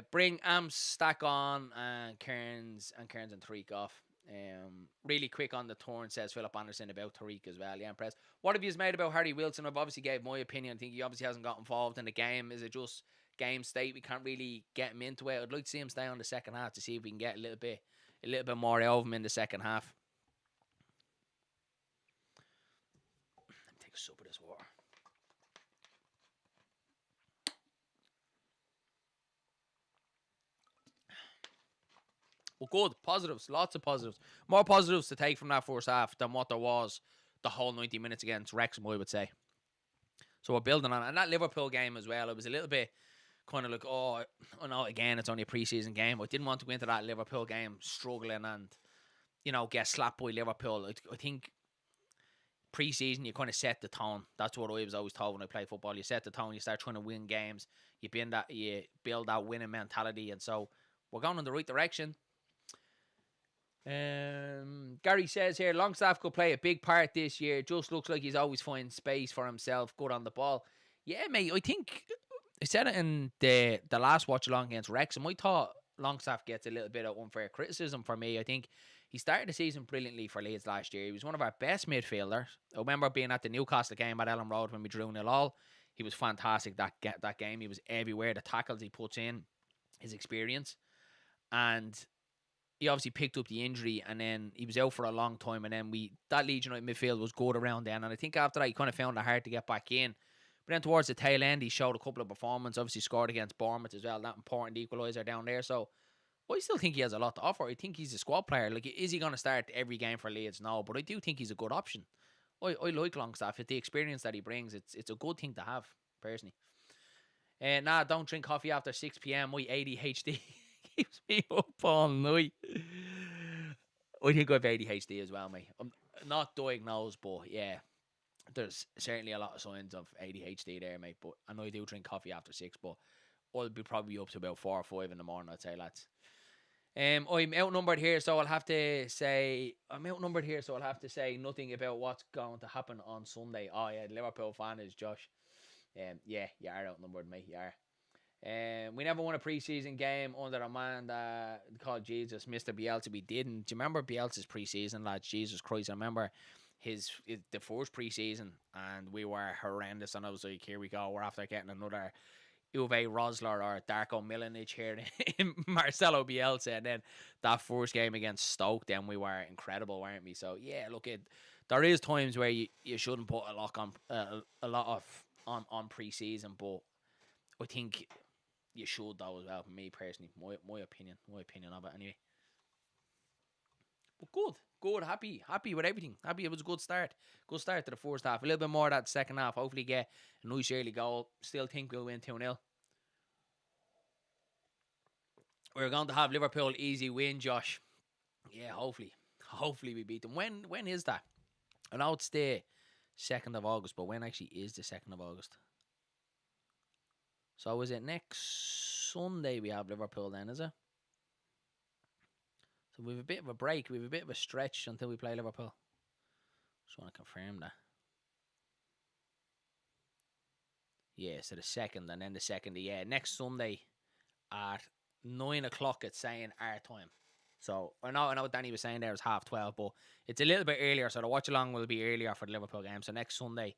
Bring Amps Stack on and Kearns and Tariq off. Really quick on the turn, says Philip Anderson about Tariq as well. Yeah, impressed. What have you made about Harry Wilson? I've obviously gave my opinion. I think he obviously hasn't got involved in the game. Is it just game state? We can't really get him into it. I'd like to see him stay on the second half to see if we can get a little bit more out of him in the second half. Let me take a sip of this water. Well, good. Positives. Lots of positives. More positives to take from that first half than what there was the whole 90 minutes against Wrexham, I would say. So we're building on it. And that Liverpool game as well, it was a little bit kind of like, oh no, again, it's only a preseason game. I didn't want to go into that Liverpool game struggling and, get slapped by Liverpool. I think preseason, you kind of set the tone. That's what I was always told when I played football. You set the tone, you start trying to win games, you build that winning mentality. And so we're going in the right direction. Gary says here, Longstaff could play a big part this year. Just looks like he's always finding space for himself. Good on the ball. Yeah, mate. I think I said it in the last watch along against Wrexham. I thought Longstaff gets a little bit of unfair criticism for me. I think he started the season brilliantly for Leeds last year. He was one of our best midfielders. I remember being at the Newcastle game at Ellen Road when we drew 0-0. He was fantastic that game. He was everywhere. The tackles he puts in, his experience, and he obviously picked up the injury, and then he was out for a long time, and then that Leeds United midfield was good around then, and I think after that he kind of found it hard to get back in. But then towards the tail end, he showed a couple of performances, obviously scored against Bournemouth as well, that important equaliser down there. So I still think he has a lot to offer. I think he's a squad player. Like, is he going to start every game for Leeds? No, but I do think he's a good option. I like Longstaff. With the experience that he brings, it's a good thing to have, personally. Don't drink coffee after 6 p.m. My ADHD keeps me up all night. I think I've ADHD as well, mate. I'm not diagnosed, but yeah, there's certainly a lot of signs of ADHD there, mate. But I know I do drink coffee after 6, but I'll be probably up to about 4 or 5 in the morning, I'd say, lads. I'm outnumbered here, so I'll have to say nothing about what's going to happen on Sunday. Oh yeah, the Liverpool fan is Josh. Yeah, you are outnumbered, mate. You are. We never won a preseason game under a man that called Jesus, Mr. Bielsa. We didn't. Do you remember Bielsa's preseason, lads? Jesus Christ, I remember the first preseason, and we were horrendous. And I was like, here we go. We're after getting another Uwe Rosler or Darko Milanic here in Marcelo Bielsa. And then that first game against Stoke, then we were incredible, weren't we? So yeah, look, there is times where you shouldn't put a lot on preseason, but I think you should though as well. For me personally, my opinion of it anyway. But good, happy with everything. Happy it was a good start to the first half. A little bit more that second half. Hopefully get a nice early goal. Still think we'll win 2-0. We're going to have Liverpool easy win, Josh. Yeah, hopefully we beat them. When is that? I know it's the 2nd of August, but when actually is the 2nd of August? So is it next Sunday we have Liverpool then, is it? So we have a bit of a break. We have a bit of a stretch until we play Liverpool. Just want to confirm that. Yeah, so the 2nd and then the 2nd. Yeah, next Sunday at 9 o'clock it's saying our time. So I know Danny was saying there was 12:30, but it's a little bit earlier. So the watch along will be earlier for the Liverpool game. So next Sunday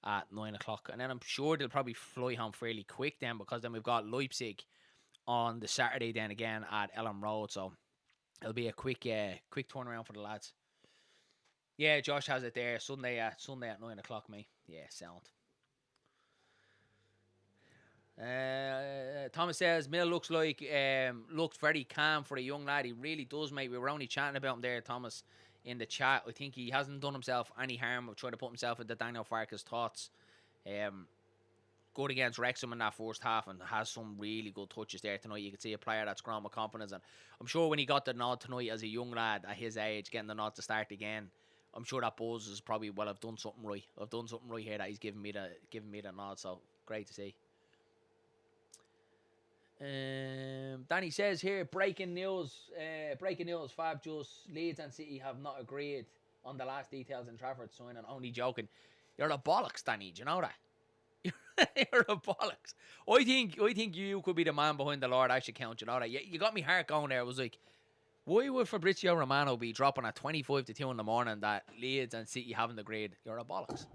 at 9 o'clock. And then I'm sure they'll probably fly home fairly quick then, because then we've got Leipzig on the Saturday then again at Ellen Road. So it'll be a quick turnaround for the lads. Yeah, Josh has it there. Sunday at 9 o'clock, mate. Yeah, sound. Thomas says Mill looks very calm for a young lad. He really does, mate. We were only chatting about him there, Thomas, in the chat. I think he hasn't done himself any harm of trying to put himself into Daniel Farke's thoughts. Good against Wrexham in that first half and has some really good touches there tonight. You can see a player that's grown with confidence, and I'm sure when he got the nod tonight as a young lad at his age, getting the nod to start again, I'm sure that buzz is probably, well, I've done something right. I've done something right here that he's giving me the nod. So great to see. Danny says here, breaking news, Fab, just Leeds and City have not agreed on the last details in Trafford signing. Only joking. You're a bollocks, Danny. Do you know that? You're a bollocks. I think you could be the man behind the Lord Ash account. You know that? You got me heart going there. It was like, why would Fabrizio Romano be dropping at 25-2 in the morning that Leeds and City haven't agreed? You're a bollocks.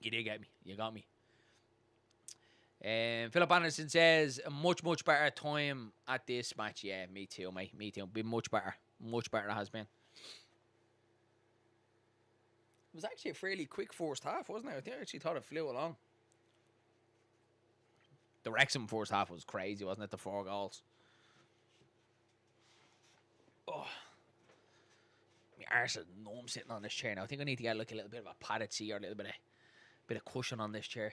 You did get me. You got me. Philip Anderson says a much better time at this match. Yeah, me too, mate. Me too. Be much better it has been. It was actually a fairly quick first half, wasn't it? I actually thought it flew along. The Wrexham first half was crazy, wasn't it? The 4 goals. Oh, my arse is numb sitting on this chair now. I think I need to get like a little bit of a padded seat or a little bit of cushion on this chair.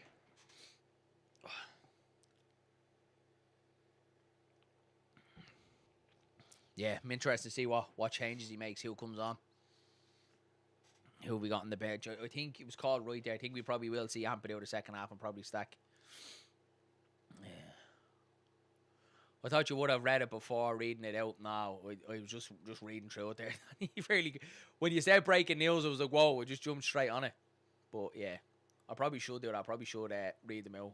Yeah, I'm interested to see what changes he makes, who comes on, who we got in the bench. I think it was called right there. I think we probably will see Ampadu out the second half and probably Stack. Yeah. I thought you would have read it before reading it out now. I was just reading through it there. When you said breaking news, I was like, whoa, I just jumped straight on it. But yeah, I probably should do that. I probably should read them out.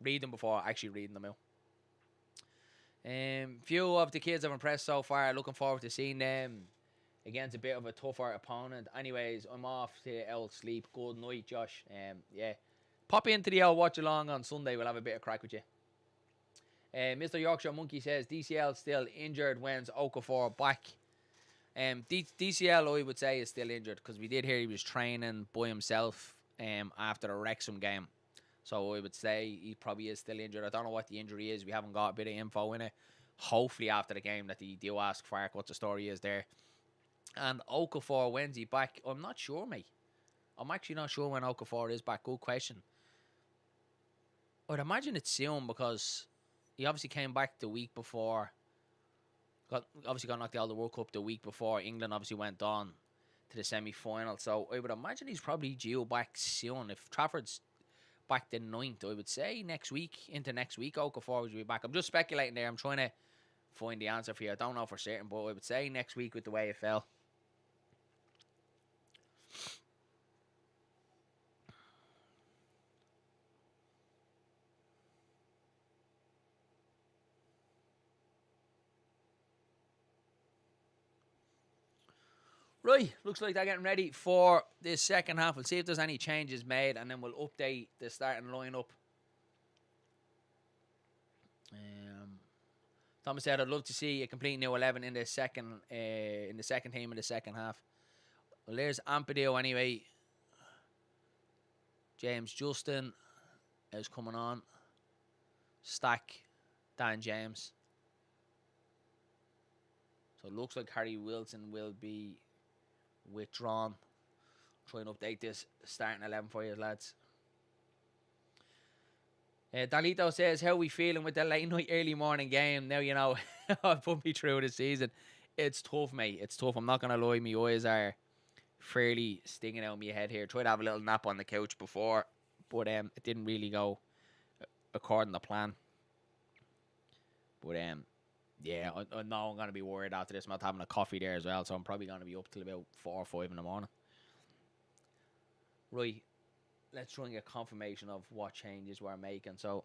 Read them before actually reading them out. Few of the kids have impressed so far. Looking forward to seeing them against a bit of a tougher opponent. Anyways, I'm off to old sleep. Good night, Josh. Yeah, pop into the old watch along on Sunday. We'll have a bit of crack with you. Mr. Yorkshire Monkey says DCL still injured. When's Okafor back? DCL I would say is still injured, because we did hear he was training by himself after the Wrexham game. So I would say he probably is still injured. I don't know what the injury is. We haven't got a bit of info in it. Hopefully after the game that they do ask Fark what the story is there. And Okafor, when's he back? I'm not sure, mate. I'm actually not sure when Okafor is back. Good question. I'd imagine it's soon, because he obviously came back the week before Obviously got knocked out of the World Cup the week before. England obviously went on to the semi-final. So I would imagine he's probably due back soon. If Trafford's back the 9th, I would say next week, into next week, Okafor will be back. I'm just speculating there. I'm trying to find the answer for you. I don't know for certain, but I would say next week with the way it fell. Right, looks like they're getting ready for this second half. We'll see if there's any changes made, and then we'll update the starting lineup. Thomas said, "I'd love to see a complete new 11 in the second team in the second half." Well, there's Ampadu anyway. James Justin is coming on. Stack, Dan James. So it looks like Harry Wilson will be withdrawn. Try and update this starting 11 for you, lads. Dalito says, "How are we feeling with the late night, early morning game? Now, you know, I've put me through the season. It's tough, mate. It's tough. I'm not going to lie. My eyes are fairly stinging out my head here. Tried to have a little nap on the couch before, but it didn't really go according to plan. But yeah, I know I'm going to be worried after this. I'm not having a coffee there as well, so I'm probably going to be up till about 4 or 5 in the morning. Right, let's try and get confirmation of what changes we're making. So,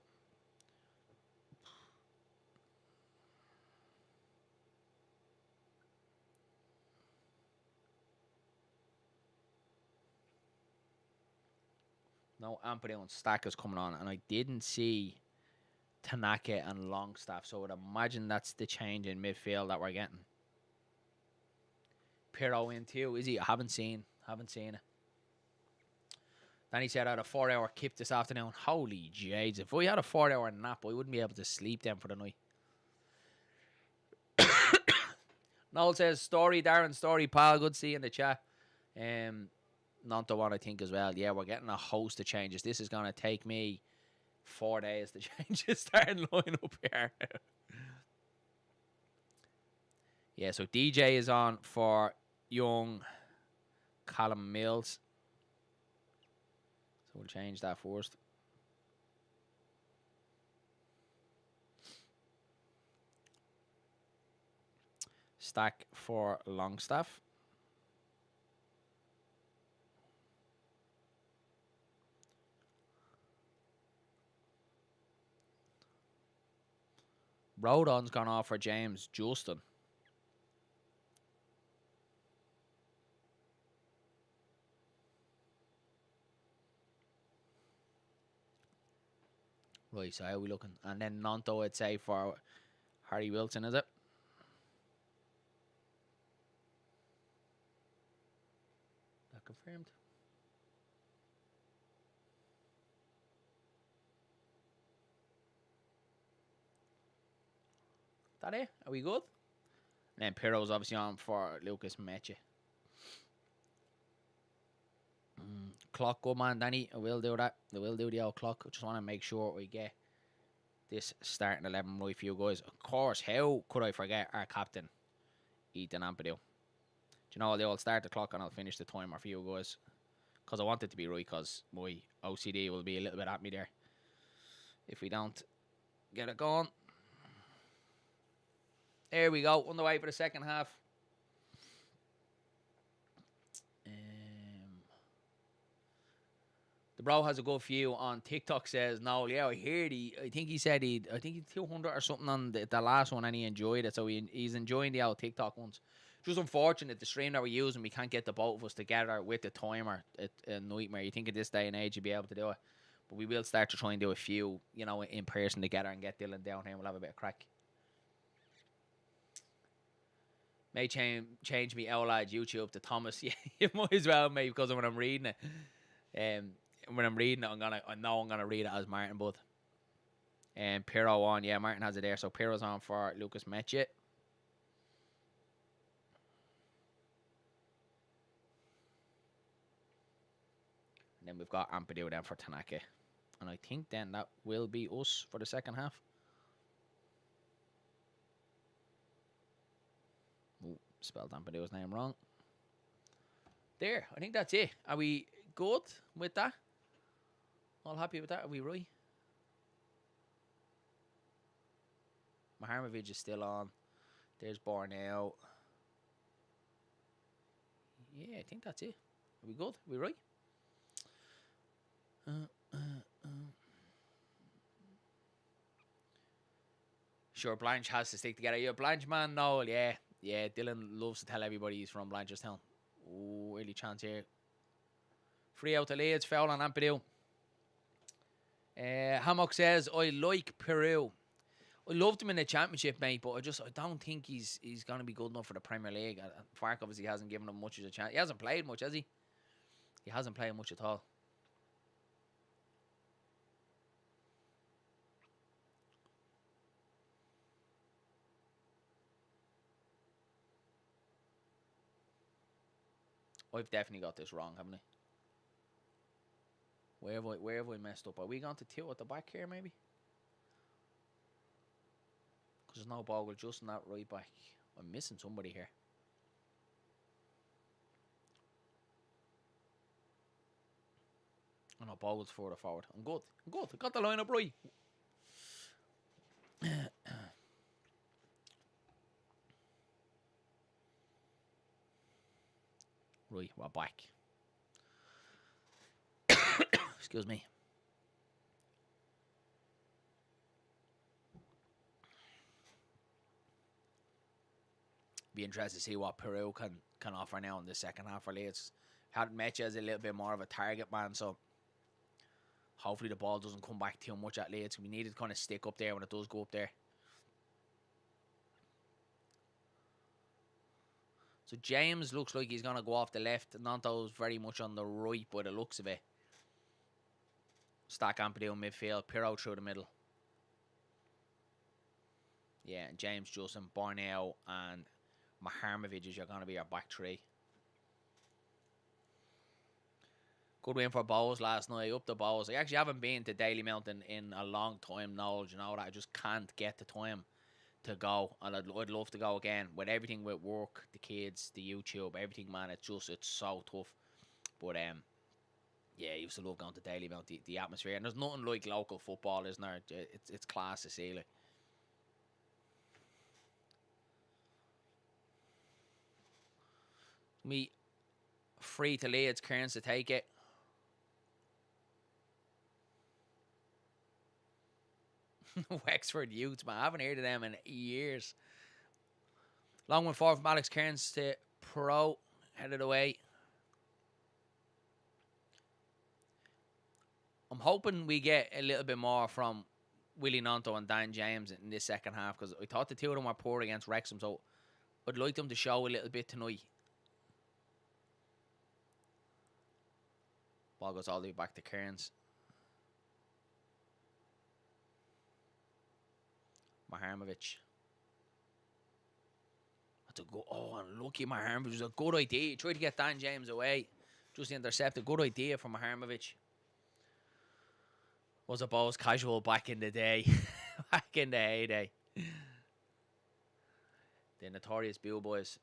no, Ampadu and Stack is coming on, and I didn't see Tanaka and Longstaff, so I would imagine that's the change in midfield that we're getting. Pirro in too, is he? I haven't seen it. Then he said I had a 4-hour kip this afternoon. Holy jades. If we had a 4-hour nap, I wouldn't be able to sleep then for the night. Noel says, Darren, story, pal. Good to see you in the chat. Not the one I think as well. Yeah, we're getting a host of changes. This is going to take me 4 days to change the starting line up here. Yeah, so DJ is on for young Callum Mills. So we'll change that first. Stack for Longstaff. Rodon's gone off for James Justin. Right, so how are we looking? And then Nanto, I'd say, for Harry Wilson, is it? That confirmed. That it? Are we good? And then Pirro's obviously on for Lucas Meche. Clock, good man, Danny. I will do that. I will do the old clock. I just want to make sure we get this starting 11 right for you guys. Of course, how could I forget our captain, Ethan Ampadu? Do you know what? I'll start the clock and I'll finish the timer for you guys. Because I want it to be right, because my OCD will be a little bit at me there if we don't get it going. There we go. On the way for the second half. The bro has a good few on TikTok, says, no, yeah, I think he said he's 200 or something on the last one, and he enjoyed it. So he's enjoying the old TikTok ones. Just unfortunate, the stream that we're using, we can't get the both of us together with the timer. It's a nightmare. You think at this day and age you'd be able to do it. But we will start to try and do a few, in person together and get Dylan down here and we'll have a bit of crack. May change me Outloud YouTube to Thomas. Yeah, you might as well, mate, because when I'm reading it, when I'm reading it, I know I'm gonna read it as Martin, but Pirro on, yeah, Martin has it there. So Pirro's on for Lucas Meche. And then we've got Ampadu then for Tanaka. And I think then that will be us for the second half. Spelled Ampadu's name wrong. There, I think that's it. Are we good with that? All happy with that? Are we right? Maharmovic is still on. There's Borneo. Yeah, I think that's it. Are we good? Are we right? Sure, Blanche has to stick together. You're a Blanche man, Noel. Yeah. Yeah, Dylan loves to tell everybody he's from Blanchardstown. Oh, early chance here. Free out to Leeds. Foul on Ampadu. Hammock says, I like Peru. I loved him in the championship, mate, but I don't think he's going to be good enough for the Premier League. Fark obviously hasn't given him much of a chance. He hasn't played much, has he? He hasn't played much at all. I've definitely got this wrong, haven't I? Where have I messed up? Are we going to tilt at the back here, maybe? Because there's no Bogle just in that right back. I'm missing somebody here. Oh no, Bogle's further forward. I'm good. I got the line up right. Right, we're back. Excuse me. Be interested to see what Peru can offer now in the second half for Leeds. Had Mecha as a little bit more of a target man, so hopefully the ball doesn't come back too much at Leeds. We need it to kind of stick up there when it does go up there. So James looks like he's going to go off the left. Nanto's very much on the right by the looks of it. Stack Ampadu in midfield. Pirro through the middle. Yeah, and James, Justin, Borneo, and Maharmovic is going to be our back three. Good win for Bowes last night. Up the Bowes. I actually haven't been to Daily Mountain in a long time, Noel. You know that I just can't get the time to go, and I'd love to go again. With everything with work, the kids, the YouTube, everything, man. It's so tough. But yeah, I used to love going to Daily Mountain. The atmosphere, and there's nothing like local football, isn't there? It's class to see, like. Me free to Leeds, Kearns to take it. Wexford Youths, man. I haven't heard of them in years. Long one forward from Alex Kearns to Pro. Headed away. I'm hoping we get a little bit more from Willie Nonto and Dan James in this second half, because I thought the two of them were poor against Wrexham, so I'd like them to show a little bit tonight. Ball goes all the way back to Kearns. Maharmovic. That's a good. Oh, unlucky Maharmovic. It was a good idea. He tried to get Dan James away. Just intercepted. Good idea from Maharmovic. Was a Bowes casual back in the day. Back in the heyday. The notorious Bill Boys.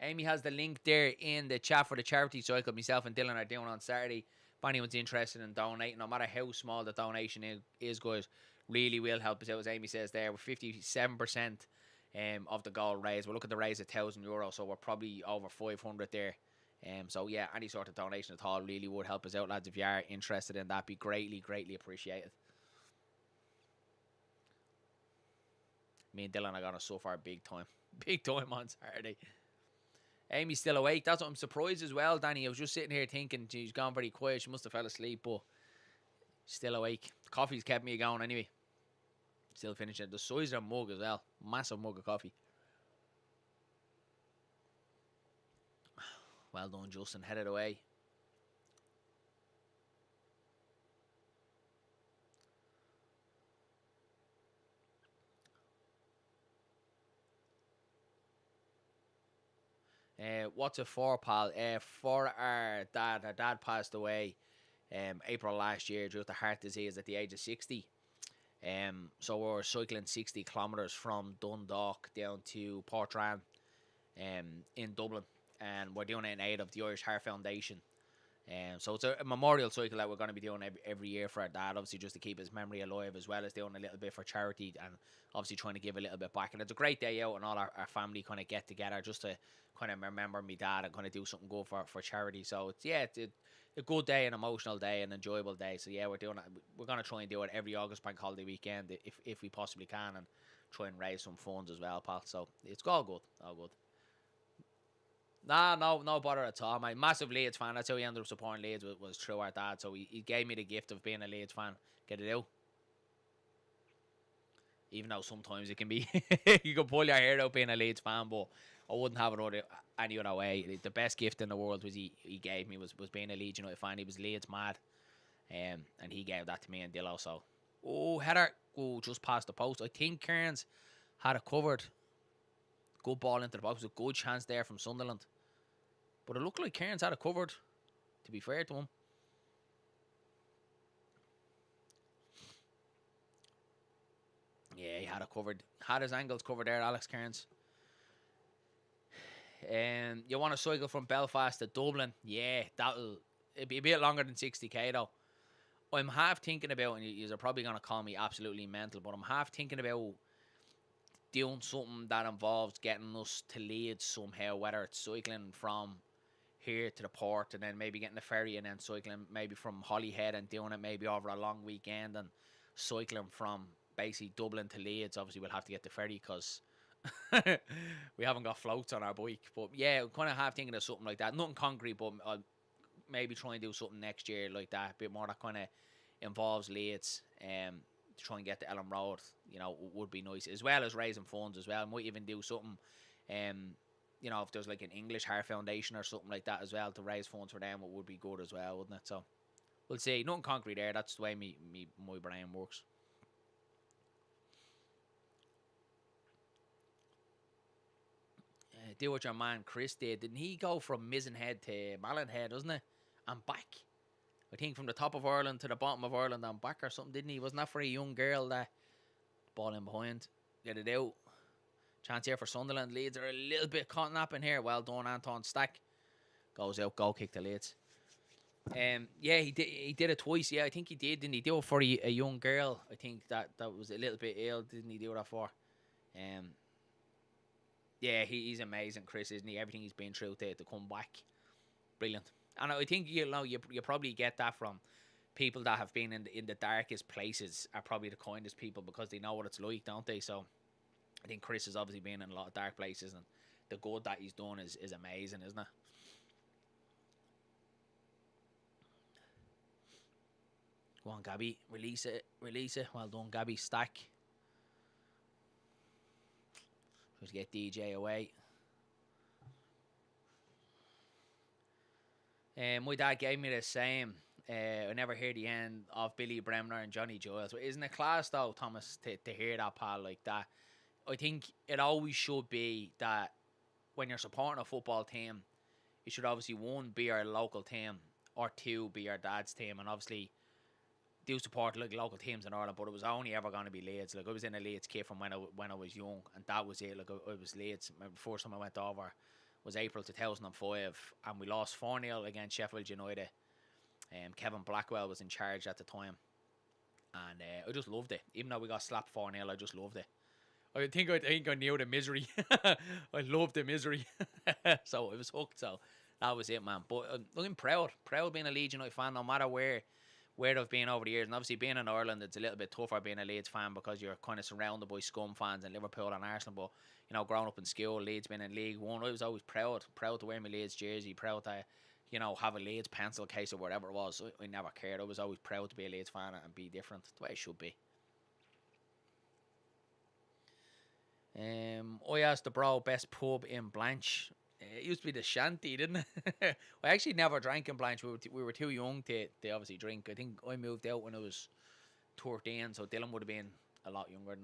Amy has the link there in the chat for the charity cycle myself and Dylan are doing on Saturday. If anyone's interested in donating, no matter how small the donation is, guys, really will help us out. As Amy says there, we're 57% of the goal raised. We're looking to raise €1,000, so we're probably over 500 there. So yeah, any sort of donation at all really would help us out, lads. If you are interested in that, be greatly appreciated. Me and Dylan are gonna suffer big time on Saturday. Amy's still awake. That's what I'm surprised as well, Danny. I was just sitting here thinking she's gone very quiet. She must have fell asleep, but still awake. Coffee's kept me going anyway. Still finishing. The size of a mug as well. Massive mug of coffee. Well done, Justin. Headed away. What's it for, pal? For our dad. Our dad passed away April last year due to heart disease at the age of 60. So we're cycling 60 kilometres from Dundalk down to Portrane in Dublin, and we're doing it in aid of the Irish Heart Foundation. So it's a memorial cycle that we're going to be doing every year for our dad, obviously just to keep his memory alive, as well as doing a little bit for charity and obviously trying to give a little bit back. And it's a great day out, and all our family kind of get together just to kind of remember my dad and kind of do something good for charity. So it's a good day, an emotional day, an enjoyable day. So yeah, we're doing it. We're going to try and do it every August bank holiday weekend if we possibly can, and try and raise some funds as well, pal. So it's all good, all good. Nah, no bother at all. My massive Leeds fan. That's how he ended up supporting Leeds was through our dad. So he gave me the gift of being a Leeds fan. Get it out. Even though sometimes it can be, you can pull your hair out being a Leeds fan, but I wouldn't have it any other way. The best gift in the world was he gave me was being a Leeds United fan. He was Leeds mad, and he gave that to me and Dillo. So, header, just past the post. I think Kearns had it covered. Good ball into the box. A good chance there from Sunderland. But it looked like Kearns had it covered, to be fair to him. Yeah, he had it covered. Had his angles covered there, Alex Kearns. You want to cycle from Belfast to Dublin? Yeah, it'd be a bit longer than 60k though. I'm half thinking about, and you're probably going to call me absolutely mental, but I'm half thinking about doing something that involves getting us to Leeds somehow, whether it's cycling from here to the port and then maybe getting the ferry and then cycling maybe from Holyhead and doing it maybe over a long weekend and cycling from basically Dublin to Leeds. Obviously we'll have to get the ferry because we haven't got floats on our bike, but yeah, kind of half thinking of something like that. Nothing concrete, but I'll maybe try and do something next year like that, a bit more that kind of involves Leeds, to try and get to Ellen Road. Would be nice, as well as raising funds as well. Might even do something, if there's like an English Heart Foundation or something like that as well to raise funds for them, it would be good as well, wouldn't it? So we'll see. Nothing concrete there. That's the way my brain works. Do what your man Chris did. Didn't he go from Mizenhead to Mallinhead, wasn't it? And back. I think from the top of Ireland to the bottom of Ireland and back or something, didn't he? Wasn't that for a young girl that ball in behind? Get it out. Chance here for Sunderland. Leeds are a little bit caught napping here. Well done, Anton Stack. Goes out, goal kick to Leeds. Yeah, he did it twice. Yeah, I think he did. Didn't he do it for a young girl? I think that was a little bit ill. Didn't he do that for? Yeah, he's amazing, Chris, isn't he? Everything he's been through to come back. Brilliant. And I think you probably get that from people that have been in the darkest places are probably the kindest people because they know what it's like, don't they? So I think Chris has obviously been in a lot of dark places, and the good that he's done is amazing, isn't it? Go on, Gabby. Release it. Well done, Gabby. Stack. Try to get DJ away. My dad gave me the same. I never hear the end of Billy Bremner and Johnny Giles. But isn't it class though, Thomas, to hear that, pal, like that? I think it always should be that when you're supporting a football team, you should obviously, one, be your local team, or two, be your dad's team. And obviously do support like local teams in Ireland, but it was only ever going to be Leeds. Like I was in a Leeds kit from when I was young, and that was it. Like I was Leeds. The first time I went over was April 2005, and we lost 4-0 against Sheffield United. Kevin Blackwell was in charge at the time, and I just loved it. Even though we got slapped 4-0, I just loved it. I think I knew the misery. I loved the misery. So it was hooked. So that was it, man. But I'm proud being a Leeds United fan, no matter where they've been over the years. And obviously being in Ireland, it's a little bit tougher being a Leeds fan because you're kind of surrounded by scum fans and Liverpool and Arsenal. But growing up in school, Leeds being in League One, I was always proud to wear my Leeds jersey, proud to have a Leeds pencil case or whatever it was. I never cared. I was always proud to be a Leeds fan and be different, the way it should be. I asked the bro best pub in Blanche. It used to be the Shanty, didn't it? I actually never drank in Blanche. We were too young to obviously drink. I think I moved out when I was 13, so Dylan would have been a lot younger than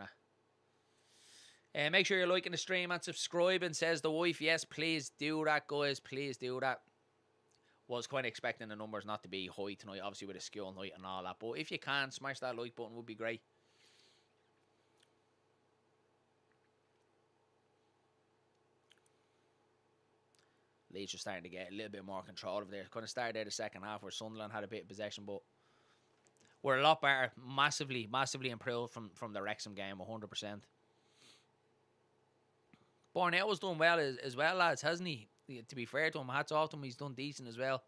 that. Make sure you're liking the stream and subscribing, says the wife. Yes, please do that, guys. Please do that. Was kind of expecting the numbers not to be high tonight, obviously with a school night and all that. But if you can, smash that like button, would be great. Leeds were starting to get a little bit more control of there. Kind of started there the second half where Sunderland had a bit of possession, but we're a lot better. Massively, massively improved from the Wrexham game, 100%. Barnett was doing well as well, lads, hasn't he? To be fair to him, hats off to him, he's done decent as well.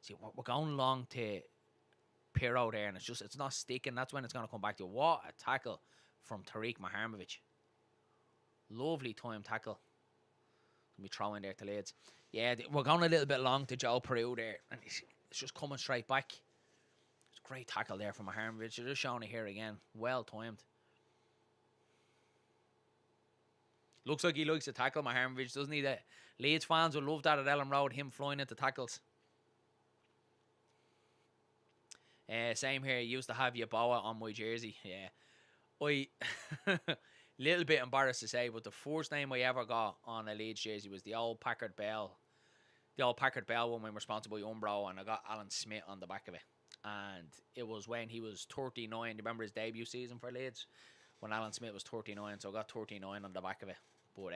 See, we're going along to Pirro there, and it's not sticking. That's when it's going to come back to what a tackle from Tariq Maharmovic. Lovely time tackle. Let me throw in there to Leeds. Yeah, we're going a little bit long to Joe Peru there, and it's just coming straight back. It's a great tackle there from Maharmovic. They're just showing it here again. Well timed. Looks like he likes to tackle Maharmovic, doesn't he? The Leeds fans will love that at Ellen Road, him flying into tackles. Same here. Used to have Yaboa on my jersey. Yeah, I little bit embarrassed to say, but the first name I ever got on a Leeds jersey was the old Packard Bell. The old Packard Bell one when we were sponsored by Umbro, and I got Alan Smith on the back of it. And it was when he was 39. Do you remember his debut season for Leeds? When Alan Smith was 39, so I got 39 on the back of it. But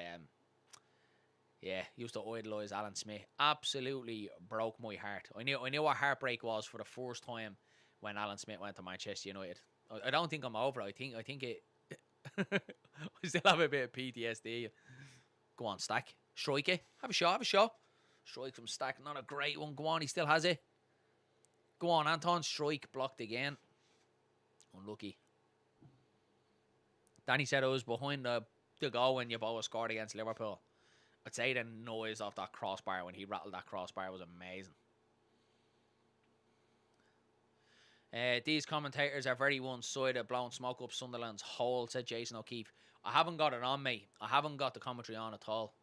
yeah, used to idolise Alan Smith. Absolutely broke my heart. I knew what heartbreak was for the first time when Alan Smith went to Manchester United. I don't think I'm over it. I think it. I still have a bit of PTSD. Go on, Stack. Strike it. Have a shot. Strike from Stack. Not a great one. Go on, he still has it. Go on, Anton. Strike. Blocked again. Unlucky. Danny said I was behind the goal when Yeboah scored against Liverpool. I'd say the noise of that crossbar when he rattled that crossbar was amazing. These commentators are very one-sided, blowing smoke up Sunderland's hole, said Jason O'Keefe. I haven't got it on me. I haven't got the commentary on at all.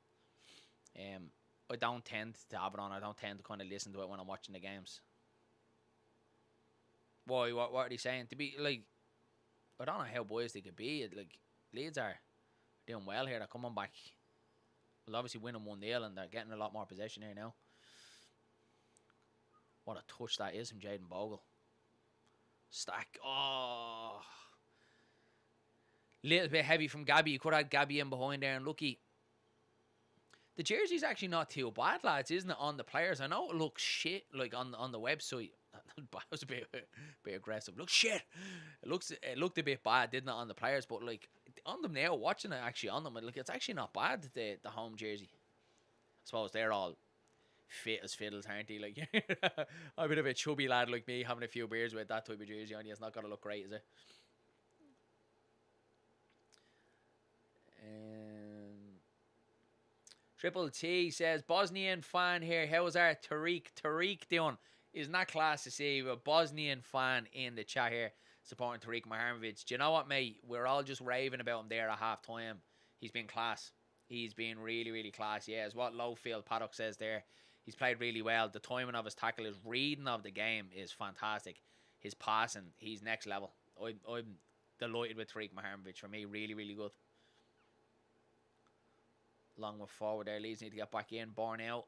I don't tend to have it on. I don't tend to kind of listen to it when I'm watching the games. Why? What are they saying? To be like, I don't know how biased they could be. Like, Leeds are doing well here. They're coming back. Well, obviously winning 1-0 and they're getting a lot more possession here now. What a touch that is from Jaden Bogle. Stack. Oh. Little bit heavy from Gabby. You could have had Gabby in behind there and lucky. The jersey's actually not too bad, lads, isn't it, on the players? I know it looks shit, like, on the website. That was a bit aggressive. Looks shit. It looked a bit bad, didn't it, on the players? But, like, on them now, watching it actually on them, like, it's actually not bad, the home jersey. I suppose they're all fit as fiddles, aren't they? Like, I'm a bit of a chubby lad like me having a few beers with that type of jersey on you. It's not going to look great, is it? Triple T says, Bosnian fan here. How's our Tariq doing? Isn't that class to see? A Bosnian fan in the chat here supporting Tariq Maharmovic. Do you know what, mate? We're all just raving about him there at half time. He's been class. He's been really, really class. Yeah, as what Lowfield Paddock says there. He's played really well. The timing of his tackle, his reading of the game is fantastic. His passing, he's next level. I'm delighted with Tariq Maharmovic. For me, really, really good. Long with forward there. Leeds need to get back in. Born out.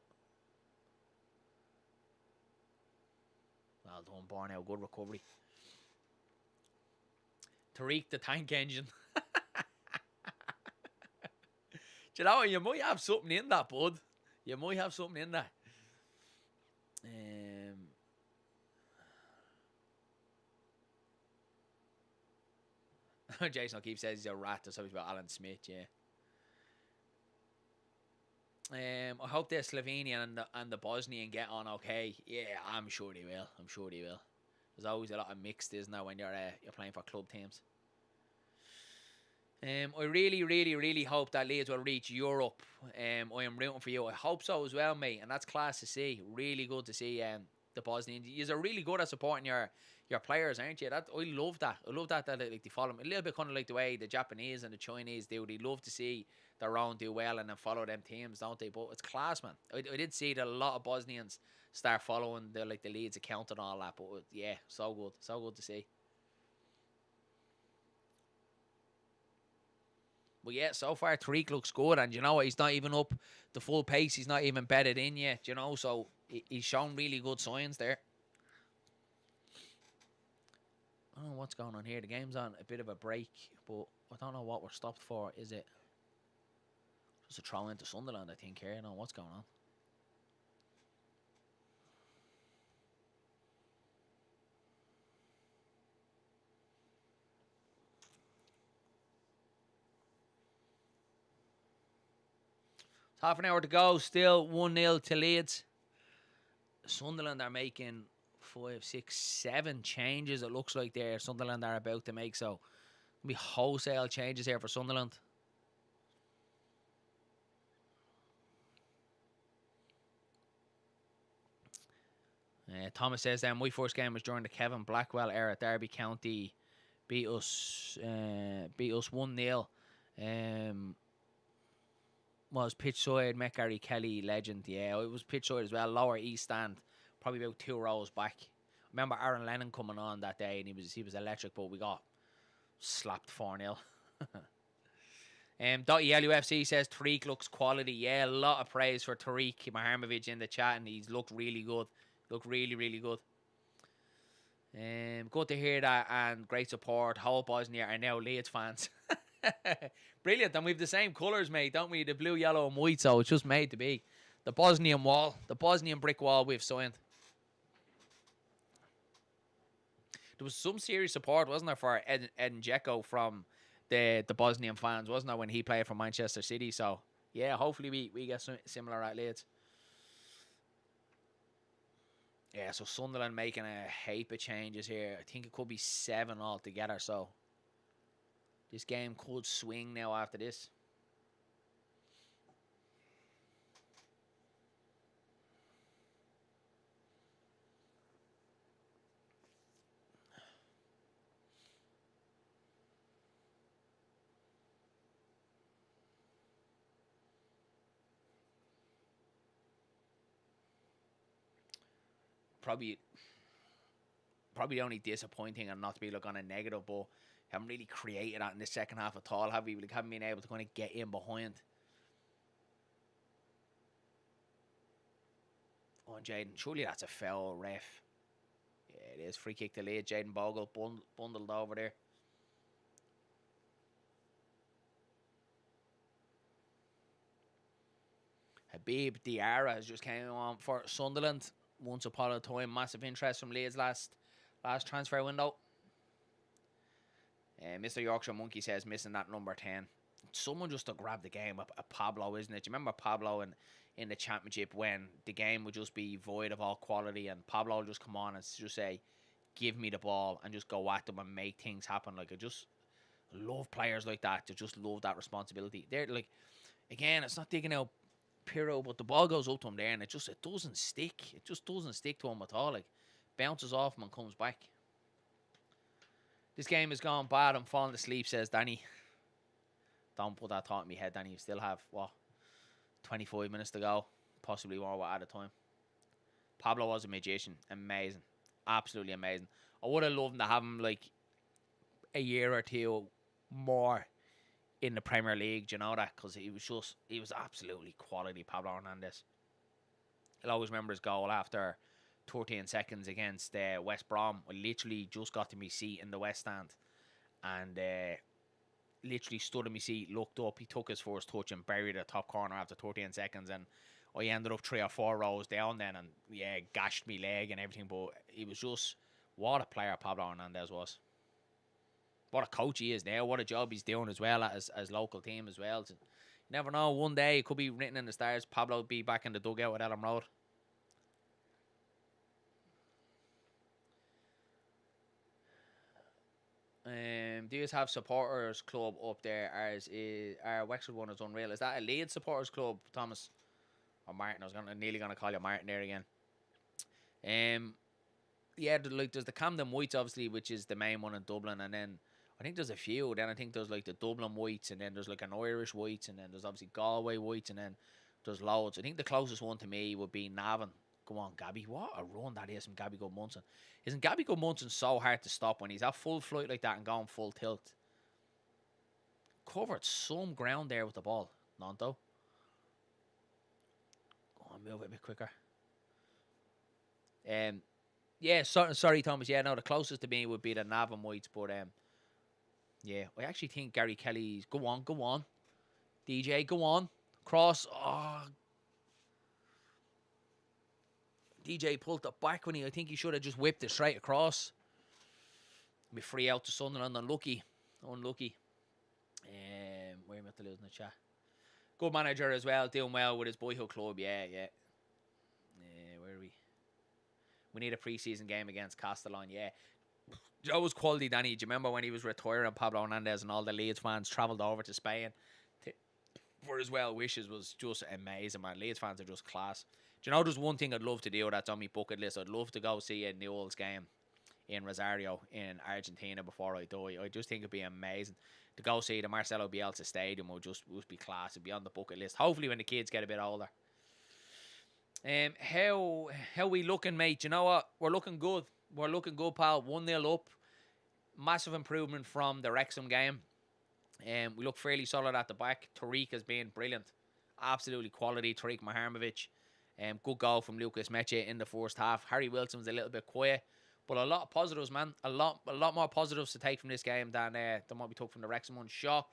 Well done, Born out. Good recovery. Tariq the tank engine. Do you know what? You might have something in that, bud. You might have something in that. Jason O'Keefe says he's a rat. That's something about Alan Smith, yeah. I hope the Slovenian and the Bosnian get on okay. Yeah, I'm sure they will. There's always a lot of mixed, isn't there, when you're playing for club teams. I really, really, really hope that Leeds will reach Europe. I am rooting for you. I hope so as well, mate. And that's class to see. Really good to see the Bosnians. You're really good at supporting your players, aren't you? I love that. I love that like they follow them. A little bit kind of like the way the Japanese and the Chinese do. They love to see their own do well and then follow them teams, don't they? But it's class, man. I did see that a lot of Bosnians start following the Leeds account and all that. But yeah, so good to see. But yeah, so far Tariq looks good, and you know what? He's not even up the full pace. He's not even bedded in yet, you know. So he's shown really good signs there. I don't know what's going on here. The game's on a bit of a break, but I don't know what we're stopped for. Is it? Just a throw into Sunderland, I think, here. I don't know what's going on. It's half an hour to go. Still 1-0 to Leeds. Sunderland are making 5, 6, 7 changes. It looks like there Sunderland are about to make. So be wholesale changes here for Sunderland. Thomas says my first game was during the Kevin Blackwell era. Derby County beat us 1-0. Was pitch side, met Gary Kelly, legend. Yeah, it was pitch side as well. Lower east stand, probably about 2 rows back. I remember Aaron Lennon coming on that day, and he was electric, but we got slapped 4-0. .ELUFC says Tariq looks quality. Yeah, a lot of praise for Tariq Maharmovic in the chat, and he's looked really good. Looked really, really good. Good to hear that, and great support. Whole Bosnia are now Leeds fans. Brilliant, and we have the same colours, mate, don't we? The blue, yellow, and white, so it's just made to be. The Bosnian wall, the Bosnian brick wall we've signed. There was some serious support, wasn't there, for Edin Dzeko from the Bosnian fans, wasn't there, when he played for Manchester City? So, yeah, hopefully we get some similar at Leeds. Yeah, so Sunderland making a heap of changes here. I think it could be 7 altogether, so this game could swing now after this. Probably the only disappointing, and not to be on a negative, but haven't really created that in the second half at all, have we? Like, haven't been able to kind of get in behind. Oh, Jaden, surely that's a foul, ref. Yeah, it is. Free kick to Leeds. Jaden Bogle bundled over there. Habib Diarra has just came on for Sunderland. Once upon a time, massive interest from Leeds last transfer window. Mr. Yorkshire Monkey says missing that number 10. Someone just to grab the game. A Pablo, isn't it? Do you remember Pablo in the championship when the game would just be void of all quality, and Pablo would just come on and just say, "Give me the ball," and just go at them and make things happen. Like, I just love players like that. To just love that responsibility. They're like, again, it's not digging out Pirro, but the ball goes up to him there, and it doesn't stick. It just doesn't stick to him at all. Like, bounces off him and comes back. This game has gone bad. I'm falling asleep, says Danny. Don't put that thought in my head, Danny. You still have, 25 minutes to go. Possibly more at a time. Pablo was a magician. Amazing. Absolutely amazing. I would have loved to have him, like, a year or two more in the Premier League. Do you know that? Because he was absolutely quality, Pablo Hernandez. I'll always remember his goal after 13 seconds against West Brom. I literally just got to my seat in the West Stand, and literally stood in my seat, looked up. He took his first touch and buried the top corner after 13 seconds, and I ended up 3 or 4 rows down then, and yeah, gashed my leg and everything. But he was just, what a player Pablo Hernandez was. What a coach he is now. What a job he's doing as well as local team as well. You never know. One day it could be written in the stars. Pablo will be back in the dugout at Ellen Road. Do you have supporters club up there? Our Wexford one is unreal. Is that a Leeds supporters club, Thomas? Or Martin? I was nearly gonna call you Martin there again. Yeah, there's the Camden Whites, obviously, which is the main one in Dublin, and then I think there's a few. Then I think there's like the Dublin Whites, and then there's like an Irish Whites, and then there's obviously Galway Whites, and then there's loads. I think the closest one to me would be Navan. Go on, Gabby. What a run that is from Gabby Goodmunson. Isn't Gabby Goodmunson so hard to stop when he's at full flight like that and going full tilt? Covered some ground there with the ball, Nanto. Go on, move it a bit quicker. Yeah, sorry, Thomas. Yeah, no, the closest to me would be the Navan Whites, but yeah, I actually think Gary Kelly's. Go on, DJ, go on. Cross. Oh, DJ pulled it back when I think he should have just whipped it straight across. Be free out to Sunderland. Unlucky. Where am I to losing the chat? Good manager as well, doing well with his boyhood club. Yeah. Where are we? We need a preseason game against Castellon. Yeah. That was quality, Danny. Do you remember when he was retiring, Pablo Hernandez and all the Leeds fans travelled over to Spain for his well wishes? Was just amazing, man. Leeds fans are just class. Do you know there's one thing I'd love to do that's on my bucket list? I'd love to go see a Newell's game in Rosario in Argentina before I die. I just think it'd be amazing to go see the Marcelo Bielsa Stadium. Would be class. It'd be on the bucket list. Hopefully when the kids get a bit older. How we looking, mate? You know what? We're looking good. We're looking good, pal. 1-0 up. Massive improvement from the Wrexham game. We look fairly solid at the back. Tariq has been brilliant. Absolutely quality. Tariq Maharmovic. Good goal from Lucas Meche in the first half. Harry Wilson's a little bit quiet. But a lot of positives, man. A lot more positives to take from this game than what we took from the Wrexham one. Shot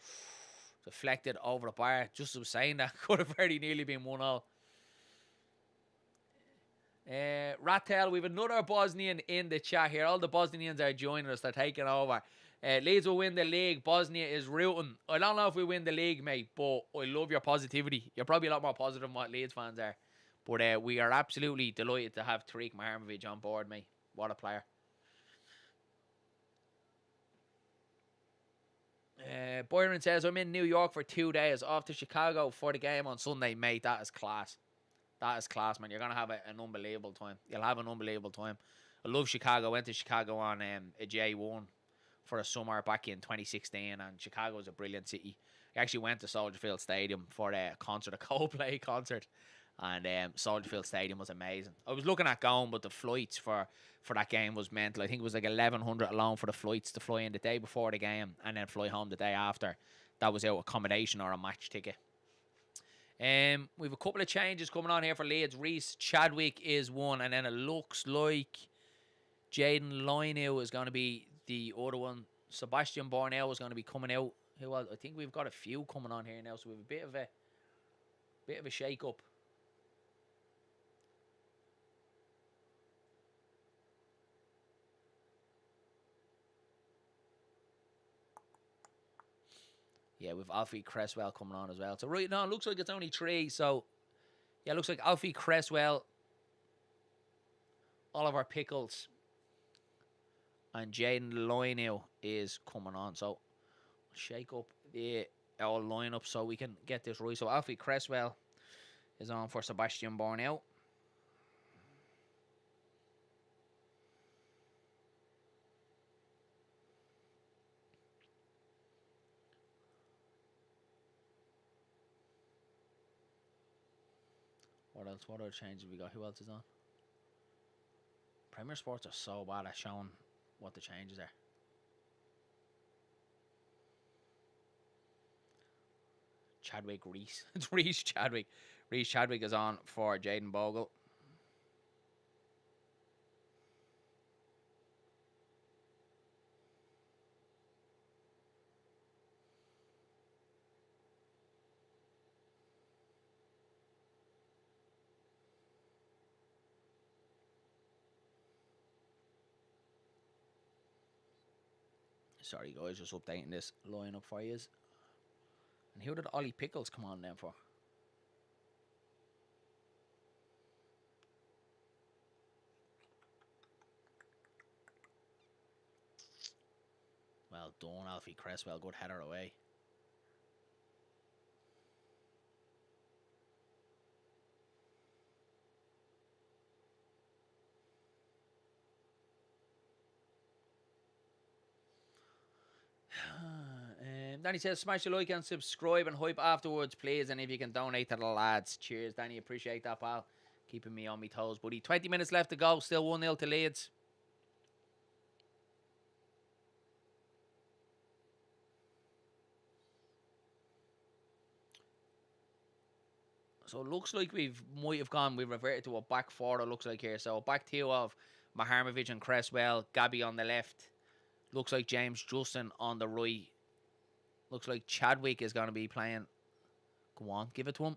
deflected over the bar. Just as I was saying, that could have very nearly been 1-0. Ratel, we have another Bosnian in the chat here. All the Bosnians are joining us. They're taking over. Leeds will win the league. Bosnia is rooting. I don't know if we win the league, mate, but I love your positivity. You're probably a lot more positive than what Leeds fans are. But we are absolutely delighted to have Tariq Maharmovic on board, mate. What a player. Byron says, I'm in New York for 2 days. Off to Chicago for the game on Sunday, mate. That is class. That is class, man. You're going to have an unbelievable time. You'll have an unbelievable time. I love Chicago. Went to Chicago on a J1 for a summer back in 2016, and Chicago is a brilliant city. I actually went to Soldier Field Stadium for a concert, a Coldplay concert, and Soldier Field Stadium was amazing. I was looking at going, but the flights for that game was mental. I think it was like $1,100 alone for the flights to fly in the day before the game and then fly home the day after. That was out accommodation or a match ticket. We have a couple of changes coming on here for Leeds. Reece Chadwick is one, and then it looks like Jaden Loineau is going to be the other one. Sebastian Bornell is going to be coming out. I think we've got a few coming on here now, so we have a bit of a shake up. Yeah, with Alfie Cresswell coming on as well. So right now, it looks like it's only 3. So, yeah, it looks like Alfie Cresswell, Oliver Pickles, and Jaden Loineau is coming on. So, shake up the all lineup so we can get this right. So, Alfie Cresswell is on for Sebastian Bornell. What else? What other changes have we got? Who else is on? Premier Sports are so bad at showing what the changes are. Chadwick Reece. It's Reece Chadwick. Reece Chadwick is on for Jaden Bogle. Sorry, guys, just updating this lineup for you. And who did Ollie Pickles come on then for? Well done, Alfie Cresswell. Good header away. Danny says, smash the like and subscribe and hype afterwards, please. And if you can donate to the lads. Cheers, Danny. Appreciate that, pal. Keeping me on my toes, buddy. 20 minutes left to go. Still 1-0 to Leeds. So it looks like we've reverted to a back 4, it looks like here. So a back 2 of Maharmovic and Cresswell. Gabby on the left. Looks like James Justin on the right. Looks like Chadwick is going to be playing. Go on, give it to him.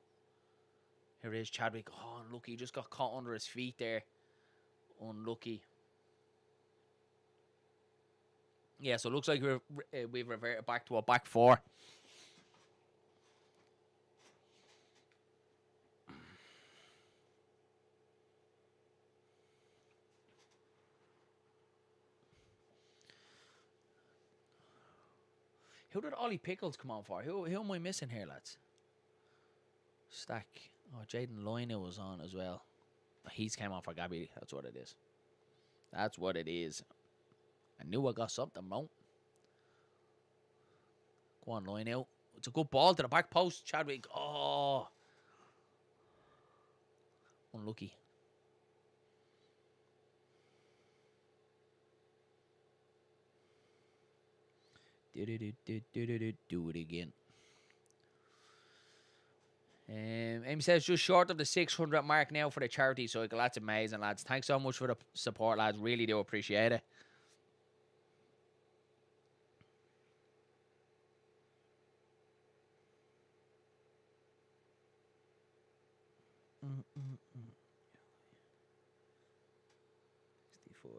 Here it is, Chadwick. Oh, unlucky. He just got caught under his feet there. Unlucky. Yeah, so it looks like we've reverted back to a back four. Who did Ollie Pickles come on for? Who am I missing here, lads? Stack. Oh, Jaden Loina was on as well. He's came on for Gabby. That's what it is. That's what it is. I knew I got something wrong. Go on, Loina. It's a good ball to the back post. Chadwick. Oh. Unlucky. Do it again. Amy says just short of the 600 mark now for the charity cycle. That's amazing, lads. Thanks so much for the support, lads. Really do appreciate it. Mm-mm-mm. 65.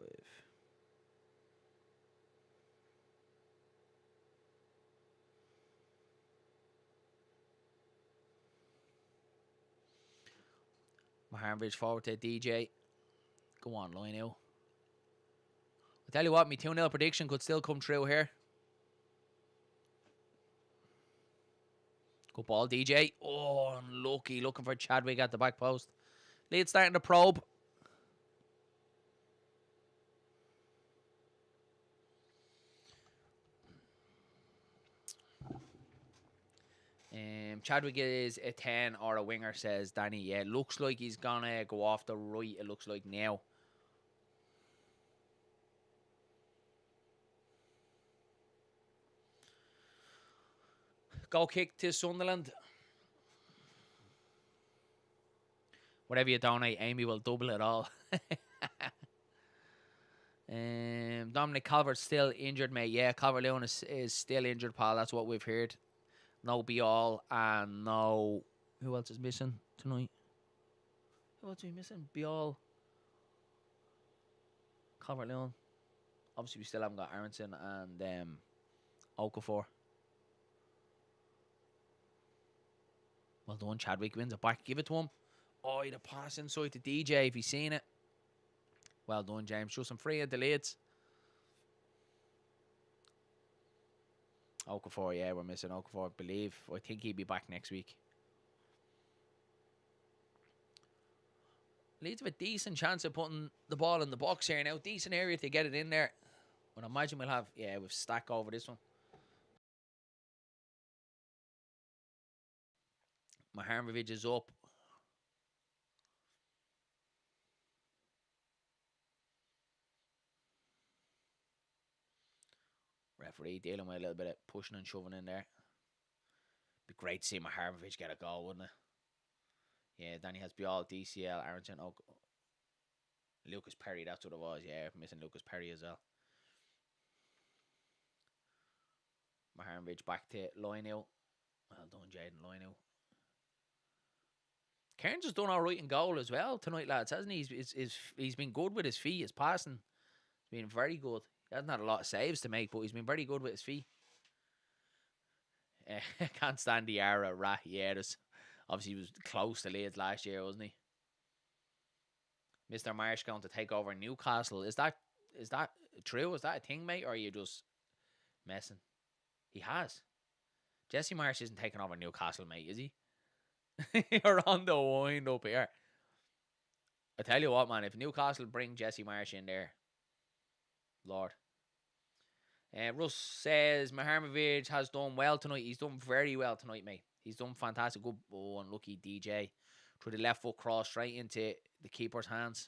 Maharnbridge forward to DJ. Go on, Lionel. I tell you what, my 2-0 prediction could still come true here. Good ball, DJ. Oh, unlucky. Looking for Chadwick at the back post. Leeds starting to probe. Chadwick is a 10 or a winger, says Danny. Yeah, looks like he's going to go off the right, it looks like now. Goal kick to Sunderland. Whatever you donate, Amy will double it all. Dominic Calvert's still injured, mate. Yeah, Calvert-Lewin is still injured, pal. That's what we've heard. No Bial and no... Who else is missing tonight? Who else are we missing? Bial. Calvert-Lewin. Obviously, we still haven't got Aronson and Okafor. Well done, Chadwick wins it back. Give it to him. Oh, he'd have passed inside to DJ if he's seen it. Well done, James. Just some free at the Leeds. Okafor, yeah, we're missing Okafor, I believe. I think he'd be back next week. Leeds have a decent chance of putting the ball in the box here now. Decent area to get it in there. But I imagine we'll have, we've stack over this one. Maharnbridge is up. Referee dealing with a little bit of pushing and shoving in there. Be great to see Maharnbridge get a goal, wouldn't it? Yeah, Danny has Bial, DCL, Aronson, Lucas Perry, that's what it was. Yeah, missing Lucas Perry as well. Maharnbridge back to Lionel. Well done, Jaden Lionel. Cairns has done all right in goal as well tonight, lads, hasn't he? He's been good with his feet. His passing has been very good. He hasn't had a lot of saves to make, but he's been very good with his feet. Can't stand the era rat. Yeah, obviously he was close to Leeds last year, wasn't he? Mr. Marsh going to take over Newcastle. Is that true? Is that a thing, mate? Or are you just messing? He has. Jesse Marsh isn't taking over Newcastle, mate, is he? You're on the wind up here. I tell you what, man, if Newcastle bring Jesse Marsh in there, Lord. Russ says Maharnbridge has done well tonight. He's done very well tonight, mate. He's done fantastic. Good, unlucky DJ. Through the left foot cross straight into the keeper's hands.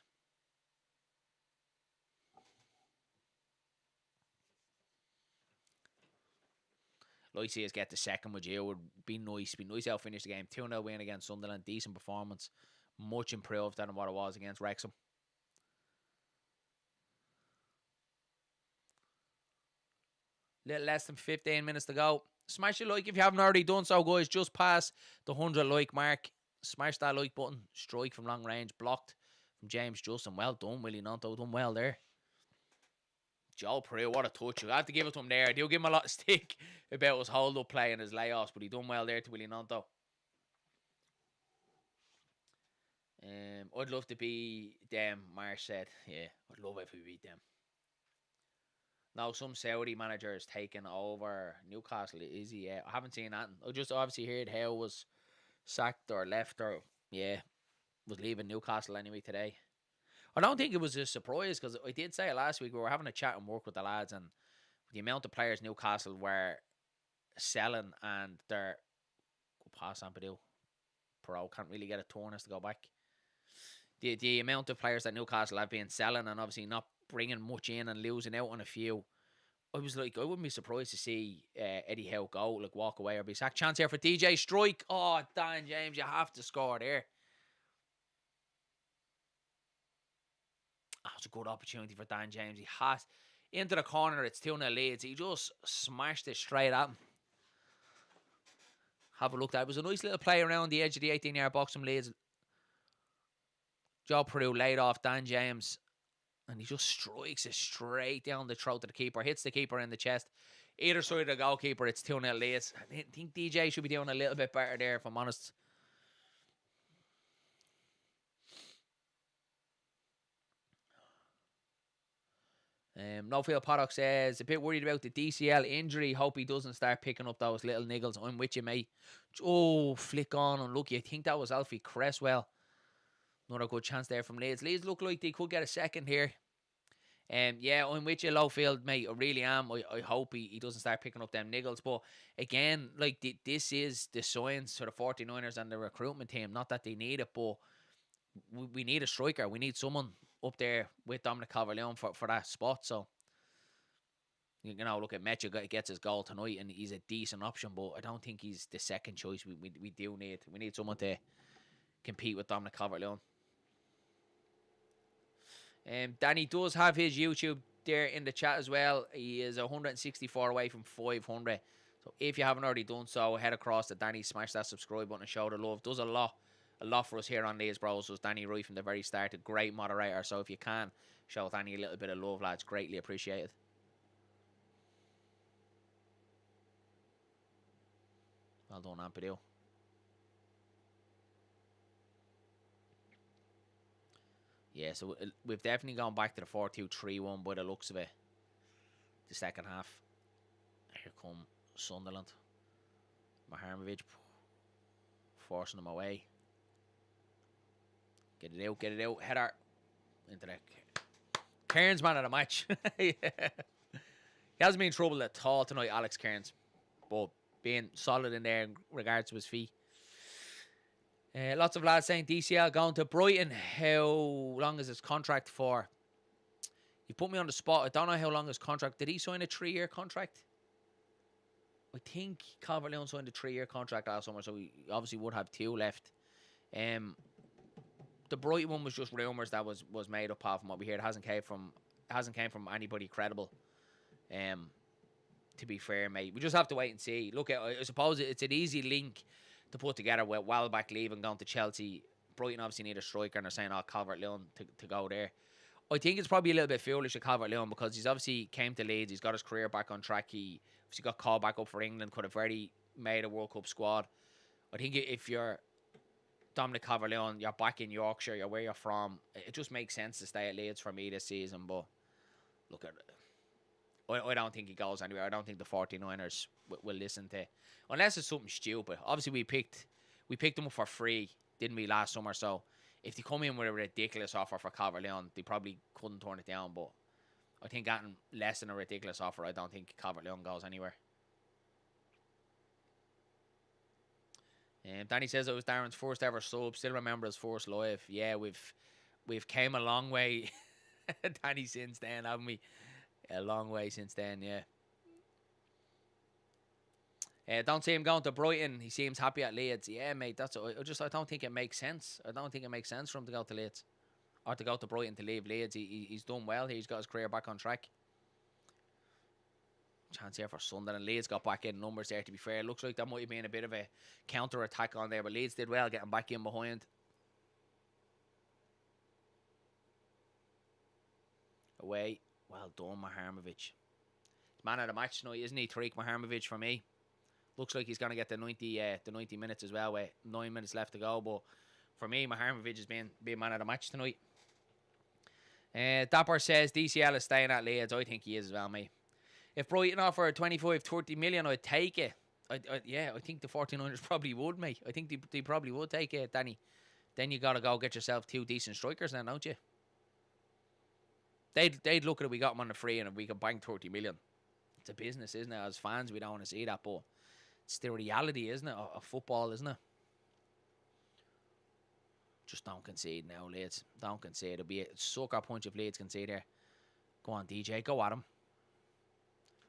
Like to see us get the second with you. Would be nice. Be nice how finish the game. 2-0 win against Sunderland. Decent performance. Much improved than what it was against Wrexham. Little less than 15 minutes to go. Smash the like if you haven't already done so, guys. Just past the 100 like mark. Smash that like button. Strike from long range. Blocked from James Justin. Well done, Willie Nonto. Done well there. Joe Pereira, what a touch. I have to give it to him there. I do give him a lot of stick about his hold-up play and his layoffs, but he done well there to Willie Nonto. I'd love to be them, Marsh said. Yeah, I'd love if we beat them. Now, some Saudi manager is taking over Newcastle. Is he? Yeah, I haven't seen that. I just obviously heard Howe was sacked or left or, yeah, was leaving Newcastle anyway today. I don't think it was a surprise because I did say it last week. We were having a chat and work with the lads, and the amount of players Newcastle were selling and they're pass on Purdue. Pro can't really get a tournament to go back. The amount of players that Newcastle have been selling and obviously not bringing much in and losing out on a few. I was like, I wouldn't be surprised to see Eddie Howe go, like walk away or be sacked. Chance here for DJ Strike. Oh, Dan James, you have to score there. That was a good opportunity for Dan James. He has into the corner. It's 2-0 Leeds. He just smashed it straight at him. Have a look. That was a nice little play around the edge of the 18-yard box from Leeds. Joe Pereira laid off Dan James. And he just strikes it straight down the throat of the keeper. Hits the keeper in the chest. Either side of the goalkeeper, it's 2-0 Leeds. I think DJ should be doing a little bit better there, if I'm honest. No Phil Paddock says, a bit worried about the DCL injury. Hope he doesn't start picking up those little niggles. I'm with you, mate. Oh, flick on. Unlucky. I think that was Alfie Cresswell. Another good chance there from Leeds. Leeds look like they could get a second here. Yeah, I'm with you, Lowfield, mate. I really am. I hope he doesn't start picking up them niggles. But again, like this is the science for the 49ers and the recruitment team. Not that they need it, but we need a striker. We need someone up there with Dominic Calvert-Lewin for that spot. So, you know, look at Metcha gets his goal tonight and he's a decent option, but I don't think he's the second choice we do need. We need someone to compete with Dominic Calvert-Lewin. Danny does have his YouTube there in the chat as well. He is 164 away from 500. So if you haven't already done so, head across to Danny, smash that subscribe button and show the love. Does a lot for us here on LeedsBros. Was Danny right from the very start, a great moderator. So if you can, show Danny a little bit of love, lads. Greatly appreciated. Well done, Ampadu. Yeah, so we've definitely gone back to the 4-2-3-1 by the looks of it. The second half. Here come Sunderland. Maharmovic forcing them away. Get it out. Header into the Cairns man of the match. Yeah. He hasn't been in trouble at all tonight, Alex Cairns. But being solid in there in regards to his feet. Lots of lads saying DCL going to Brighton. How long is his contract for? You put me on the spot. I don't know how long his contract. Did he sign a 3-year contract? I think Calvert-Lewin signed a 3-year contract last summer, so he obviously would have 2 left. The Brighton one was just rumours that was made up of, from what we hear. It hasn't came from anybody credible. To be fair, mate, we just have to wait and see. Look, I suppose it's an easy link to put together with Welbeck leaving, going to Chelsea. Brighton obviously need a striker, and they're saying, Calvert-Lewin to go there. I think it's probably a little bit foolish of Calvert-Lewin because he's obviously came to Leeds. He's got his career back on track. He obviously got called back up for England. Could have already made a World Cup squad. I think if you're Dominic Calvert-Lewin, you're back in Yorkshire, you're where you're from, it just makes sense to stay at Leeds for me this season. But look at it. I don't think he goes anywhere. I don't think the 49ers will listen to, unless it's something stupid. Obviously, we picked them up for free, didn't we, last summer? So if they come in with a ridiculous offer for Calvert-Lewin, they probably couldn't turn it down. But I think getting less than a ridiculous offer, I don't think Calvert-Lewin goes anywhere. Danny says it was Darren's first ever sub. Still remember his first live. Yeah, we've came a long way, Danny, since then, haven't we? A long way since then, yeah. Don't see him going to Brighton. He seems happy at Leeds. Yeah, mate. I don't think it makes sense. I don't think it makes sense for him to go to Leeds or to go to Brighton to leave Leeds. He's done well. He's got his career back on track. chance here for Sunderland. Leeds got back in numbers there, to be fair. Looks like that might have been a bit of a counter-attack on there, but Leeds did well getting back in behind. Away. Well done, Maharmovic. He's man of the match tonight, isn't he? Tariq Maharmovic for me. Looks like he's going to get the 90 minutes as well with 9 minutes left to go. But for me, Maharmovic has been man of the match tonight. Dapper says DCL is staying at Leeds. I think he is as well, mate. If Brighton offer 25, 30 million, I'd take it. I think the 49ers probably would, mate. I think they probably would take it, Danny. Then you got to go get yourself 2 decent strikers then, don't you? They'd look at it, we got them on the free, and if we could bank 30 million. It's a business, isn't it? As fans, we don't want to see that, but it's the reality, isn't it, of football, isn't it? Just don't concede now, Leeds. Don't concede. It'll be a sucker punch if Leeds concede here. Go on, DJ. Go at him.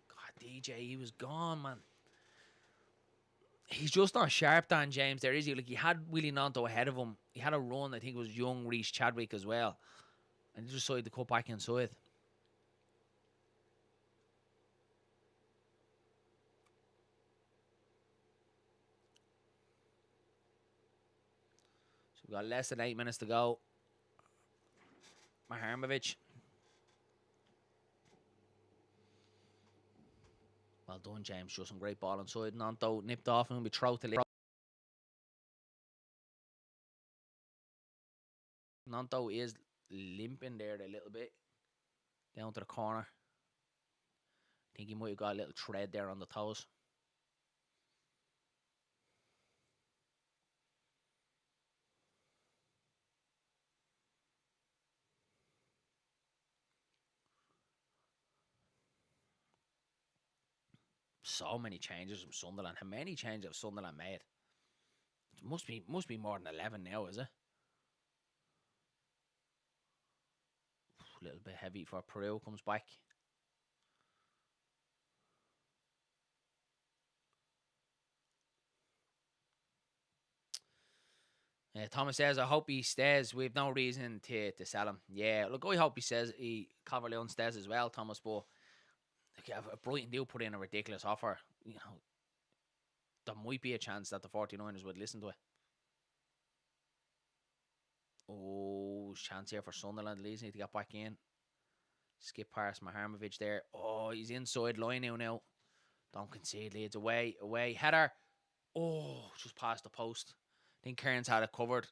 God, DJ, he was gone, man. He's just not sharp, Dan James, there, is he? Like, he had Willie Nanto ahead of him. He had a run, I think it was young Reece Chadwick as well. And he just decided to cut back inside. So we've got less than 8 minutes to go. Maharmovic. Well done, James. Just some great ball inside. Nanto nipped off and we throw to Leeds. Nanto is limping there a little bit. Down to the corner. I think he might have got a little tread there on the toes. So many changes from Sunderland. How many changes have Sunderland made? It must be more than 11 now, is it? A little bit heavy for Peru. Comes back. Thomas says, I hope he stays. We've no reason to sell him. Yeah, look, I hope Calvert-Lewin stays as well, Thomas, but if Brighton do put in a ridiculous offer, you know, there might be a chance that the 49ers would listen to it. Oh, chance here for Sunderland. Leeds need to get back in. Skip past Maharmovic there. Oh, he's inside line now. Don't concede, Leeds. Away. Header. Oh, just past the post. I think Kearns had it covered.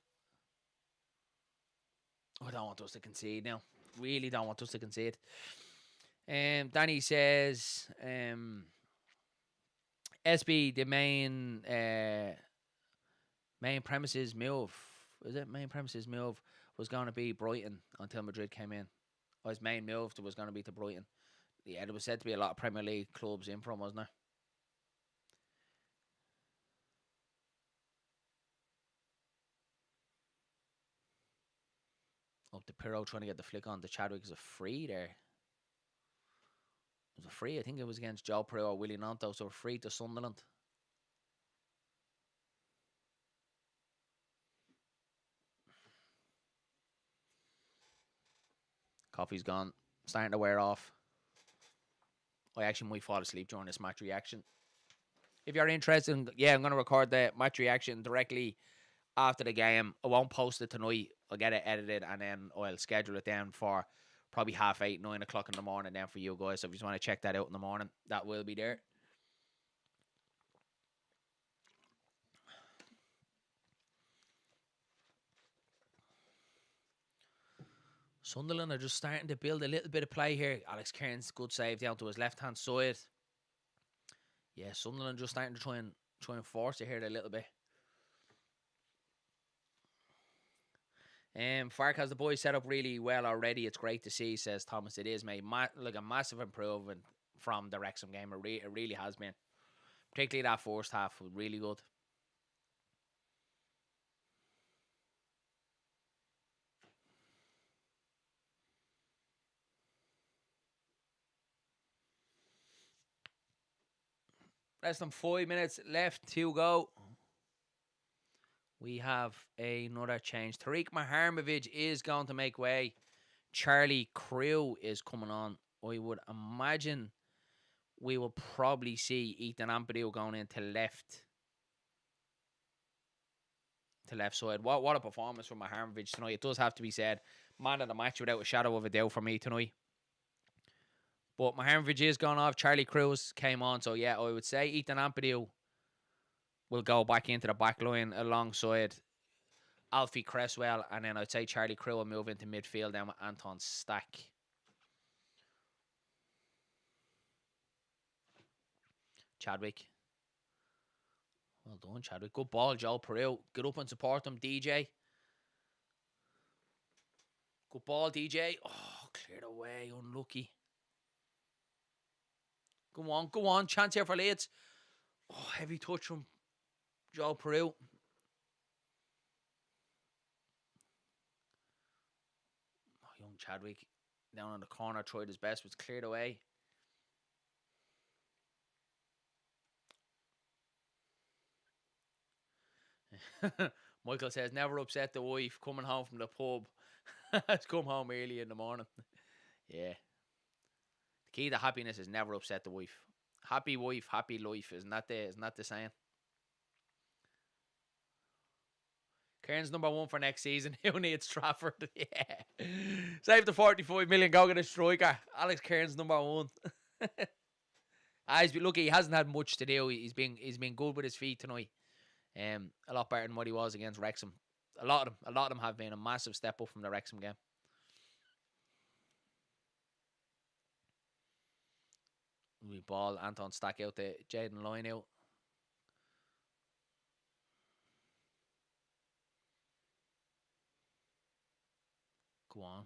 I don't want us to concede now. Really don't want us to concede. Danny says, SB, the main premises move. Was it main premises move was going to be Brighton until Madrid came in. Or his main move was going to be to Brighton. Yeah, there was said to be a lot of Premier League clubs in from, wasn't there? Up to Pirro trying to get the flick on to Chadwick. Is a free there. It was a free. I think it was against Joe Pirro or Willie Nanto. So a free to Sunderland. Coffee's gone. Starting to wear off. I actually might fall asleep during this match reaction. If you're interested, I'm going to record the match reaction directly after the game. I won't post it tonight. I'll get it edited and then I'll schedule it down for probably 8:30, 9 o'clock in the morning then for you guys. So if you just want to check that out in the morning, that will be there. Sunderland are just starting to build a little bit of play here. Alex Kearns, good save down to his left-hand side. Yeah, Sunderland just starting to try and force it here a little bit. Fark has the boys set up really well already. It's great to see, says Thomas. It is, mate. Like a massive improvement from the Wrexham game. It really has been. Particularly that first half was really good. Less than 5 minutes left to go. We have another change. Tariq Maharmovic is going to make way. Charlie Crew is coming on. I would imagine we will probably see Ethan Ampadu going into left. To left side. What a performance from Maharmovich tonight. It does have to be said. Man of the match without a shadow of a doubt for me tonight. But Maharmovich is gone off. Charlie Cruz came on. So yeah, I would say Ethan Ampadu will go back into the back line alongside Alfie Cresswell. And then I'd say Charlie Cruz will move into midfield then with Anton Stack. Chadwick. Well done, Chadwick. Good ball, Joe Perew. Get up and support him, DJ. Good ball, DJ. Oh, cleared away. Unlucky. Go on, go on. Chance here for Leeds. Oh, heavy touch from Joe Perew. Oh, young Chadwick down on the corner tried his best, was cleared away. Michael says, never upset the wife coming home from the pub. Has come home early in the morning. Yeah. The key to happiness is never upset the wife. Happy wife, happy life. Isn't that the saying? Cairns #1 for next season. Who needs Trafford? Yeah. Save the 45 million. Go get a striker. Alex Cairns #1. He's been lucky. He hasn't had much to do. He's been good with his feet tonight. A lot better than what he was against Wrexham. A lot of them have been a massive step up from the Wrexham game. We ball Anton Stack out to Jaden Line out. Go on.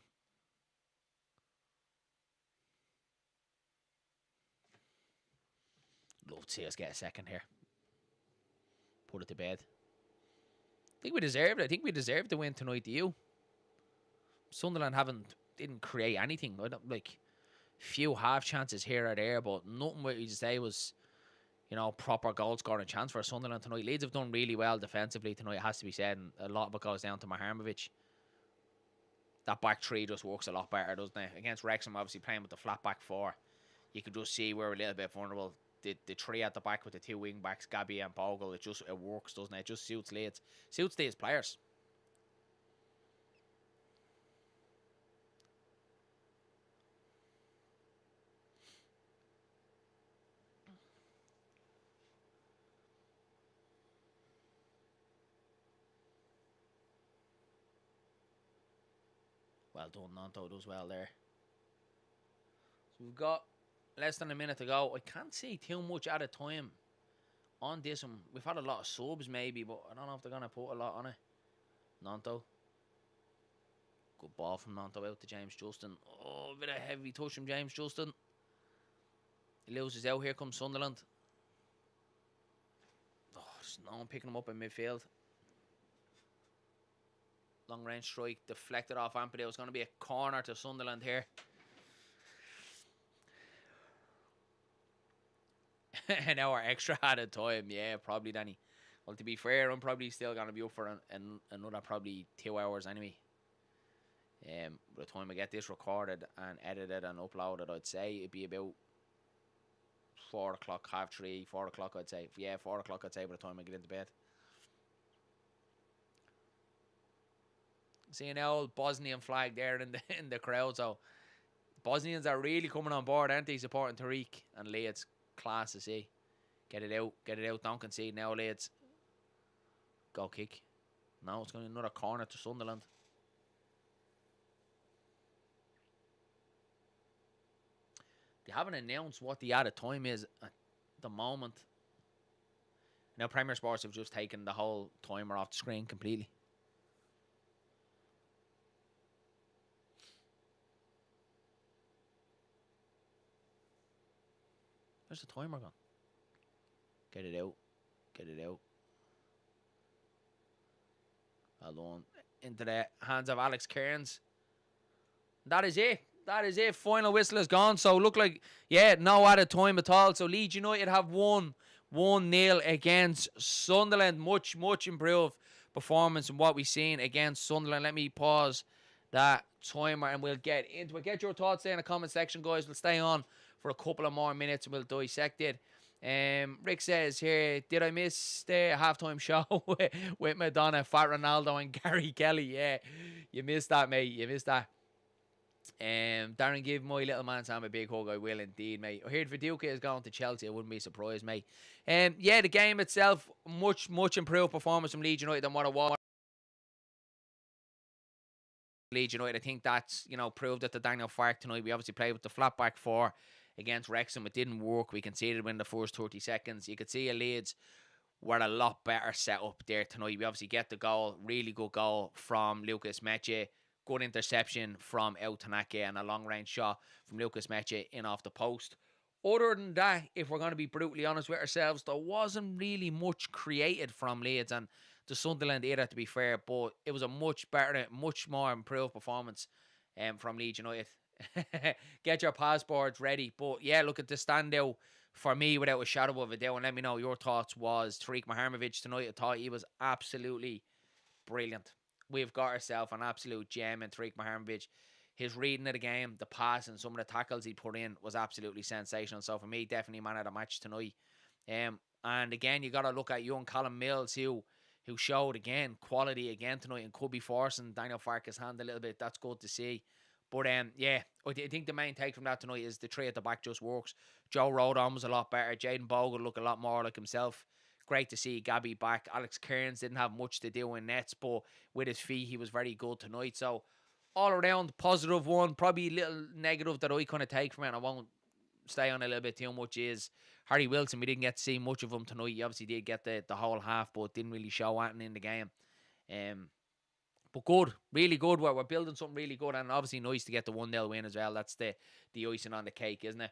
Love to see us get a second here. Put it to bed. I think we deserved it. I think we deserved to win tonight. Do you? Sunderland didn't create anything. I don't like few half chances here or there, but nothing what you say was, proper goal scoring chance for Sunderland tonight. Leeds have done really well defensively tonight, it has to be said, and a lot of it goes down to Maharmovich. That back three just works a lot better, doesn't it? Against Wrexham, obviously playing with the flat back four, you could just see we're a little bit vulnerable. The three at the back with the two wing backs, Gabby and Bogle, it works, doesn't it? It just suits Leeds. Suits these players. Well done, Nanto does well there. So we've got less than a minute to go. I can't see too much at a time on this one. We've had a lot of subs maybe, but I don't know if they're going to put a lot on it. Nanto. Good ball from Nanto out to James Justin. Oh, a bit of heavy touch from James Justin. He loses out. Here comes Sunderland. Oh, there's no one picking him up in midfield. Long range strike deflected off Ampadu. It's going to be a corner to Sunderland here. An hour extra added time. Yeah, probably, Danny. Well, to be fair, I'm probably still going to be up for another probably 2 hours anyway. By the time I get this recorded and edited and uploaded, I'd say it'd be about 4 o'clock, 3:30, 4 o'clock, I'd say. Yeah, 4 o'clock, I'd say, by the time I get into bed. See an old Bosnian flag there in the crowd. So Bosnians are really coming on board, aren't they? Supporting Tariq and Leeds. Class to see. Get it out. Don't concede now, Leeds. Goal kick. No, it's going to be another corner to Sunderland. They haven't announced what the added time is at the moment. Now Premier Sports have just taken the whole timer off the screen completely. Where's the timer gone? Get it out. Alone into the hands of Alex Cairns. That is it. Final whistle is gone. So look like, no added time at all. So Leeds United have won 1-0 against Sunderland. Much improved performance in what we've seen against Sunderland. Let me pause that timer and we'll get into it. Get your thoughts there in the comment section, guys. We'll stay on for a couple of more minutes and we'll dissect it. Rick says here, did I miss the halftime show with Madonna, Fat Ronaldo, and Gary Kelly? Yeah, you missed that, mate. You missed that. Darren, give my little man Sam a big hug. I will indeed, mate. I heard Viduka is going to Chelsea. I wouldn't be surprised, mate. Yeah, the game itself, much improved performance from Leeds United than what it was. Leeds United, I think that's, proved at the Daniel Fark tonight. We obviously played with the flat back four against Wrexham. It didn't work. We conceded within the first 30 seconds. You could see Leeds were a lot better set up there tonight. We obviously get the goal, really good goal from Lucas Meche. Good interception from El Tanaka and a long range shot from Lucas Meche in off the post. Other than that, if we're going to be brutally honest with ourselves, there wasn't really much created from Leeds and the Sunderland era, to be fair, but it was a much better, much more improved performance from Leeds United. Get your passports ready. But yeah, look at the standout for me without a shadow of a doubt. And let me know your thoughts was Tariq Maharmovic tonight. I thought he was absolutely brilliant. We've got ourselves an absolute gem in Tariq Maharmovic. His reading of the game, the pass and some of the tackles he put in was absolutely sensational. So for me, definitely man of the match tonight. And again, you got to look at young Callum Mills who showed again quality again tonight and could be forcing Daniel Farke's hand a little bit. That's good to see. But yeah, I think the main take from that tonight is the three at the back just works. Joe Rodon was a lot better. Jaden Bogle looked a lot more like himself. Great to see Gabby back. Alex Kearns didn't have much to do in nets, but with his feet, he was very good tonight. So all around, positive one. Probably a little negative that I kind of take from it, and I won't stay on a little bit too much, is Harry Wilson. We didn't get to see much of him tonight. He obviously did get the whole half, but didn't really show anything in the game. But good, really good. We're building something really good, and obviously nice to get the 1-0 win as well. That's the icing on the cake, isn't it?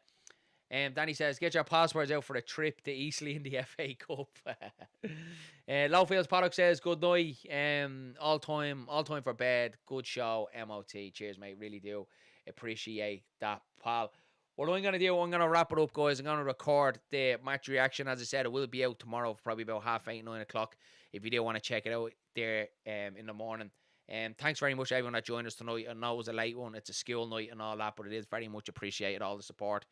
Danny says, get your passports out for a trip to Eastleigh in the FA Cup. Lowfields Paddock says, good night. All time for bed. Good show, MOT. Cheers, mate. Really do appreciate that, pal. What I'm going to do, I'm going to wrap it up, guys. I'm going to record the match reaction. As I said, it will be out tomorrow, probably about 8:30, 9 o'clock, if you do want to check it out there in the morning. Thanks very much, everyone that joined us tonight. I know it was a late one. It's a school night and all that, but it is very much appreciated, all the support.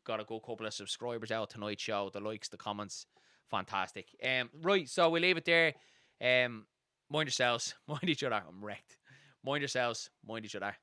Got a good couple of subscribers out tonight's show. The likes, the comments, fantastic. Right, so we'll leave it there. Mind yourselves, mind each other. I'm wrecked. Mind yourselves, mind each other.